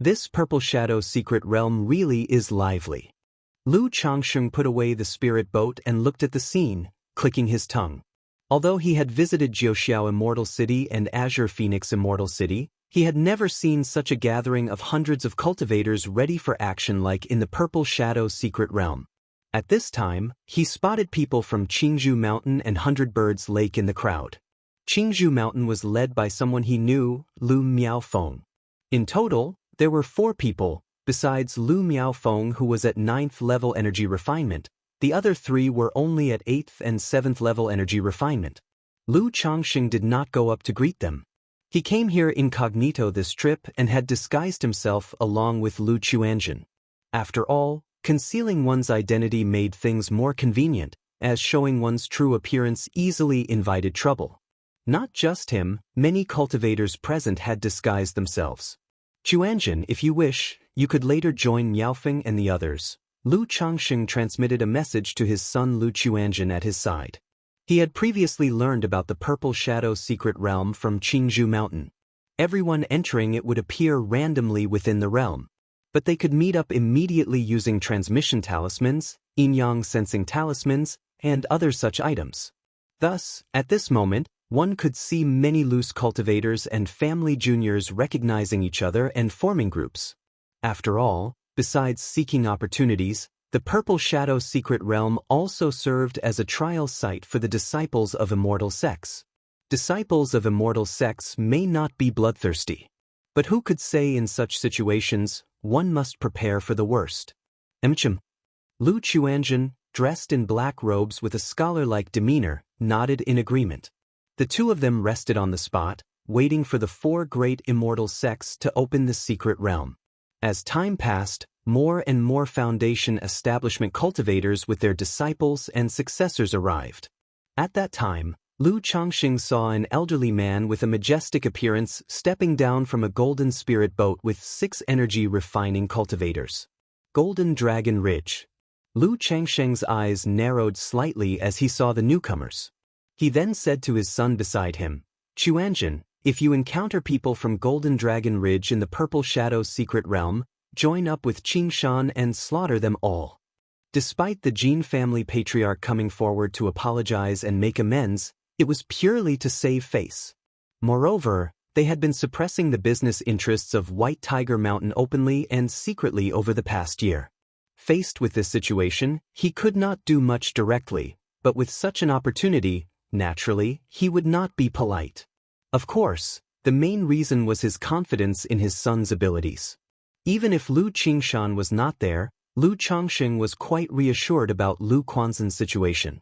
This Purple Shadow secret realm really is lively. Lu Changxing put away the spirit boat and looked at the scene, clicking his tongue. Although he had visited Jiuxiao Immortal City and Azure Phoenix Immortal City, he had never seen such a gathering of hundreds of cultivators ready for action like in the Purple Shadow secret realm. At this time, he spotted people from Qingzhou Mountain and Hundred Birds Lake in the crowd. Qingzhou Mountain was led by someone he knew, Lu Miaofeng. In total, there were 4 people, besides Lu Miaofeng who was at 9th level energy refinement. The other 3 were only at 8th and 7th level energy refinement. Lu Changxing did not go up to greet them. He came here incognito this trip and had disguised himself along with Lu Chuanjin. After all, concealing one's identity made things more convenient, as showing one's true appearance easily invited trouble. Not just him, many cultivators present had disguised themselves. Chuanjin, if you wish, you could later join Miaofeng and the others. Lu Changxing transmitted a message to his son Lu Chuanjin at his side. He had previously learned about the Purple Shadow secret realm from Qingzhou Mountain. Everyone entering it would appear randomly within the realm, but they could meet up immediately using transmission talismans, yin-yang sensing talismans, and other such items. Thus, at this moment, one could see many loose cultivators and family juniors recognizing each other and forming groups. After all, besides seeking opportunities, the Purple Shadow secret realm also served as a trial site for the disciples of immortal sects. Disciples of immortal sects may not be bloodthirsty, but who could say in such situations, one must prepare for the worst? Lu Chuanjin, dressed in black robes with a scholar-like demeanor, nodded in agreement. The 2 of them rested on the spot, waiting for the 4 great immortal sects to open the secret realm. As time passed, more and more foundation establishment cultivators with their disciples and successors arrived. At that time, Lu Changxing saw an elderly man with a majestic appearance stepping down from a golden spirit boat with 6 energy refining cultivators. Golden Dragon Ridge. Lu Changxing's eyes narrowed slightly as he saw the newcomers. He then said to his son beside him, Chuanjin, if you encounter people from Golden Dragon Ridge in the Purple Shadow secret realm, join up with Qingshan and slaughter them all. Despite the Jin family patriarch coming forward to apologize and make amends, it was purely to save face. Moreover, they had been suppressing the business interests of White Tiger Mountain openly and secretly over the past year. Faced with this situation, he could not do much directly, but with such an opportunity, naturally, he would not be polite. Of course, the main reason was his confidence in his son's abilities. Even if Lu Qingshan was not there, Lu Changxing was quite reassured about Lu Quanzhen's situation.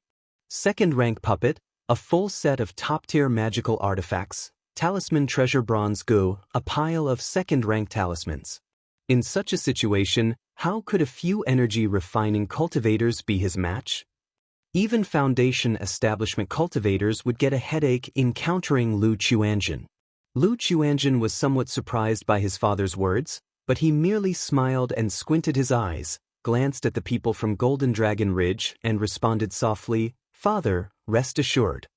Second-rank puppet, a full set of top-tier magical artifacts, talisman treasure bronze gu, a pile of second-rank talismans. In such a situation, how could a few energy-refining cultivators be his match? Even foundation establishment cultivators would get a headache encountering Lu Chuanjin. Lu Chuanjin was somewhat surprised by his father's words, but he merely smiled and squinted his eyes, glanced at the people from Golden Dragon Ridge, and responded softly, "Father, rest assured."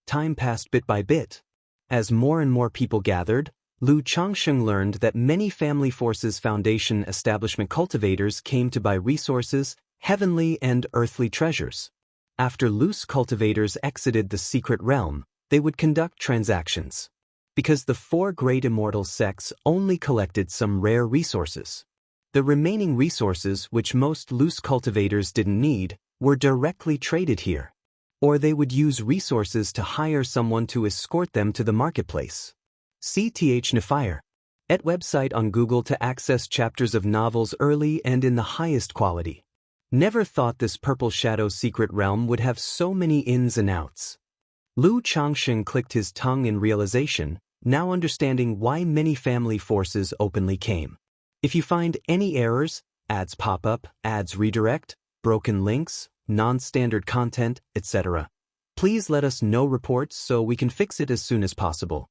Time passed bit by bit. As more and more people gathered, Lu Changxing learned that many Family Forces Foundation establishment cultivators came to buy resources, heavenly and earthly treasures. After loose cultivators exited the secret realm, they would conduct transactions. Because the 4 great immortal sects only collected some rare resources. The remaining resources, which most loose cultivators didn't need, were directly traded here. Or they would use resources to hire someone to escort them to the marketplace. CTH Nefire. Et website on Google to access chapters of novels early and in the highest quality. Never thought this Purple Shadow secret realm would have so many ins and outs. Lu Changsheng clicked his tongue in realization, now understanding why many family forces openly came. If you find any errors, ads pop up, ads redirect, broken links, non-standard content, etc., please let us know reports so we can fix it as soon as possible.